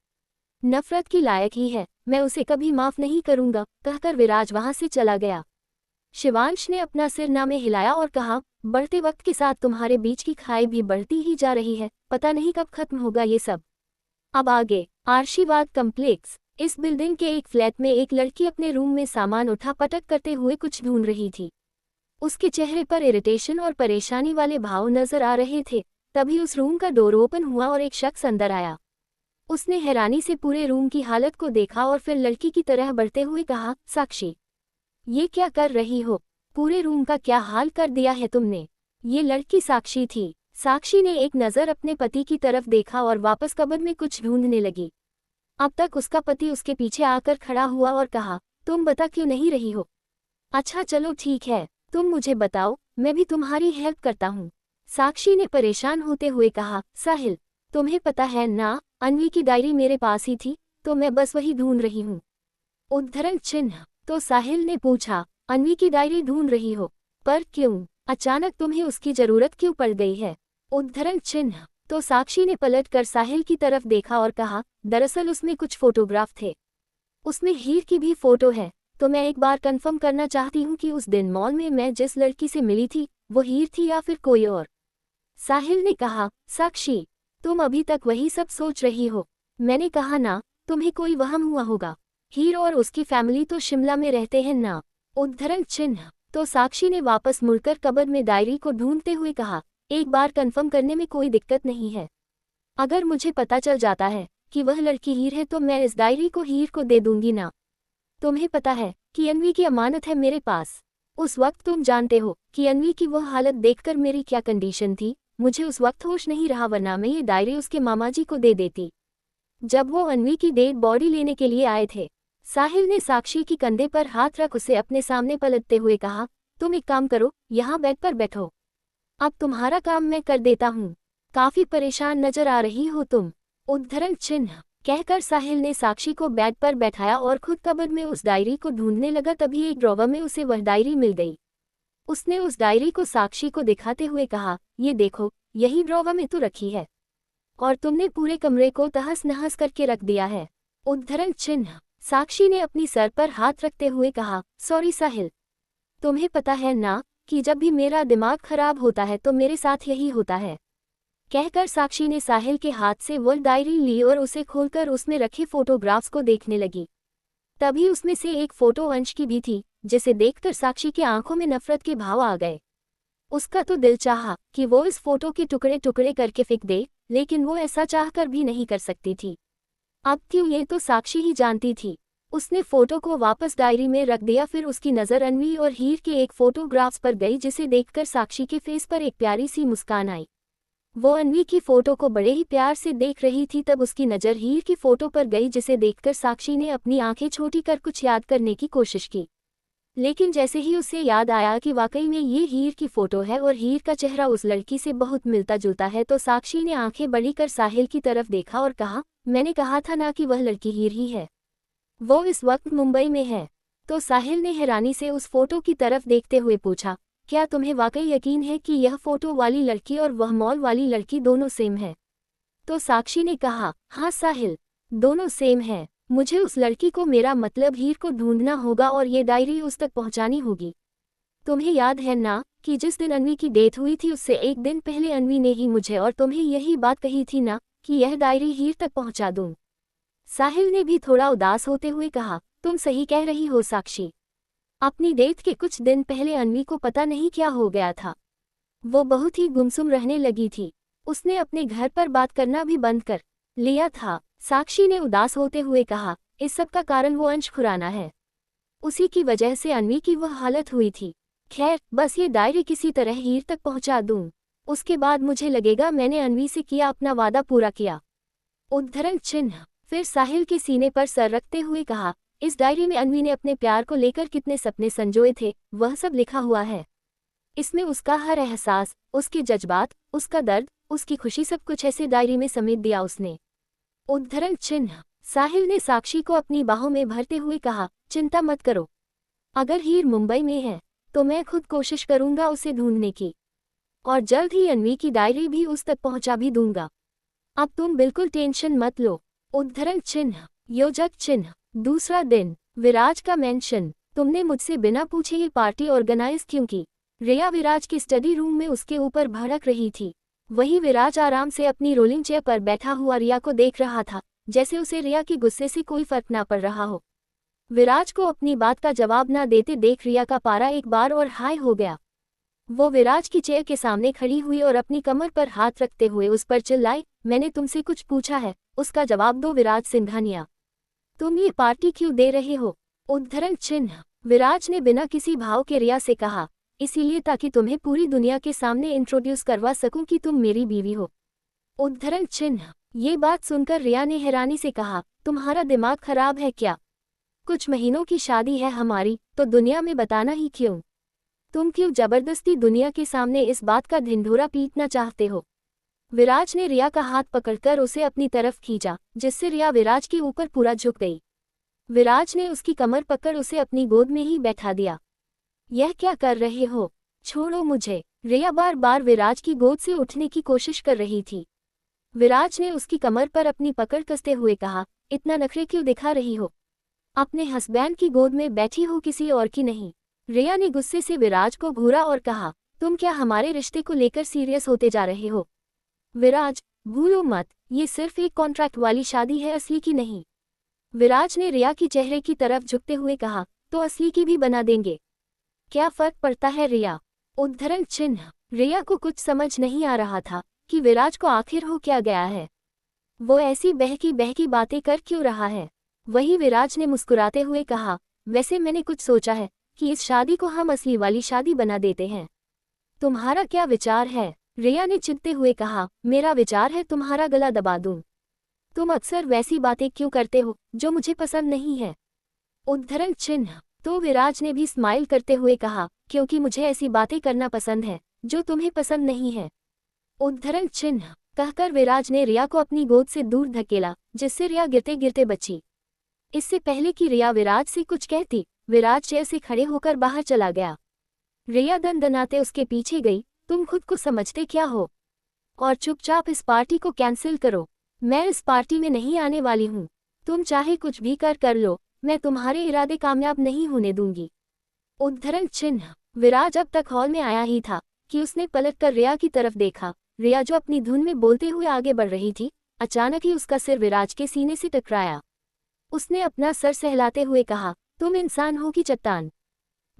नफरत की लायक ही है, मैं उसे कभी माफ नहीं करूंगा, कहकर विराज वहां से चला गया। शिवांश ने अपना सिर ना में हिलाया और कहा, बढ़ते वक्त के साथ तुम्हारे बीच की खाई भी बढ़ती ही जा रही है, पता नहीं कब खत्म होगा ये सब। अब आगे। आशीर्वाद कम्प्लेक्स। इस बिल्डिंग के एक फ्लैट में एक लड़की अपने रूम में सामान उठा पटक करते हुए कुछ ढूंढ रही थी। उसके चेहरे पर इरिटेशन और परेशानी वाले भाव नजर आ रहे थे। तभी उस रूम का डोर ओपन हुआ और एक शख्स अंदर आया। उसने हैरानी से पूरे रूम की हालत को देखा और फिर लड़की की तरह बढ़ते हुए कहा, साक्षी, ये क्या कर रही हो? पूरे रूम का क्या हाल कर दिया है तुमने? ये लड़की साक्षी थी। साक्षी ने एक नज़र अपने पति की तरफ देखा और वापस कबर्ड में कुछ ढूंढने लगी। अब तक उसका पति उसके पीछे आकर खड़ा हुआ और कहा, तुम बता क्यों नहीं रही हो? अच्छा चलो ठीक है, तुम मुझे बताओ, मैं भी तुम्हारी हेल्प करता हूँ। साक्षी ने परेशान होते हुए कहा, साहिल, तुम्हें पता है ना, अन्वी की डायरी मेरे पास ही थी, तो मैं बस वही ढूंढ रही हूँ। उद्धरण चिन्ह। तो साहिल ने पूछा, अन्वी की डायरी ढूंढ रही हो? पर क्यों? अचानक तुम्हें उसकी जरूरत क्यों पड़ गई है? उद्धरण चिन्ह। तो साक्षी ने पलटकर साहिल की तरफ देखा और कहा, दरअसल उसमें कुछ फोटोग्राफ थे। उसमें हीर की भी फोटो है, तो मैं एक बार कंफर्म करना चाहती हूँ कि उस दिन मॉल में मैं जिस लड़की से मिली थी वो हीर थी या फिर कोई और। साहिल ने कहा, साक्षी, तुम अभी तक वही सब सोच रही हो। मैंने कहा ना, तुम्हें कोई वहम हुआ होगा। हीर और उसकी फैमिली तो शिमला में रहते हैं ना। उद्धरण चिन्ह। तो साक्षी ने वापस मुड़कर कबर्ड में डायरी को ढूंढते हुए कहा, एक बार कंफर्म करने में कोई दिक्कत नहीं है। अगर मुझे पता चल जाता है कि वह लड़की हीर है तो मैं इस डायरी को हीर को दे दूंगी ना। तुम्हें पता है कि अन्वी की अमानत है मेरे पास। उस वक्त तुम जानते हो कि अन्वी की वह हालत देखकर मेरी क्या कंडीशन थी। मुझे उस वक्त होश नहीं रहा, वरना मैं ये डायरी उसके मामाजी को दे देती जब वो अन्वी की डेड बॉडी लेने के लिए आए थे। साहिल ने साक्षी की कंधे पर हाथ रख उसे अपने सामने पलटते हुए कहा, तुम एक काम करो, यहाँ बेड पर बैठो। अब तुम्हारा काम मैं कर देता हूँ। काफी परेशान नजर आ रही हो तुम। उद्धरण चिन्ह। कहकर साहिल ने साक्षी को बेड पर बैठाया और खुद कबर्ड में उस डायरी को ढूंढने लगा। तभी एक ड्रॉवर में उसे वह डायरी मिल गई। उसने उस डायरी को साक्षी को दिखाते हुए कहा, ये देखो, यही ड्रॉवर में तो रखी है, और तुमने पूरे कमरे को तहस नहस करके रख दिया है। उद्धरण चिन्ह। साक्षी ने अपनी सर पर हाथ रखते हुए कहा, सॉरी साहिल, तुम्हें पता है ना कि जब भी मेरा दिमाग खराब होता है तो मेरे साथ यही होता है। कहकर साक्षी ने साहिल के हाथ से वो डायरी ली और उसे खोलकर उसमें रखे फोटोग्राफ्स को देखने लगी। तभी उसमें से एक फोटो अंश की भी थी, जिसे देखकर साक्षी की आंखों में नफरत के भाव आ गए। उसका तो दिल चाहा कि वो इस फोटो के टुकड़े टुकड़े करके फेंक दे, लेकिन वो ऐसा चाहकर भी नहीं कर सकती थी। अब क्यों, ये तो साक्षी ही जानती थी। उसने फोटो को वापस डायरी में रख दिया। फिर उसकी नज़र अन्वी और हीर के एक फोटोग्राफ्स पर गई, जिसे देखकर साक्षी के फेस पर एक प्यारी सी मुस्कान आई। वो अन्वी की फोटो को बड़े ही प्यार से देख रही थी। तब उसकी नज़र हीर की फोटो पर गई, जिसे देखकर साक्षी ने अपनी आंखें छोटी कर कुछ याद करने की कोशिश की। लेकिन जैसे ही उसे याद आया कि वाकई में ये हीर की फोटो है और हीर का चेहरा उस लड़की से बहुत मिलता जुलता है, तो साक्षी ने आंखें बड़ी कर साहिल की तरफ देखा और कहा, मैंने कहा था ना कि वह लड़की हीर ही है। वो इस वक्त मुंबई में है। तो साहिल ने हैरानी से उस फोटो की तरफ देखते हुए पूछा, क्या तुम्हें वाकई यकीन है कि यह फोटो वाली लड़की और वह मॉल वाली लड़की दोनों सेम है? तो साक्षी ने कहा, हाँ साहिल, दोनों सेम है। मुझे उस लड़की को, मेरा मतलब हीर को ढूंढना होगा और ये डायरी उस तक पहुंचानी होगी। तुम्हें याद है ना कि जिस दिन अन्वी की डेथ हुई थी उससे एक दिन पहले अन्वी ने ही मुझे और तुम्हें यही बात कही थी ना कि यह डायरी हीर तक पहुंचा दूं। साहिल ने भी थोड़ा उदास होते हुए कहा, तुम सही कह रही हो साक्षी। अपनी डेथ के कुछ दिन पहले अन्वी को पता नहीं क्या हो गया था। वो बहुत ही गुमसुम रहने लगी थी। उसने अपने घर पर बात करना भी बंद कर लिया था। साक्षी ने उदास होते हुए कहा, इस सब का कारण वो अंश खुराना है। उसी की वजह से अन्वी की वह हालत हुई थी। खैर, बस ये डायरी किसी तरह हीर तक पहुंचा दूं, उसके बाद मुझे लगेगा मैंने अन्वी से किया अपना वादा पूरा किया। उद्धरण चिन्ह। फिर साहिल के सीने पर सर रखते हुए कहा, इस डायरी में अन्वी ने अपने प्यार को लेकर कितने सपने संजोए थे, वह सब लिखा हुआ है। इसमें उसका हर एहसास, उसके जज्बात, उसका दर्द, उसकी खुशी, सब कुछ ऐसे डायरी में समेट दिया उसने। उद्धरण चिन्ह। साहिल ने साक्षी को अपनी बाहों में भरते हुए कहा, चिंता मत करो। अगर हीर मुंबई में है तो मैं खुद कोशिश करूंगा उसे ढूंढने की, और जल्द ही अन्वी की डायरी भी उस तक पहुंचा भी दूंगा। अब तुम बिल्कुल टेंशन मत लो। उद्धरण चिन्ह, योजक चिन्ह। दूसरा दिन, विराज का मेंशन। तुमने मुझसे बिना पूछे ये पार्टी ऑर्गेनाइज क्यों की? रिया विराज के स्टडी रूम में उसके ऊपर भड़क रही थी। वही विराज आराम से अपनी रोलिंग चेयर पर बैठा हुआ रिया को देख रहा था, जैसे उसे रिया के गुस्से से कोई फर्क ना पड़ रहा हो। विराज को अपनी बात का जवाब ना देते देख रिया का पारा एक बार और हाई हो गया। वो विराज की चेयर के सामने खड़ी हुई और अपनी कमर पर हाथ रखते हुए उस पर चिल्लाई, मैंने तुमसे कुछ पूछा है, उसका जवाब दो विराज सिंघानिया। तुम ये पार्टी क्यों दे रहे हो? उद्धरण चिन्ह, विराज ने बिना किसी भाव के रिया से कहा, इसीलिए ताकि तुम्हें पूरी दुनिया के सामने इंट्रोड्यूस करवा सकूं कि तुम मेरी बीवी हो। उद्धरण चिन्ह, ये बात सुनकर रिया ने हैरानी से कहा, तुम्हारा दिमाग खराब है क्या? कुछ महीनों की शादी है हमारी, तो दुनिया में बताना ही क्यों? तुम क्यों जबरदस्ती दुनिया के सामने इस बात का ढिंढोरा पीटना चाहते हो? विराज ने रिया का हाथ पकड़कर उसे अपनी तरफ खींचा, जिससे रिया विराज के ऊपर पूरा झुक गई। विराज ने उसकी कमर पकड़ उसे अपनी गोद में ही बैठा दिया। यह क्या कर रहे हो? छोड़ो मुझे। रिया बार बार विराज की गोद से उठने की कोशिश कर रही थी। विराज ने उसकी कमर पर अपनी पकड़ कसते हुए कहा, इतना नखरे क्यों दिखा रही हो? अपने हस्बैंड की गोद में बैठी हो, किसी और की नहीं। रिया ने गुस्से से विराज को घूरा और कहा, तुम क्या हमारे रिश्ते को लेकर सीरियस होते जा रहे हो? विराज, भूलो मत, ये सिर्फ एक कॉन्ट्रैक्ट वाली शादी है, असली की नहीं। विराज ने रिया की चेहरे की तरफ झुकते हुए कहा, तो असली की भी बना देंगे, क्या फर्क पड़ता है रिया? उद्धरण चिन्ह, रिया को कुछ समझ नहीं आ रहा था कि विराज को आखिर हो क्या गया है। वो ऐसी बहकी बहकी बातें कर क्यों रहा है? वही विराज ने मुस्कुराते हुए कहा, वैसे मैंने कुछ सोचा है कि इस शादी को हम असली वाली शादी बना देते हैं। तुम्हारा क्या विचार है? रिया ने चिढ़ते हुए कहा, मेरा विचार है तुम्हारा गला दबा दूं। तुम अक्सर वैसी बातें क्यों करते हो जो मुझे पसंद नहीं है? उद्धरण चिन्ह, तो विराज ने भी स्माइल करते हुए कहा, क्योंकि मुझे ऐसी बातें करना पसंद है जो तुम्हें पसंद नहीं है। उद्धरण चिन्ह, कहकर विराज ने रिया को अपनी गोद से दूर धकेला, जिससे रिया गिरते गिरते बची। इससे पहले कि रिया विराज से कुछ कहती, विराज चेयर से खड़े होकर बाहर चला गया। रिया दनदनाते उसके पीछे गई, तुम खुद को समझते क्या हो? और चुपचाप इस पार्टी को कैंसिल करो। मैं इस पार्टी में नहीं आने वाली हूँ। तुम चाहे कुछ भी कर लो, मैं तुम्हारे इरादे कामयाब नहीं होने दूंगी। उद्धरण चिन्ह, विराज अब तक हॉल में आया ही था कि उसने पलटकर रिया की तरफ देखा। रिया जो अपनी धुन में बोलते हुए आगे बढ़ रही थी, अचानक ही उसका सिर विराज के सीने से टकराया। उसने अपना सर सहलाते हुए कहा, तुम इंसान हो कि चट्टान?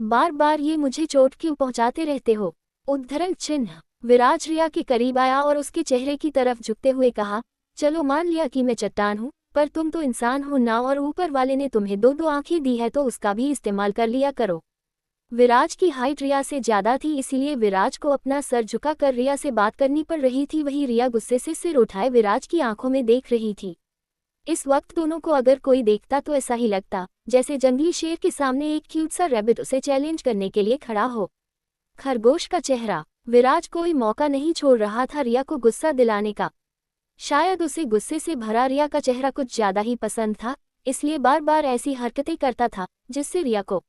बार बार ये मुझे चोट क्यों पहुंचाते रहते हो? उद्धरण चिन्ह, विराज रिया के करीब आया और उसके चेहरे की तरफ झुकते हुए कहा, चलो मान लिया कि मैं चट्टान हूँ, पर तुम तो इंसान हो ना, और ऊपर वाले ने तुम्हें दो आंखें दी है तो उसका भी इस्तेमाल कर लिया करो। विराज की हाइट रिया से ज्यादा थी, इसीलिए विराज को अपना सर झुका कर रिया से बात करनी पड़ रही थी। वही रिया गुस्से से सिर उठाए विराज की आंखों में देख रही थी। इस वक्त दोनों को अगर कोई देखता तो ऐसा ही लगता जैसे जंगली शेर के सामने एक क्यूट सा रैबिट उसे चैलेंज करने के लिए खड़ा हो। खरगोश का चेहरा, विराज कोई मौका नहीं छोड़ रहा था रिया को गुस्सा दिलाने का। शायद उसे गुस्से से भरा रिया का चेहरा कुछ ज्यादा ही पसंद था, इसलिए बार बार ऐसी हरकतें करता था जिससे रिया को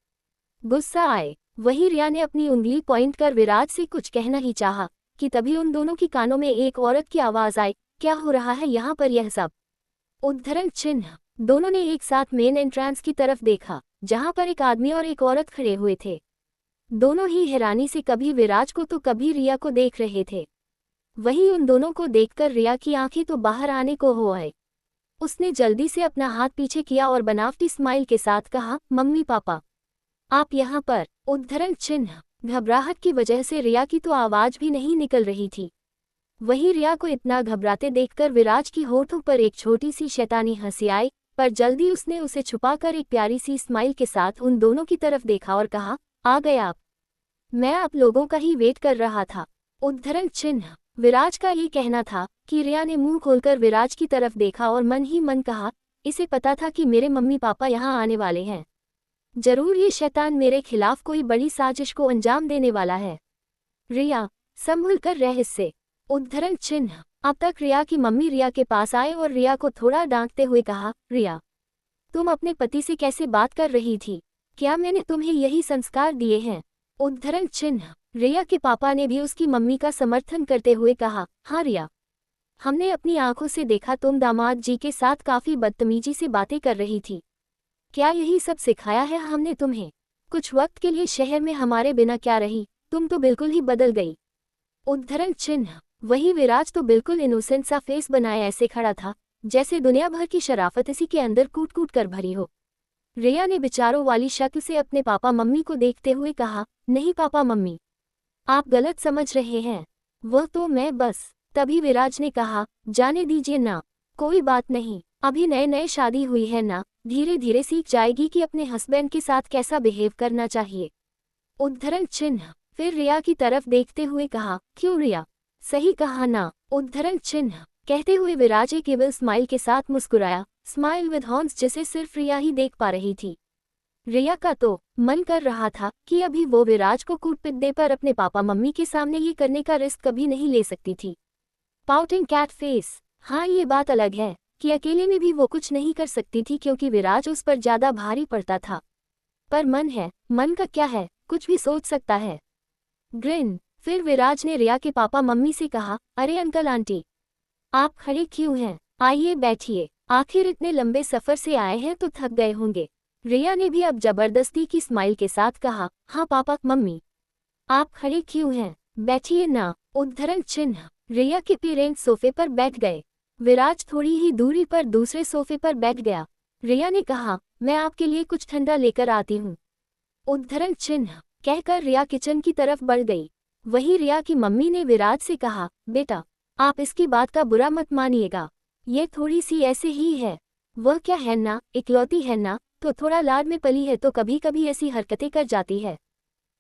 गुस्सा आए। वही रिया ने अपनी उंगली पॉइंट कर विराज से कुछ कहना ही चाहा कि तभी उन दोनों की कानों में एक औरत की आवाज आई, क्या हो रहा है यहाँ पर यह सब? उद्धरण चिन्ह, दोनों ने एक साथ मेन एंट्रेंस की तरफ देखा, जहां पर एक आदमी और एक औरत खड़े हुए थे। दोनों ही हैरानी से कभी विराज को तो कभी रिया को देख रहे थे। वही उन दोनों को देखकर रिया की आंखें तो बाहर आने को हो आए। उसने जल्दी से अपना हाथ पीछे किया और बनावटी स्माइल के साथ कहा, मम्मी पापा आप यहाँ पर? उद्धरण चिन्ह, घबराहट की वजह से रिया की तो आवाज भी नहीं निकल रही थी। वही रिया को इतना घबराते देखकर विराज की होठों पर एक छोटी सी शैतानी हंसी आई, पर जल्दी उसने उसे छुपाकर एक प्यारी सी स्माइल के साथ उन दोनों की तरफ देखा और कहा, आ गए आप? मैं आप लोगों का ही वेट कर रहा था। उद्धरण चिन्ह, विराज का ये कहना था कि रिया ने मुंह खोलकर विराज की तरफ देखा और मन ही मन कहा, इसे पता था कि मेरे मम्मी पापा यहाँ आने वाले हैं। जरूर ये शैतान मेरे खिलाफ कोई बड़ी साजिश को अंजाम देने वाला है। रिया, संभल कर रह इससे। उद्धरण चिन्ह, अब तक रिया की मम्मी रिया के पास आए और रिया को थोड़ा डांटते हुए कहा, रिया, तुम अपने पति से कैसे बात कर रही थी? क्या मैंने तुम्हें यही संस्कार दिए हैं? उद्धरण चिन्ह। रिया के पापा ने भी उसकी मम्मी का समर्थन करते हुए कहा, हाँ रिया, हमने अपनी आंखों से देखा तुम दामाद जी के साथ काफी बदतमीजी से बातें कर रही थी। क्या यही सब सिखाया है हमने तुम्हें? कुछ वक्त के लिए शहर में हमारे बिना क्या रही, तुम तो बिल्कुल ही बदल गई। उद्धरण चिन्ह। वही विराज तो बिल्कुल इनोसेंट सा फेस बनाए ऐसे खड़ा था जैसे दुनिया भर की शराफत इसी के अंदर कूट कूट कर भरी हो। रिया ने विचारों वाली शक्ल से अपने पापा मम्मी को देखते हुए कहा, नहीं पापा मम्मी, आप गलत समझ रहे हैं, वह तो मैं बस। तभी विराज ने कहा, जाने दीजिए ना, कोई बात नहीं, अभी नए नए शादी हुई है ना, धीरे धीरे सीख जाएगी कि अपने हस्बैंड के साथ कैसा बिहेव करना चाहिए। उद्धरण चिन्ह। फिर रिया की तरफ देखते हुए कहा, क्यों रिया, सही कहा ना? उद्धरण चिन्ह। कहते हुए विराज एक केवल स्माइल के साथ मुस्कुराया, स्माइल विद हॉर्न्स जिसे सिर्फ रिया ही देख पा रही थी। रिया का तो मन कर रहा था कि अभी वो विराज को कूट पिट दे, पर अपने पापा मम्मी के सामने ये करने का रिस्क कभी नहीं ले सकती थी। Pouting cat face. हाँ, ये बात अलग है कि अकेले में भी वो कुछ नहीं कर सकती थी क्योंकि विराज उस पर ज्यादा भारी पड़ता था। पर मन है, मन का क्या है, कुछ भी सोच सकता है। ग्रिन। फिर विराज ने रिया के पापा मम्मी से कहा, अरे अंकल आंटी, आप खड़े क्यों हैं? आइए बैठिए, आखिर इतने लंबे सफर से आए हैं तो थक गए होंगे। रिया ने भी अब जबरदस्ती की स्माइल के साथ कहा, हाँ पापा मम्मी, आप खड़े क्यों हैं, बैठिए ना। उद्धरण चिन्ह। रिया के पेरेंट्स सोफे पर बैठ गए। विराज थोड़ी ही दूरी पर दूसरे सोफे पर बैठ गया। रिया ने कहा, मैं आपके लिए कुछ ठंडा लेकर आती हूँ। उद्धरण चिन्ह। कहकर रिया किचन की तरफ बढ़ गई। वहीं रिया की मम्मी ने विराज से कहा, बेटा, आप इसकी बात का बुरा मत मानिएगा, ये थोड़ी सी ऐसे ही है। वह क्या है ना, इकलौती है ना, तो थोड़ा लाड में पली है तो कभी कभी ऐसी हरकतें कर जाती है।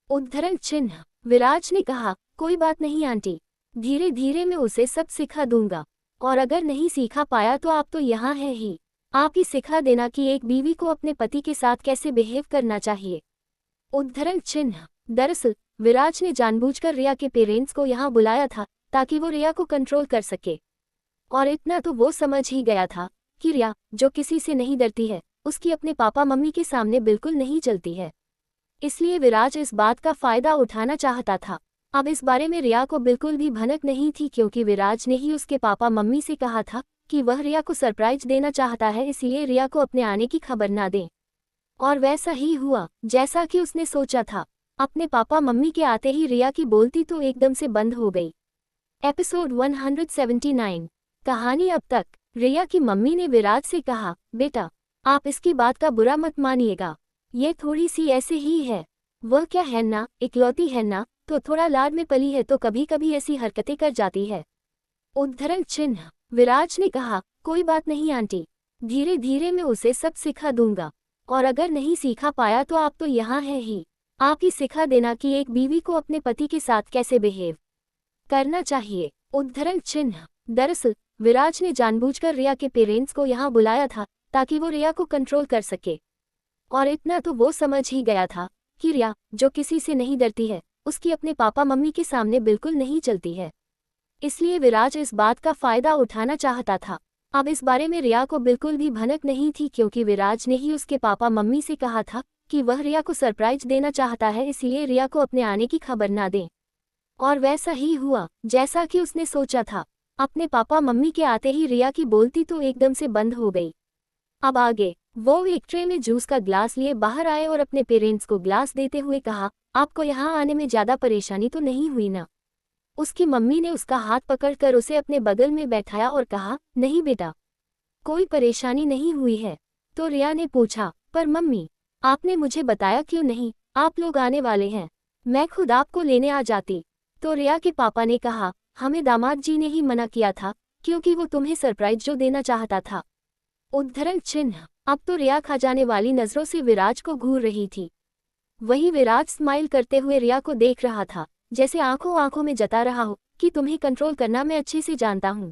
उद्धरण चिन्ह। विराज ने कहा, कोई बात नहीं आंटी, धीरे धीरे मैं उसे सब सिखा दूंगा, और अगर नहीं सीखा पाया तो आप तो यहाँ है ही, आप ही सिखा देना कि एक बीवी को अपने पति के साथ कैसे बिहेव करना चाहिए। उद्धरण चिन्ह। दरअसल विराज ने जानबूझकर रिया के पेरेंट्स को यहाँ बुलाया था ताकि वो रिया को कंट्रोल कर सके, और इतना तो वो समझ ही गया था कि रिया, जो किसी से नहीं डरती है, उसकी अपने पापा मम्मी के सामने बिल्कुल नहीं चलती है। इसलिए विराज इस बात का फायदा उठाना चाहता था। अब इस बारे में रिया को बिल्कुल भी भनक नहीं थी क्योंकि विराज ने ही उसके पापा मम्मी से कहा था कि वह रिया को सरप्राइज देना चाहता है, इसलिए रिया को अपने आने की खबर ना दें। और वैसा ही हुआ जैसा कि उसने सोचा था। अपने पापा मम्मी के आते ही रिया की बोलती तो एकदम से बंद हो गई। एपिसोड 179। कहानी अब तक। रिया की मम्मी ने विराज से कहा, बेटा, आप इसकी बात का बुरा मत मानिएगा, ये थोड़ी सी ऐसे ही है। वह क्या है ना, इकलौती है ना, तो थोड़ा लाड में पली है तो कभी कभी ऐसी हरकतें कर जाती है। उद्धरण चिन्ह। विराज ने कहा, कोई बात नहीं आंटी, धीरे धीरे मैं उसे सब सिखा दूंगा, और अगर नहीं सीखा पाया तो आप तो यहाँ है ही, आप ही सिखा देना कि एक बीवी को अपने पति के साथ कैसे बिहेव करना चाहिए। उद्धरण चिन्ह। दरअसल विराज ने जानबूझकर रिया के पेरेंट्स को यहाँ बुलाया था ताकि वो रिया को कंट्रोल कर सके, और इतना तो वो समझ ही गया था कि रिया, जो किसी से नहीं डरती है, उसकी अपने पापा मम्मी के सामने बिल्कुल नहीं चलती है। इसलिए विराज इस बात का फायदा उठाना चाहता था। अब इस बारे में रिया को बिल्कुल भी भनक नहीं थी क्योंकि विराज ने ही उसके पापा मम्मी से कहा था कि वह रिया को सरप्राइज देना चाहता है, इसलिए रिया को अपने आने की खबर ना दें। और वैसा ही हुआ जैसा कि उसने सोचा था। अपने पापा मम्मी के आते ही रिया की बोलती तो एकदम से बंद हो गई। अब आगे वो एक ट्रे में जूस का ग्लास लिए बाहर आए और अपने पेरेंट्स को ग्लास देते हुए कहा, आपको यहाँ आने में ज्यादा परेशानी तो नहीं हुई ना? उसकी मम्मी ने उसका हाथ पकड़कर उसे अपने बगल में बैठाया और कहा, नहीं बेटा, कोई परेशानी नहीं हुई है। तो रिया ने पूछा, पर मम्मी, आपने मुझे बताया क्यों नहीं? आप लोग आने वाले हैं, मैं खुद आपको लेने आ जाती। तो रिया के पापा ने कहा, हमें दामाद जी ने ही मना किया था क्योंकि वो तुम्हें सरप्राइज जो देना चाहता था। उद्धरण चिन्ह। अब तो रिया खा जाने वाली नजरों से विराज को घूर रही थी। वही विराज स्माइल करते हुए रिया को देख रहा था, जैसे आंखों आंखों में जता रहा हो कि तुम्हें कंट्रोल करना मैं अच्छे से जानता हूँ।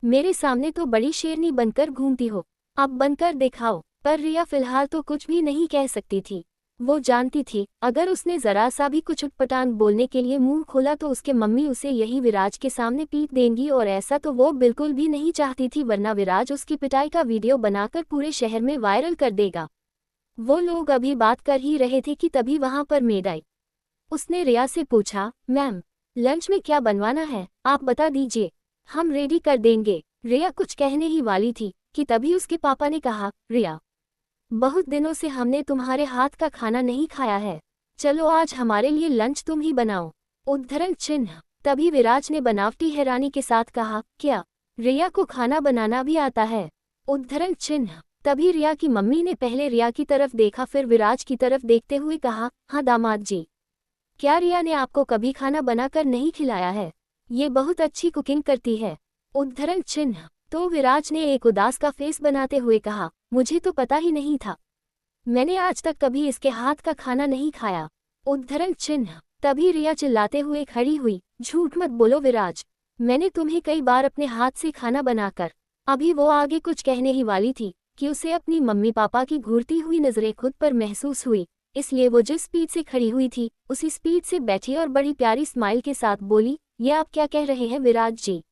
मेरे सामने तो बड़ी शेरनी बनकर घूमती हो, अब बनकर दिखाओ। पर रिया फिलहाल तो कुछ भी नहीं कह सकती थी। वो जानती थी अगर उसने जरा सा भी कुछ उटपटांग बोलने के लिए मुंह खोला तो उसके मम्मी उसे यही विराज के सामने पीट देंगी, और ऐसा तो वो बिल्कुल भी नहीं चाहती थी, वरना विराज उसकी पिटाई का वीडियो बनाकर पूरे शहर में वायरल कर देगा। वो लोग अभी बात कर ही रहे थे कि तभी वहां पर मेड आई। उसने रिया से पूछा, मैम लंच में क्या बनवाना है, आप बता दीजिए, हम रेडी कर देंगे। रिया कुछ कहने ही वाली थी कि तभी उसके पापा ने कहा, रिया बहुत दिनों से हमने तुम्हारे हाथ का खाना नहीं खाया है, चलो आज हमारे लिए लंच तुम ही बनाओ। उद्धरण चिन्ह। तभी विराज ने बनावटी हैरानी के साथ कहा, क्या रिया को खाना बनाना भी आता है? उद्धरण चिन्ह। तभी रिया की मम्मी ने पहले रिया की तरफ देखा, फिर विराज की तरफ देखते हुए कहा, हाँ दामाद जी, क्या रिया ने आपको कभी खाना बनाकर नहीं खिलाया है? ये बहुत अच्छी कुकिंग करती है। उद्धरण चिन्ह। तो विराज ने एक उदास का फेस बनाते हुए कहा, मुझे तो पता ही नहीं था, मैंने आज तक कभी इसके हाथ का खाना नहीं खाया। उद्धरण चिन्ह। तभी रिया चिल्लाते हुए खड़ी हुई, झूठ मत बोलो विराज, मैंने तुम्हें कई बार अपने हाथ से खाना बनाकर। अभी वो आगे कुछ कहने ही वाली थी कि उसे अपनी मम्मी पापा की घूरती हुई नजरें खुद पर महसूस हुई, इसलिए वो जिस स्पीड से खड़ी हुई थी उसी स्पीड से बैठी और बड़ी प्यारी स्माइल के साथ बोली, ये आप क्या कह रहे हैं विराज जी,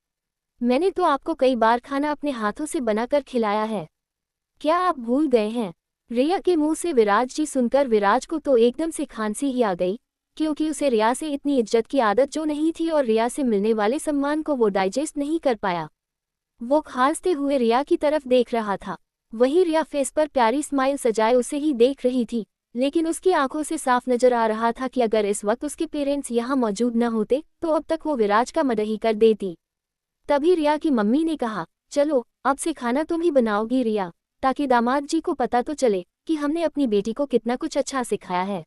मैंने तो आपको कई बार खाना अपने हाथों से बनाकर खिलाया है, क्या आप भूल गए हैं? रिया के मुंह से विराज जी सुनकर विराज को तो एकदम से खांसी ही आ गई, क्योंकि उसे रिया से इतनी इज्जत की आदत जो नहीं थी और रिया से मिलने वाले सम्मान को वो डाइजेस्ट नहीं कर पाया। वो खांसते हुए रिया की तरफ देख रहा था, वहीं रिया फेस पर प्यारी स्माइल सजाए उसे ही देख रही थी, लेकिन उसकी आंखों से साफ नजर आ रहा था कि अगर इस वक्त उसके पेरेंट्स यहाँ मौजूद न होते तो अब तक वो विराज का मदही कर देती। तभी रिया की मम्मी ने कहा, चलो अब से खाना तुम ही बनाओगी रिया, ताकि दामाद जी को पता तो चले कि हमने अपनी बेटी को कितना कुछ अच्छा सिखाया है।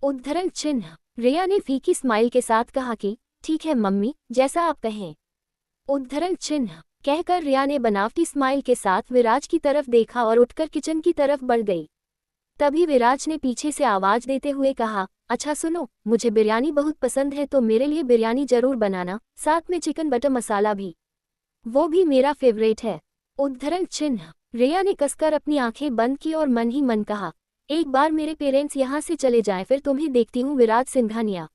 उद्धरण चिन्ह। रिया ने फीकी स्माइल के साथ कहा कि ठीक है मम्मी, जैसा आप कहें। उद्धरण चिन्ह। कहकर रिया ने बनावटी स्माइल के साथ विराज की तरफ देखा और उठकर किचन की तरफ बढ़ गई। तभी विराज ने पीछे से आवाज देते हुए कहा, अच्छा सुनो, मुझे बिरयानी बहुत पसंद है तो मेरे लिए बिरयानी जरूर बनाना, साथ में चिकन बटर मसाला भी, वो भी मेरा फेवरेट है। उद्धरण चिन्ह। रिया ने कसकर अपनी आंखें बंद की और मन ही मन कहा, एक बार मेरे पेरेंट्स यहाँ से चले जाएं फिर तुम्हें देखती हूँ विराज सिंघानिया,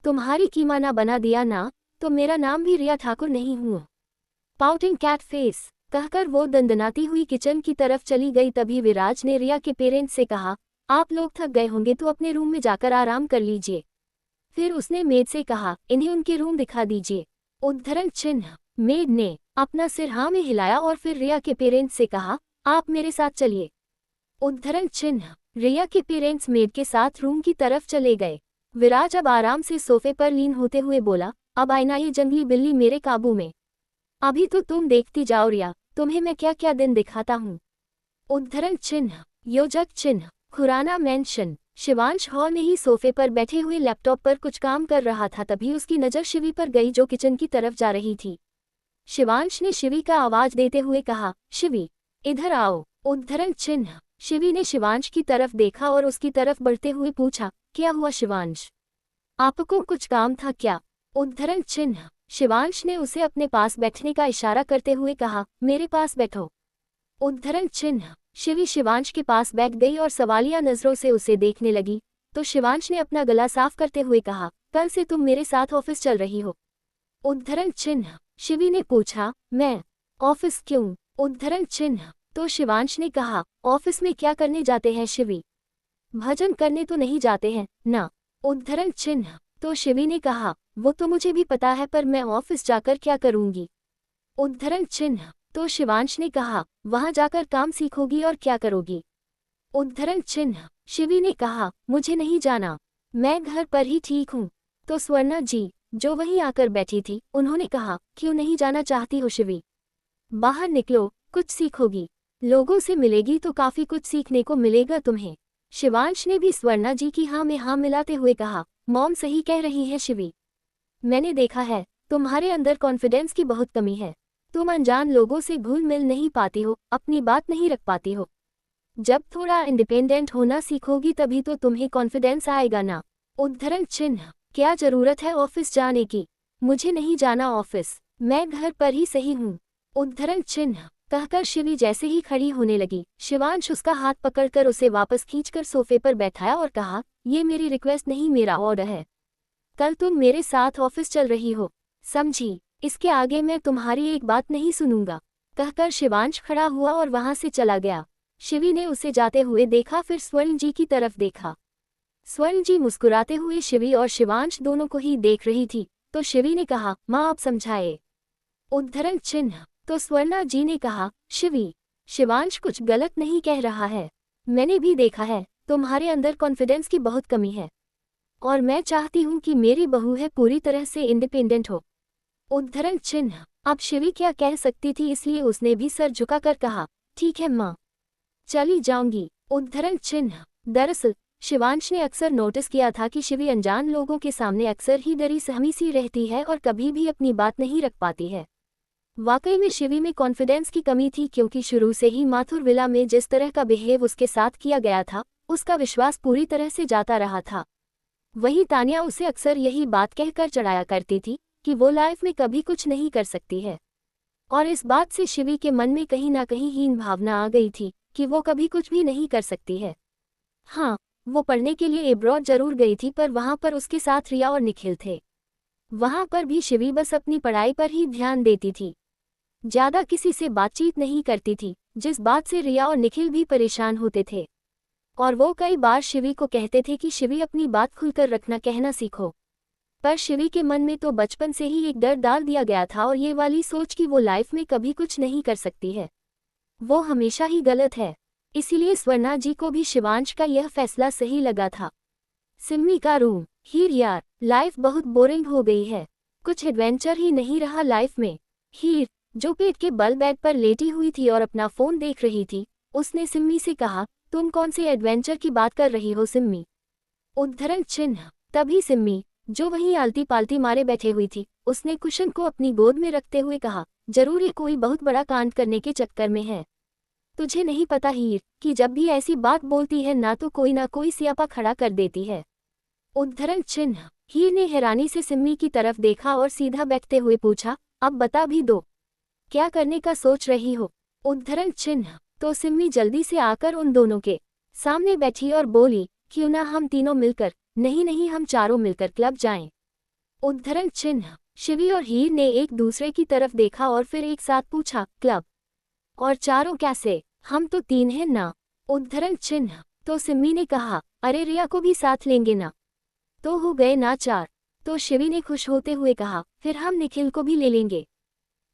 तुम्हारी कीमा ना बना दिया ना तो मेरा नाम भी रिया ठाकुर नहीं हुआ। पाउटिंग कैट फेस कहकर वो दंदनाती हुई किचन की तरफ चली गई। तभी विराज ने रिया के पेरेंट्स से कहा, आप लोग थक गए होंगे तो अपने रूम में जाकर आराम कर लीजिए। फिर उसने मेड से कहा, इन्हें उनके रूम दिखा दीजिए। उद्धरण चिन्ह। मेड ने अपना सिर हाँ में हिलाया और फिर रिया के पेरेंट्स से कहा, आप मेरे साथ चलिए। उद्धरण चिन्ह। रिया के पेरेंट्स मेड के साथ रूम की तरफ चले गए। विराज अब आराम से सोफे पर लीन होते हुए बोला, अब आईना ये जंगली बिल्ली मेरे काबू में, अभी तो तुम देखती जाओ रिया, तुम्हें मैं क्या क्या दिन दिखाता हूँ। उद्धरण चिन्ह। योजक चिन्ह। खुराना मेंशन। शिवांश हॉल में ही सोफे पर बैठे हुए लैपटॉप पर कुछ काम कर रहा था, तभी उसकी नज़र शिवी पर गई जो किचन की तरफ जा रही थी। शिवांश ने शिवी का आवाज देते हुए कहा, शिवी इधर आओ। उद्धरण चिन्ह। शिवी ने शिवांश की तरफ देखा और उसकी तरफ बढ़ते हुए पूछा, क्या हुआ शिवांश, आपको कुछ काम था क्या? उद्धरण चिन्ह। शिवांश ने उसे अपने पास बैठने का इशारा करते हुए कहा, मेरे पास बैठो। उद्धरण चिन्ह। शिवी शिवांश के पास बैठ गई और सवालिया नजरों से उसे देखने लगी, तो शिवांश ने अपना गला साफ करते हुए कहा, कल से तुम मेरे साथ ऑफिस चल रही हो। उद्धरण चिन्ह। शिवी ने पूछा, मैं ऑफिस क्यों? उद्धरण चिन्ह। तो शिवांश ने कहा, ऑफिस में क्या करने जाते हैं शिवी, भजन करने तो नहीं जाते हैं ना? उद्धरण चिन्ह। तो शिवी ने कहा, वो तो मुझे भी पता है, पर मैं ऑफिस जाकर क्या करूंगी? उद्धरण चिन्ह। तो शिवांश ने कहा, वहां जाकर काम सीखोगी और क्या करोगी? उद्धरण चिन्ह। शिवी ने कहा, मुझे नहीं जाना, मैं घर पर ही ठीक हूँ। तो स्वर्णा जी जो वहीं आकर बैठी थी, उन्होंने कहा, क्यों नहीं जाना चाहती हो शिवी, बाहर निकलो, कुछ सीखोगी, लोगों से मिलेगी तो काफी कुछ सीखने को मिलेगा तुम्हें। शिवांश ने भी स्वर्णा जी की हाँ में हाँ मिलाते हुए कहा, मॉम सही कह रही है शिवी, मैंने देखा है तुम्हारे अंदर कॉन्फिडेंस की बहुत कमी है, तुम अनजान लोगों से घुल मिल नहीं पाती हो, अपनी बात नहीं रख पाती हो। जब थोड़ा इंडिपेंडेंट होना सीखोगी तभी तो तुम्हें कॉन्फिडेंस आएगा ना। उद्धरण चिन्ह। क्या जरूरत है ऑफिस जाने की, मुझे नहीं जाना ऑफिस, मैं घर पर ही सही हूँ। उद्धरण चिन्ह। कहकर शिवी जैसे ही खड़ी होने लगी, शिवांश उसका हाथ पकड़कर उसे वापस खींचकर सोफे पर बैठाया और कहा, ये मेरी रिक्वेस्ट नहीं, मेरा ऑर्डर है। कल तुम मेरे साथ ऑफिस चल रही हो, समझी? इसके आगे मैं तुम्हारी एक बात नहीं सुनूंगा। कहकर शिवांश खड़ा हुआ और वहां से चला गया। शिवी ने उसे जाते हुए देखा, फिर स्वर्ण जी की तरफ देखा। स्वर्ण जी मुस्कुराते हुए शिवी और शिवांश दोनों को ही देख रही थी, तो शिवी ने कहा, माँ आप समझाए। उद्धरण चिन्ह। तो स्वर्णा जी ने कहा, शिवी, शिवांश कुछ गलत नहीं कह रहा है। मैंने भी देखा है, तुम्हारे अंदर कॉन्फिडेंस की बहुत कमी है, और मैं चाहती हूँ कि मेरी बहू है पूरी तरह से इंडिपेंडेंट हो। उद्धरण चिन्ह। अब शिवी क्या कह सकती थी, इसलिए उसने भी सर झुकाकर कहा, ठीक है माँ, चली जाऊंगी। उद्धरण चिन्ह। दरअसल शिवांश ने अक्सर नोटिस किया था कि शिवी अनजान लोगों के सामने अक्सर ही डरी सहमी सी रहती है और कभी भी अपनी बात नहीं रख पाती है। वाकई में शिवी में कॉन्फिडेंस की कमी थी, क्योंकि शुरू से ही माथुर विला में जिस तरह का बिहेव उसके साथ किया गया था, उसका विश्वास पूरी तरह से जाता रहा था। वही तानिया उसे अक्सर यही बात कहकर चढ़ाया करती थी कि वो लाइफ में कभी कुछ नहीं कर सकती है, और इस बात से शिवी के मन में कहीं ना कहीं हीन भावना आ गई थी कि वो कभी कुछ भी नहीं कर सकती है। हाँ, वो पढ़ने के लिए एब्रॉड जरूर गई थी, पर वहाँ पर उसके साथ रिया और निखिल थे। वहाँ पर भी शिवी बस अपनी पढ़ाई पर ही ध्यान देती थी, ज्यादा किसी से बातचीत नहीं करती थी, जिस बात से रिया और निखिल भी परेशान होते थे। और वो कई बार शिवी को कहते थे कि शिवी अपनी बात खुलकर रखना, कहना सीखो। पर शिवी के मन में तो बचपन से ही एक डर डाल दिया गया था, और ये वाली सोच कि वो लाइफ में कभी कुछ नहीं कर सकती है, वो हमेशा ही गलत है। इसीलिए स्वर्णा जी को भी शिवांश का यह फैसला सही लगा था। सिम्मी का रूम। हीर यार, लाइफ बहुत बोरिंग हो गई है, कुछ एडवेंचर ही नहीं रहा लाइफ में। हीर, जो पेट के बल बेड पर लेटी हुई थी और अपना फोन देख रही थी, उसने सिम्मी से कहा, तुम कौन से एडवेंचर की बात कर रही हो सिम्मी? उद्धरण चिन्ह। तभी सिम्मी, जो वहीं आलती पालती मारे बैठे हुई थी, उसने कुशन को अपनी गोद में रखते हुए कहा, जरूर ये कोई बहुत बड़ा कांड करने के चक्कर में है। तुझे नहीं पता हीर, कि जब भी ऐसी बात बोलती है ना कोई सियापा खड़ा कर देती है। उद्धरण चिन्ह। हीर ने हैरानी से सिम्मी की तरफ देखा और सीधा बैठते हुए पूछा, अब बता भी दो, क्या करने का सोच रही हो? उद्धरण चिन्ह। तो सिम्मी जल्दी से आकर उन दोनों के सामने बैठी और बोली, क्यों ना हम तीनों मिलकर, नहीं हम चारों मिलकर क्लब जाएं। उद्धरण चिन्ह। शिवी और हीर ने एक दूसरे की तरफ देखा और फिर एक साथ पूछा, क्लब? और चारों कैसे? हम तो 3 हैं ना। उद्धरण चिन्ह। तो सिम्मी ने कहा, अरे रिया को भी साथ लेंगे ना, तो हो गए ना 4। तो शिवी ने खुश होते हुए कहा, फिर हम निखिल को भी ले लेंगे,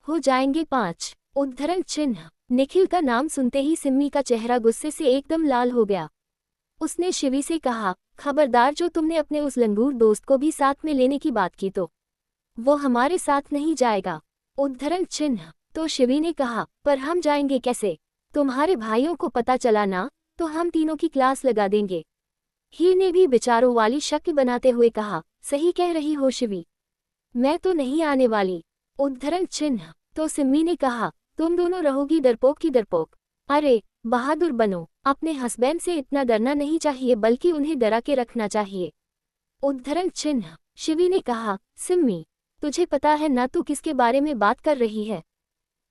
हो जाएंगे 5। उद्धरण चिन्ह। निखिल का नाम सुनते ही सिम्मी का चेहरा गुस्से से एकदम लाल हो गया। उसने शिवी से कहा, खबरदार, जो तुमने अपने उस लंगूर दोस्त को भी साथ में लेने की बात की तो वो हमारे साथ नहीं जाएगा। उद्धरण चिन्ह। तो शिवी ने कहा, पर हम जाएंगे कैसे? तुम्हारे भाइयों को पता चला ना, तो हम तीनों की क्लास लगा देंगे। हीर ने भी विचारों वाली शक्ल बनाते हुए कहा, सही कह रही हो शिवी, मैं तो नहीं आने वाली। उद्धरण चिन्ह। तो सिम्मी ने कहा, तुम दोनों रहोगी डरपोक की डरपोक। अरे बहादुर बनो, अपने हस्बैंड से इतना डरना नहीं चाहिए, बल्कि उन्हें डरा के रखना चाहिए। उद्धरण चिन्ह। शिवी ने कहा, सिम्मी, तुझे पता है ना तू किसके बारे में बात कर रही है?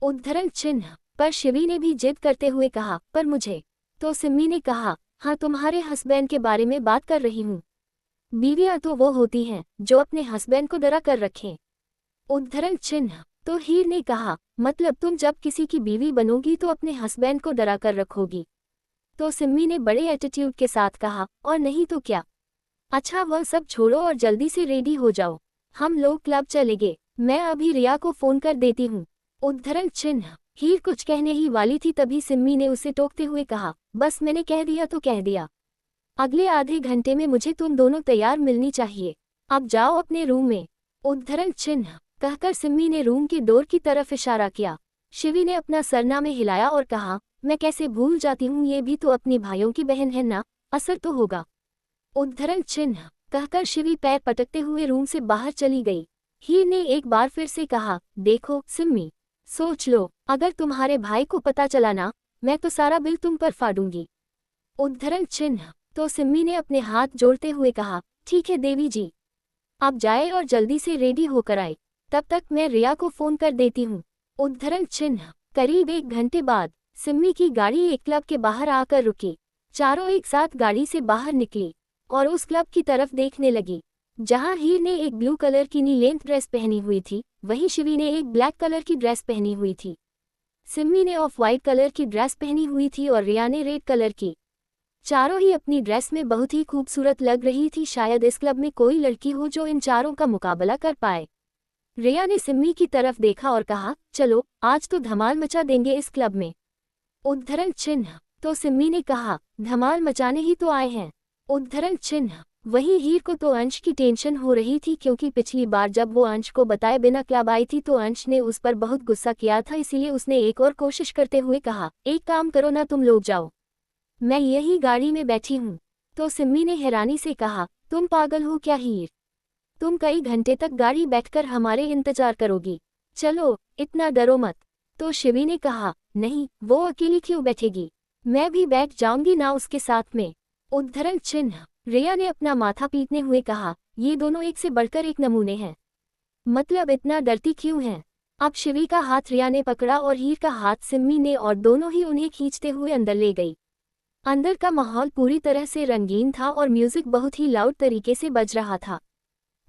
उद्धरण चिन्ह। पर शिवी ने भी जिद करते हुए कहा, पर मुझे। तो सिम्मी ने कहा, हाँ, तुम्हारे हस्बैंड के बारे में बात कर रही हूँ। बीवियां तो वो होती हैं जो अपने हस्बैंड को डरा कर रखें। उद्धरण चिन्ह। तो हीर ने कहा, मतलब तुम जब किसी की बीवी बनोगी तो अपने हस्बैंड को डरा कर रखोगी? तो सिम्मी ने बड़े एटीट्यूड के साथ कहा, और नहीं तो क्या। अच्छा वह सब छोड़ो और जल्दी से रेडी हो जाओ, हम लोग क्लब चलेंगे। मैं अभी रिया को फोन कर देती हूँ। उद्धरण चिन्ह। हीर कुछ कहने ही वाली थी, तभी सिम्मी ने उसे टोकते हुए कहा, बस मैंने कह दिया तो कह दिया, अगले आधे घंटे में मुझे तुम दोनों तैयार मिलनी चाहिए। अब जाओ अपने रूम में। उद्धरण चिन्ह। कहकर सिम्मी ने रूम की डोर की तरफ इशारा किया। शिवी ने अपना सरना में हिलाया और कहा, मैं कैसे भूल जाती हूँ, ये भी तो अपनी भाइयों की बहन है ना, असर तो होगा। उद्धरण चिन्ह। कहकर शिवी पैर पटकते हुए रूम से बाहर चली गई। हीर ने एक बार फिर से कहा, देखो सिम्मी, सोच लो, अगर तुम्हारे भाई को पता चला ना, मैं तो सारा बिल तुम पर फाड़ूंगी। उद्धरण चिन्ह। तो सिम्मी ने अपने हाथ जोड़ते हुए कहा, ठीक है देवी जी, आप जाए और जल्दी से रेडी होकर आए, तब तक मैं रिया को फोन कर देती हूँ। उद्धरण चिन्ह। करीब 1 घंटे बाद सिम्मी की गाड़ी एक क्लब के बाहर आकर रुकी। चारों एक साथ गाड़ी से बाहर निकली और उस क्लब की तरफ देखने लगी जहां हीर ने एक ब्लू कलर की नी लेंथ ड्रेस पहनी हुई थी, वहीं शिवी ने एक ब्लैक कलर की ड्रेस पहनी हुई थी। सिम्मी ने ऑफ वाइट कलर की ड्रेस पहनी हुई थी और रिया ने रेड कलर की। चारों ही अपनी ड्रेस में बहुत ही खूबसूरत लग रही थी। शायद इस क्लब में कोई लड़की हो जो इन चारों का मुकाबला कर पाए। रिया ने सिम्मी की तरफ देखा और कहा, चलो आज तो धमाल मचा देंगे इस क्लब में। उद्धरण चिन्ह। तो सिम्मी ने कहा, धमाल मचाने ही तो आए हैं। उद्धरण चिन्ह। वहीं हीर को तो अंश की टेंशन हो रही थी क्योंकि पिछली बार जब वो अंश को बताए बिना क्लब आई थी तो अंश ने उस पर बहुत गुस्सा किया था, इसीलिए उसने एक और कोशिश करते हुए कहा, एक काम करो ना, तुम लोग जाओ, मैं यही गाड़ी में बैठी हूँ। तो सिम्मी ने हैरानी से कहा, तुम पागल हो क्या हीर? तुम कई घंटे तक गाड़ी बैठकर हमारे इंतजार करोगी, चलो इतना डरो मत। तो शिवी ने कहा, नहीं, वो अकेली क्यों बैठेगी, मैं भी बैठ जाऊंगी ना उसके साथ में। उद्धरण चिन्ह। रिया ने अपना माथा पीटने हुए कहा, ये दोनों एक से बढ़कर एक नमूने हैं, मतलब इतना डरती क्यों हैं? अब शिवी का हाथ रिया ने पकड़ा और हीर का हाथ सिम्मी ने और दोनों ही उन्हें खींचते हुए अंदर ले गई। अंदर का माहौल पूरी तरह से रंगीन था और म्यूजिक बहुत ही लाउड तरीके से बज रहा था।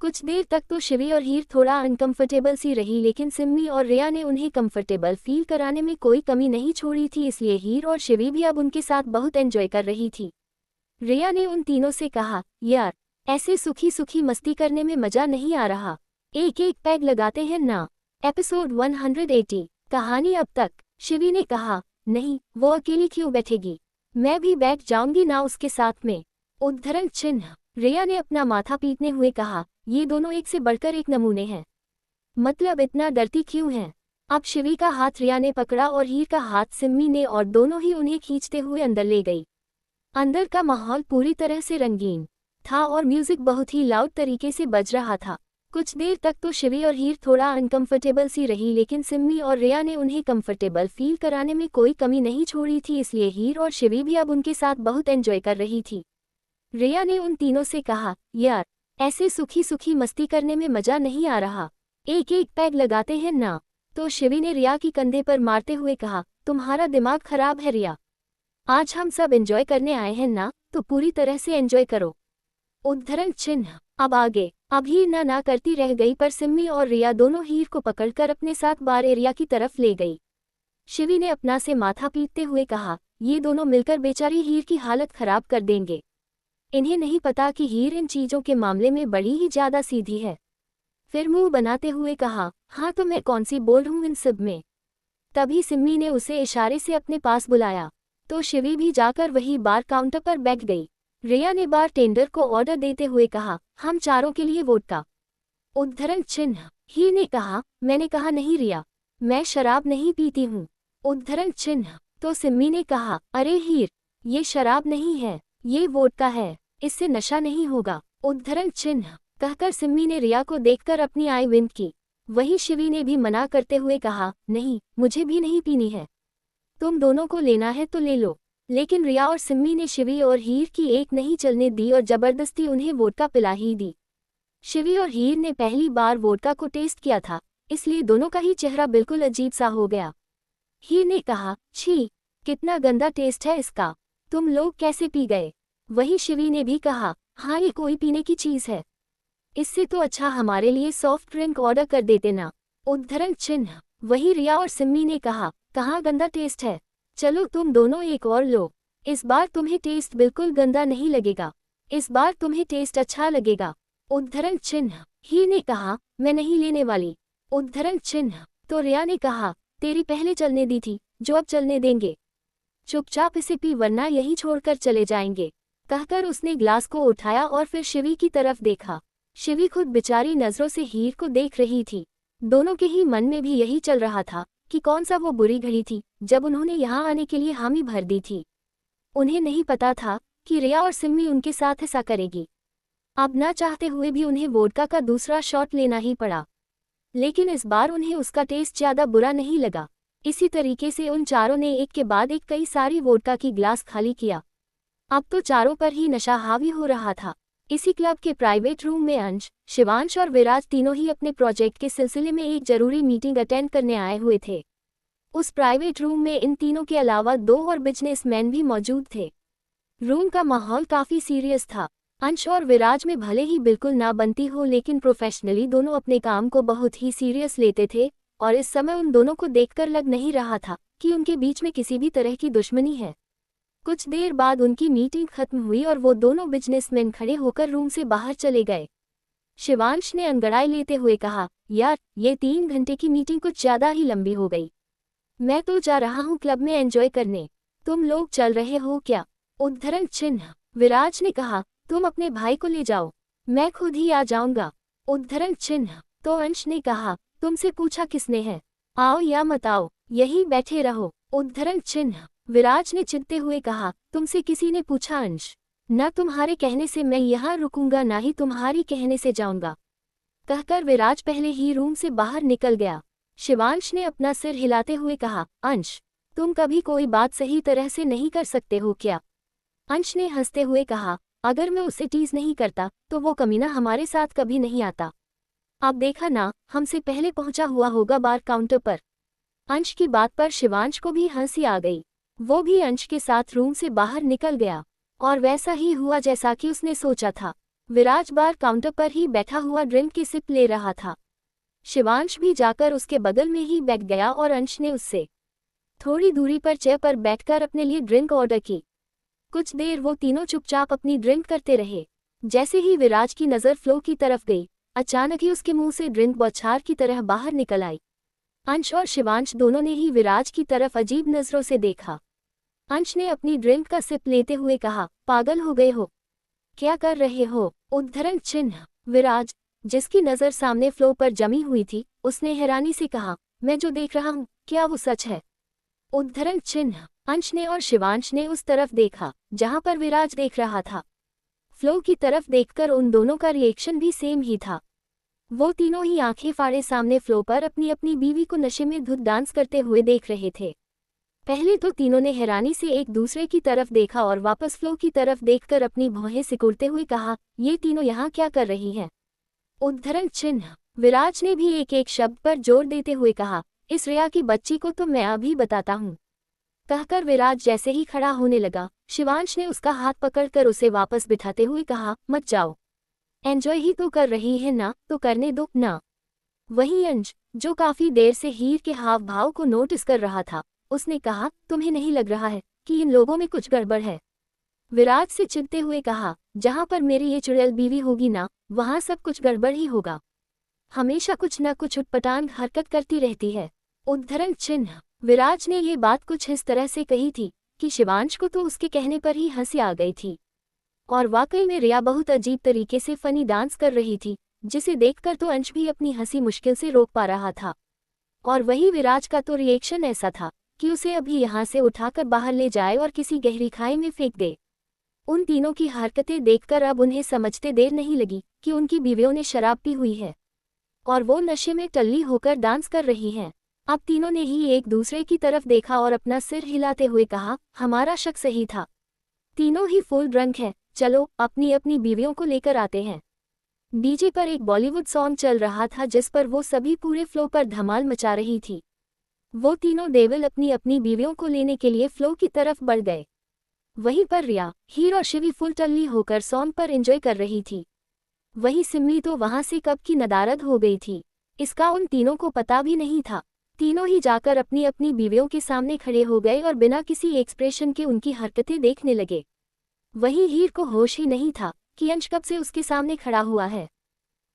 कुछ देर तक तो शिवी और हीर थोड़ा अनकंफर्टेबल सी रही, लेकिन सिम्मी और रिया ने उन्हें कंफर्टेबल फील कराने में कोई कमी नहीं छोड़ी थी, इसलिए हीर और शिवी भी अब उनके साथ बहुत एंजॉय कर रही थी। रिया ने उन तीनों से कहा, यार ऐसे सुखी सुखी मस्ती करने में मजा नहीं आ रहा, एक एक पैग लगाते हैं ना। एपिसोड 180। कहानी अब तक। शिवी ने कहा, नहीं, वो अकेली क्यों बैठेगी, मैं भी बैठ जाऊंगी ना उसके साथ में। उद्धरण चिन्ह। रिया ने अपना माथा पीटने हुए कहा, ये दोनों एक से बढ़कर एक नमूने हैं, मतलब इतना डरती क्यों हैं? अब शिवी का हाथ रिया ने पकड़ा और हीर का हाथ सिम्मी ने और दोनों ही उन्हें खींचते हुए अंदर ले गई। अंदर का माहौल पूरी तरह से रंगीन था और म्यूजिक बहुत ही लाउड तरीके से बज रहा था। कुछ देर तक तो शिवी और हीर थोड़ा अनकंफर्टेबल सी रही, लेकिन सिम्मी और रिया ने उन्हें कंफर्टेबल फील कराने में कोई कमी नहीं छोड़ी थी, इसलिए हीर और शिवी भी अब उनके साथ बहुत एंजॉय कर रही थी। रिया ने उन तीनों से कहा, यार ऐसे सुखी सुखी मस्ती करने में मजा नहीं आ रहा, एक एक पैग लगाते हैं ना। तो शिवी ने रिया की कंधे पर मारते हुए कहा, तुम्हारा दिमाग खराब है रिया, आज हम सब एंजॉय करने आए हैं ना, तो पूरी तरह से एंजॉय करो। उद्धरण चिन्ह। अब आगे। अब हीर ना करती रह गई, पर सिम्मी और रिया दोनों हीर को पकड़कर अपने साथ बार एरिया की तरफ ले गई। शिवी ने अपना से माथा पीटते हुए कहा, ये दोनों मिलकर बेचारी हीर की हालत खराब कर देंगे, इन्हें नहीं पता कि हीर इन चीजों के मामले में बड़ी ही ज्यादा सीधी है। फिर मुंह बनाते हुए कहा, हाँ तो मैं कौन सी बोल हूँ इन सब में। तभी सिम्मी ने उसे इशारे से अपने पास बुलाया, तो शिवी भी जाकर वही बार काउंटर पर बैठ गई। रिया ने बार टेंडर को ऑर्डर देते हुए कहा, हम चारों के लिए वोडका। उद्धरण चिन्ह। हीर ने कहा, मैंने कहा नहीं रिया, मैं शराब नहीं पीती हूँ। उद्धरण चिन्ह। तो सिम्मी ने कहा, अरे हीर, ये शराब नहीं है, ये वोडका है, इससे नशा नहीं होगा। उद्धरण चिन्ह। कहकर सिम्मी ने रिया को देखकर अपनी आई विंक की। वही शिवी ने भी मना करते हुए कहा, नहीं, मुझे भी नहीं पीनी है, तुम दोनों को लेना है तो ले लो। लेकिन रिया और सिम्मी ने शिवी और हीर की एक नहीं चलने दी और जबरदस्ती उन्हें वोडका पिला ही दी। शिवी और हीर ने पहली बार वोडका को टेस्ट किया था, इसलिए दोनों का ही चेहरा बिल्कुल अजीब सा हो गया। हीर ने कहा, छी, कितना गंदा टेस्ट है इसका, तुम लोग कैसे पी गए? वही शिवी ने भी कहा, हाँ ये कोई पीने की चीज है, इससे तो अच्छा हमारे लिए सॉफ्ट ड्रिंक ऑर्डर कर देते ना। उद्धरण चिन्ह। वही रिया और सिम्मी ने कहा, कहाँ गंदा टेस्ट है, चलो तुम दोनों एक और लो, इस बार तुम्हें टेस्ट बिल्कुल गंदा नहीं लगेगा, इस बार तुम्हें टेस्ट अच्छा लगेगा। उद्धरण चिन्ह। हीर ने कहा, मैं नहीं लेने वाली। उद्धरण चिन्ह। तो रिया ने कहा, तेरी पहले चलने दी थी, जो अब चलने देंगे, चुपचाप इसे पी वरना यही छोड़कर चले जाएंगे। कहकर उसने ग्लास को उठाया और फिर शिवी की तरफ देखा। शिवी खुद बेचारी नजरों से हीर को देख रही थी। दोनों के ही मन में भी यही चल रहा था कि कौन सा वो बुरी घड़ी थी जब उन्होंने यहाँ आने के लिए हामी भर दी थी। उन्हें नहीं पता था कि रिया और सिम्मी उनके साथ ऐसा करेगी। अब ना चाहते हुए भी उन्हें वोडका का दूसरा शॉट लेना ही पड़ा, लेकिन इस बार उन्हें उसका टेस्ट ज्यादा बुरा नहीं लगा। इसी तरीके से उन चारों ने एक के बाद एक कई सारी वोडका की ग्लास खाली किया। अब तो चारों पर ही नशा हावी हो रहा था। इसी क्लब के प्राइवेट रूम में अंश, शिवांश और विराज तीनों ही अपने प्रोजेक्ट के सिलसिले में एक जरूरी मीटिंग अटेंड करने आए हुए थे। उस प्राइवेट रूम में इन तीनों के अलावा 2 और बिजनेसमैन भी मौजूद थे। रूम का माहौल काफी सीरियस था। अंश और विराज में भले ही बिल्कुल ना बनती हो, लेकिन प्रोफेशनली दोनों अपने काम को बहुत ही सीरियस लेते थे और इस समय उन दोनों को देखकर लग नहीं रहा था कि उनके बीच में किसी भी तरह की दुश्मनी है। कुछ देर बाद उनकी मीटिंग खत्म हुई और वो दोनों बिजनेसमैन खड़े होकर रूम से बाहर चले गए। शिवांश ने अंगड़ाई लेते हुए कहा, यार ये 3 घंटे की मीटिंग कुछ ज्यादा ही लंबी हो गई। मैं तो जा रहा हूँ क्लब में एंजॉय करने, तुम लोग चल रहे हो क्या? उद्धरण चिन्ह। विराज ने कहा, तुम अपने भाई को ले जाओ, मैं खुद ही आ जाऊंगा। उद्धरण चिन्ह। तो अंश ने कहा, तुमसे पूछा किसने है, आओ या मत आओ, यही बैठे रहो। उद्धरण चिन्ह। विराज ने चिढ़ते हुए कहा, तुमसे किसी ने पूछा अंश? न तुम्हारे कहने से मैं यहाँ रुकूंगा, ना ही तुम्हारी कहने से जाऊंगा। कहकर विराज पहले ही रूम से बाहर निकल गया। शिवांश ने अपना सिर हिलाते हुए कहा, अंश तुम कभी कोई बात सही तरह से नहीं कर सकते हो क्या? अंश ने हंसते हुए कहा, अगर मैं उसे टीज नहीं करता तो वो कमीना हमारे साथ कभी नहीं आता। अब देखा ना, हमसे पहले पहुंचा हुआ होगा बार काउंटर पर। अंश की बात पर शिवांश को भी हंसी आ गई। वो भी अंश के साथ रूम से बाहर निकल गया और वैसा ही हुआ जैसा कि उसने सोचा था। विराज बार काउंटर पर ही बैठा हुआ ड्रिंक की सिप ले रहा था। शिवांश भी जाकर उसके बगल में ही बैठ गया और अंश ने उससे थोड़ी दूरी पर चेयर पर बैठकर अपने लिए ड्रिंक ऑर्डर की। कुछ देर वो तीनों चुपचाप अपनी ड्रिंक करते रहे। जैसे ही विराज की नज़र फ्लो की तरफ गई, अचानक ही उसके मुंह से ड्रिंक बौछार की तरह बाहर निकल आई। अंश और शिवांश दोनों ने ही विराज की तरफ अजीब नज़रों से देखा। अंश ने अपनी ड्रिंक का सिप लेते हुए कहा, पागल हो गए हो, क्या कर रहे हो? उद्धरण चिन्ह। विराज, जिसकी नज़र सामने फ्लो पर जमी हुई थी, उसने हैरानी से कहा, मैं जो देख रहा हूँ क्या वो सच है? उद्धरण चिन्ह। अंश ने और शिवांश ने उस तरफ देखा जहां पर विराज देख रहा था। फ्लो की तरफ देखकर उन दोनों का रिएक्शन भी सेम ही था। वो तीनों ही आंखें फाड़े सामने फ्लो पर अपनी अपनी बीवी को नशे में धुत डांस करते हुए देख रहे थे। पहले तो तीनों ने हैरानी से एक दूसरे की तरफ देखा और वापस फ्लो की तरफ देखकर अपनी भौहें सिकुड़ते हुए कहा, ये तीनों यहाँ क्या कर रही हैं? उद्धरण चिन्ह। विराज ने भी एक एक शब्द पर जोर देते हुए कहा, इस रिया की बच्ची को तो मैं अभी बताता हूँ। कहकर विराज जैसे ही खड़ा होने लगा, शिवांश ने उसका हाथ पकड़कर उसे वापस बिठाते हुए कहा, मत जाओ, एंजॉय ही तो कर रही है ना, तो करने दो ना। वहीं अंश, जो काफी देर से हीर के हाव भाव को नोटिस कर रहा था, उसने कहा, तुम्हें नहीं लग रहा है कि इन लोगों में कुछ गड़बड़ है? विराज से चिढ़ते हुए कहा, जहां पर मेरी ये चुड़ैल बीवी होगी ना, वहां सब कुछ गड़बड़ ही होगा। हमेशा कुछ न कुछ उटपटांग हरकत करती रहती है। उद्धरण चिन्ह। विराज ने ये बात कुछ इस तरह से कही थी कि शिवांश को तो उसके कहने पर ही हंसी आ गई थी। और वाकई में रिया बहुत अजीब तरीके से फनी डांस कर रही थी, जिसे देखकर तो अंश भी अपनी हंसी मुश्किल से रोक पा रहा था। और वही विराज का तो रिएक्शन ऐसा था कि उसे अभी यहाँ से उठाकर बाहर ले जाए और किसी गहरी खाई में फेंक दे। उन तीनों की हरकतें देखकर अब उन्हें समझते देर नहीं लगी कि उनकी बीवियों ने शराब पी हुई है और वो नशे में टल्ली होकर डांस कर रही हैं। अब तीनों ने ही एक दूसरे की तरफ देखा और अपना सिर हिलाते हुए कहा, हमारा शक सही था, तीनों ही फुल ड्रंक हैं, चलो अपनी अपनी बीवियों को लेकर आते हैं। डीजे पर एक बॉलीवुड सॉन्ग चल रहा था जिस पर वो सभी पूरे फ्लो पर धमाल मचा रही थी। वो तीनों देवल अपनी अपनी बीवियों को लेने के लिए फ्लो की तरफ बढ़ गए। वहीं पर रिया, हीर और शिवी फुल टल्ली होकर सॉन्ग पर एंजॉय कर रही थी। वहीं सिमली तो वहां से कब की नदारद हो गई थी, इसका उन तीनों को पता भी नहीं था। तीनों ही जाकर अपनी अपनी बीवियों के सामने खड़े हो गए और बिना किसी एक्सप्रेशन के उनकी हरकतें देखने लगे। वहीं हीर को होश ही नहीं था कि अंश कब से उसके सामने खड़ा हुआ है।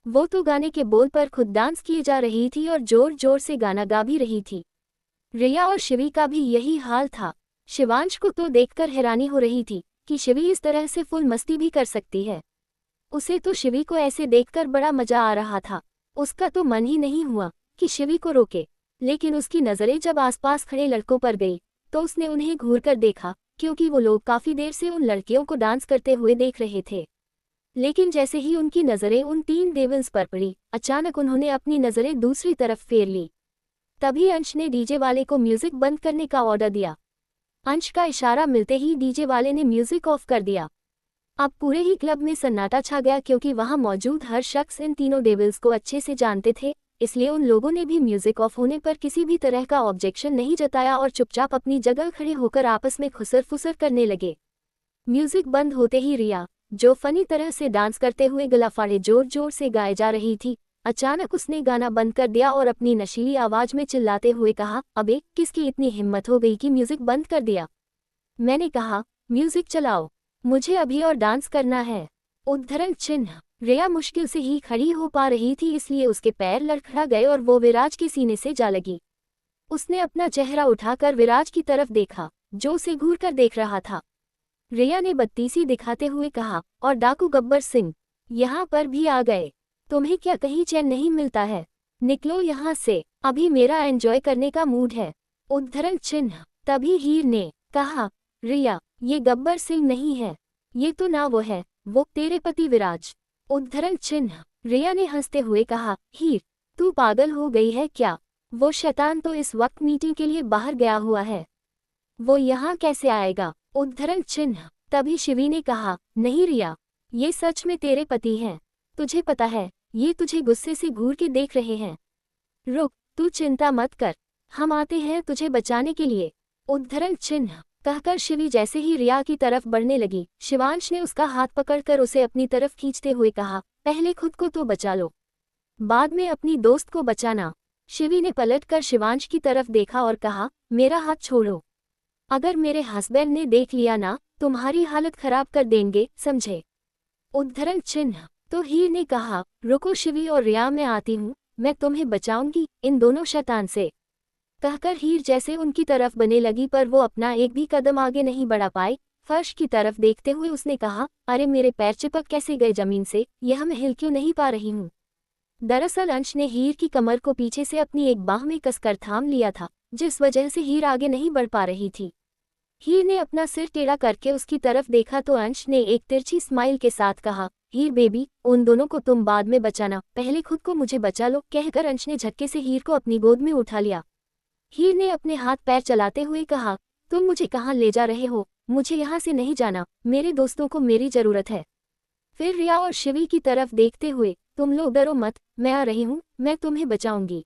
वो तो गाने के बोल पर खुद डांस किए जा रही थी और जोर जोर से गाना गा भी रही थी। रिया और शिवी का भी यही हाल था। शिवांश को तो देखकर हैरानी हो रही थी कि शिवी इस तरह से फुल मस्ती भी कर सकती है। उसे तो शिवी को ऐसे देखकर बड़ा मजा आ रहा था। उसका तो मन ही नहीं हुआ कि शिवी को रोके, लेकिन उसकी नज़रें जब आसपास खड़े लड़कों पर गई तो उसने उन्हें घूरकर देखा, क्योंकि वो लोग काफ़ी देर से उन लड़कियों को डांस करते हुए देख रहे थे। लेकिन जैसे ही उनकी नज़रें उन 3 डेविल्स पर पड़ी, अचानक उन्होंने अपनी नज़रें दूसरी तरफ फेर ली। तभी अंश ने डीजे वाले को म्यूजिक बंद करने का ऑर्डर दिया। अंश का इशारा मिलते ही डीजे वाले ने म्यूजिक ऑफ कर दिया। अब पूरे ही क्लब में सन्नाटा छा गया, क्योंकि वहां मौजूद हर शख्स इन तीनों डेविल्स को अच्छे से जानते थे। इसलिए उन लोगों ने भी म्यूजिक ऑफ होने पर किसी भी तरह का ऑब्जेक्शन नहीं जताया और चुपचाप अपनी जगह खड़े होकर आपस में खुसर फुसर करने लगे। म्यूजिक बंद होते ही रिया, जो फनी तरह से डांस करते हुए गला फाड़े जोर जोर से गाए जा रही थी, अचानक उसने गाना बंद कर दिया और अपनी नशीली आवाज में चिल्लाते हुए कहा, अबे किसकी इतनी हिम्मत हो गई कि म्यूजिक बंद कर दिया? मैंने कहा म्यूजिक चलाओ, मुझे अभी और डांस करना है। उद्धरण चिन्ह। रिया मुश्किल से ही खड़ी हो पा रही थी, इसलिए उसके पैर लड़खड़ा गए और वो विराज के सीने से जा लगी। उसने अपना चेहरा उठाकर विराज की तरफ देखा, जो उसे घूर कर देख रहा था। रिया ने बत्तीसी दिखाते हुए कहा, और डाकू गब्बर सिंह यहाँ पर भी आ गए? तुम्हें क्या कहीं चैन नहीं मिलता है? निकलो यहाँ से, अभी मेरा एंजॉय करने का मूड है। उद्धरण चिन्ह। तभी हीर ने कहा, रिया ये गब्बर सिंह नहीं है, ये तो ना वो है, वो तेरे पति विराज। उद्धरण चिन्ह। रिया ने हंसते हुए कहा, हीर तू पागल हो गई है क्या? वो शैतान तो इस वक्त मीटिंग के लिए बाहर गया हुआ है, वो यहाँ कैसे आएगा? उद्धरण चिन्ह। तभी शिवी ने कहा, नहीं रिया, ये सच में तेरे पति हैं। तुझे पता है, ये तुझे गुस्से से घूर के देख रहे हैं। रुक, तू चिंता मत कर, हम आते हैं तुझे बचाने के लिए। उद्धरण चिन्ह। कहकर शिवी जैसे ही रिया की तरफ बढ़ने लगी, शिवांश ने उसका हाथ पकड़कर उसे अपनी तरफ खींचते हुए कहा, पहले खुद को तो बचा लो, बाद में अपनी दोस्त को बचाना। शिवी ने पलटकर शिवांश की तरफ देखा और कहा, मेरा हाथ छोड़ो, अगर मेरे हस्बैंड ने देख लिया ना, तुम्हारी हालत खराब कर देंगे, समझे? उद्धरण चिन्ह। तो हीर ने कहा, रुको शिवी और रिया, मैं आती हूँ, मैं तुम्हें बचाऊंगी इन दोनों शैतान से। कहकर हीर जैसे उनकी तरफ बने लगी, पर वो अपना एक भी कदम आगे नहीं बढ़ा पाई। फर्श की तरफ देखते हुए उसने कहा, अरे मेरे पैर चिपक कैसे गए जमीन से, यह मैं हिल क्यों नहीं पा रही हूँ? दरअसल अंश ने हीर की कमर को पीछे से अपनी एक बाह में कसकर थाम लिया था, जिस वजह से हीर आगे नहीं बढ़ पा रही थी। हीर ने अपना सिर टेढ़ा करके उसकी तरफ देखा तो अंश ने एक तिरछी स्माइल के साथ कहा, हीर बेबी, उन दोनों को तुम बाद में बचाना, पहले खुद को मुझे बचा लो। कहकर अंश ने झटके से हीर को अपनी गोद में उठा लिया। हीर ने अपने हाथ पैर चलाते हुए कहा, तुम मुझे कहाँ ले जा रहे हो? मुझे यहाँ से नहीं जाना, मेरे दोस्तों को मेरी जरूरत है। फिर रिया और शिवी की तरफ देखते हुए, तुम लोग डरो मत, मैं आ रही हूँ, मैं तुम्हें बचाऊंगी।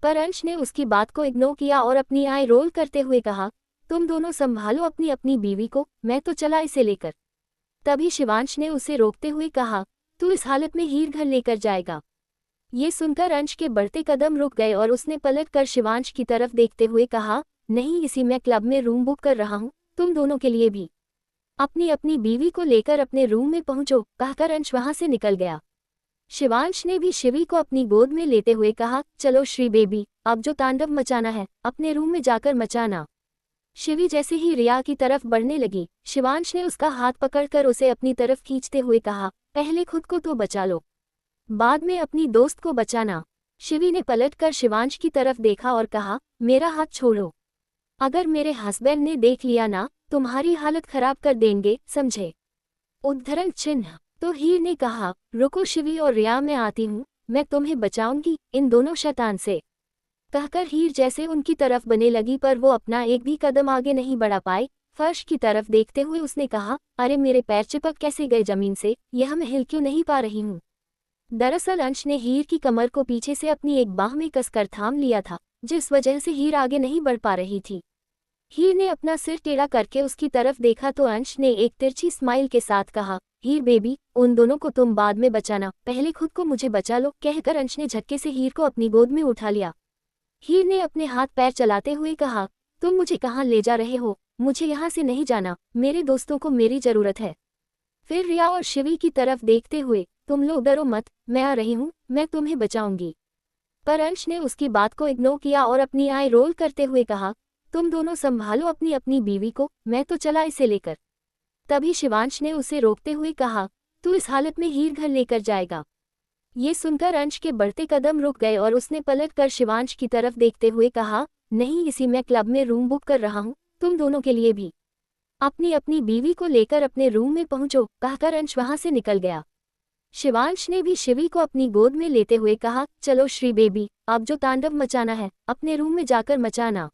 पर अंश ने उसकी बात को इग्नोर किया और अपनी आई रोल करते हुए कहा, तुम दोनों संभालो अपनी अपनी बीवी को, मैं तो चला इसे लेकर। तभी शिवांश ने उसे रोकते हुए कहा, तू इस हालत में हीर घर लेकर जाएगा? ये सुनकर अंश के बढ़ते कदम रुक गए और उसने पलटकर शिवांश की तरफ देखते हुए कहा, नहीं, इसी मैं क्लब में रूम बुक कर रहा हूँ, तुम दोनों के लिए भी। अपनी अपनी बीवी को लेकर अपने रूम में पहुंचो। कहकर अंश वहां से निकल गया। शिवांश ने भी शिवी को अपनी गोद में लेते हुए कहा, चलो श्री बेबी, अब जो तांडव मचाना है अपने रूम में जाकर मचाना। शिवी जैसे ही रिया की तरफ बढ़ने लगी, शिवांश ने उसका हाथ पकड़कर उसे अपनी तरफ खींचते हुए कहा, पहले खुद को तो बचा लो, बाद में अपनी दोस्त को बचाना। शिवी ने पलटकर शिवांश की तरफ देखा और कहा, मेरा हाथ छोड़ो, अगर मेरे हस्बैंड ने देख लिया ना, तुम्हारी हालत खराब कर देंगे, समझे? उद्धरण चिन्ह। तो हीर ने कहा, रुको शिवी और रिया, मैं आती हूँ, मैं तुम्हें बचाऊंगी इन दोनों शैतान से। कहकर हीर जैसे उनकी तरफ बने लगी, पर वो अपना एक भी कदम आगे नहीं बढ़ा पाई। फर्श की तरफ देखते हुए उसने कहा, अरे मेरे पैर चिपक कैसे गए जमीन से, यह मैं हिल क्यों नहीं पा रही हूँ? दरअसल अंश ने हीर की कमर को पीछे से अपनी एक बाह में कसकर थाम लिया था, जिस वजह से हीर आगे नहीं बढ़ पा रही थी। हीर ने अपना सिर टेढ़ा करके उसकी तरफ देखा तो अंश ने एक तिरछी स्माइल के साथ कहा, हीर बेबी, उन दोनों को तुम बाद में बचाना, पहले खुद को मुझे बचा लो। कहकर अंश ने झटके से हीर को अपनी गोद में उठा लिया। हीर ने अपने हाथ पैर चलाते हुए कहा, तुम मुझे कहाँ ले जा रहे हो? मुझे यहाँ से नहीं जाना, मेरे दोस्तों को मेरी जरूरत है। फिर रिया और शिवी की तरफ देखते हुए, तुम लोग डरो मत, मैं आ रही हूँ, मैं तुम्हें बचाऊंगी। पर अंश ने उसकी बात को इग्नोर किया और अपनी आई रोल करते हुए कहा, तुम दोनों संभालो अपनी अपनी बीवी को, मैं तो चला इसे लेकर। तभी शिवांश ने उसे रोकते हुए कहा, तू इस हालत में हीर घर लेकर जाएगा? ये सुनकर अंश के बढ़ते कदम रुक गए और उसने पलटकर शिवांश की तरफ देखते हुए कहा, नहीं, इसी मैं क्लब में रूम बुक कर रहा हूँ, तुम दोनों के लिए भी। अपनी अपनी बीवी को लेकर अपने रूम में पहुंचो। कहकर अंश वहां से निकल गया। शिवांश ने भी शिवी को अपनी गोद में लेते हुए कहा, चलो श्री बेबी, अब जो तांडव मचाना है अपने रूम में जाकर मचाना।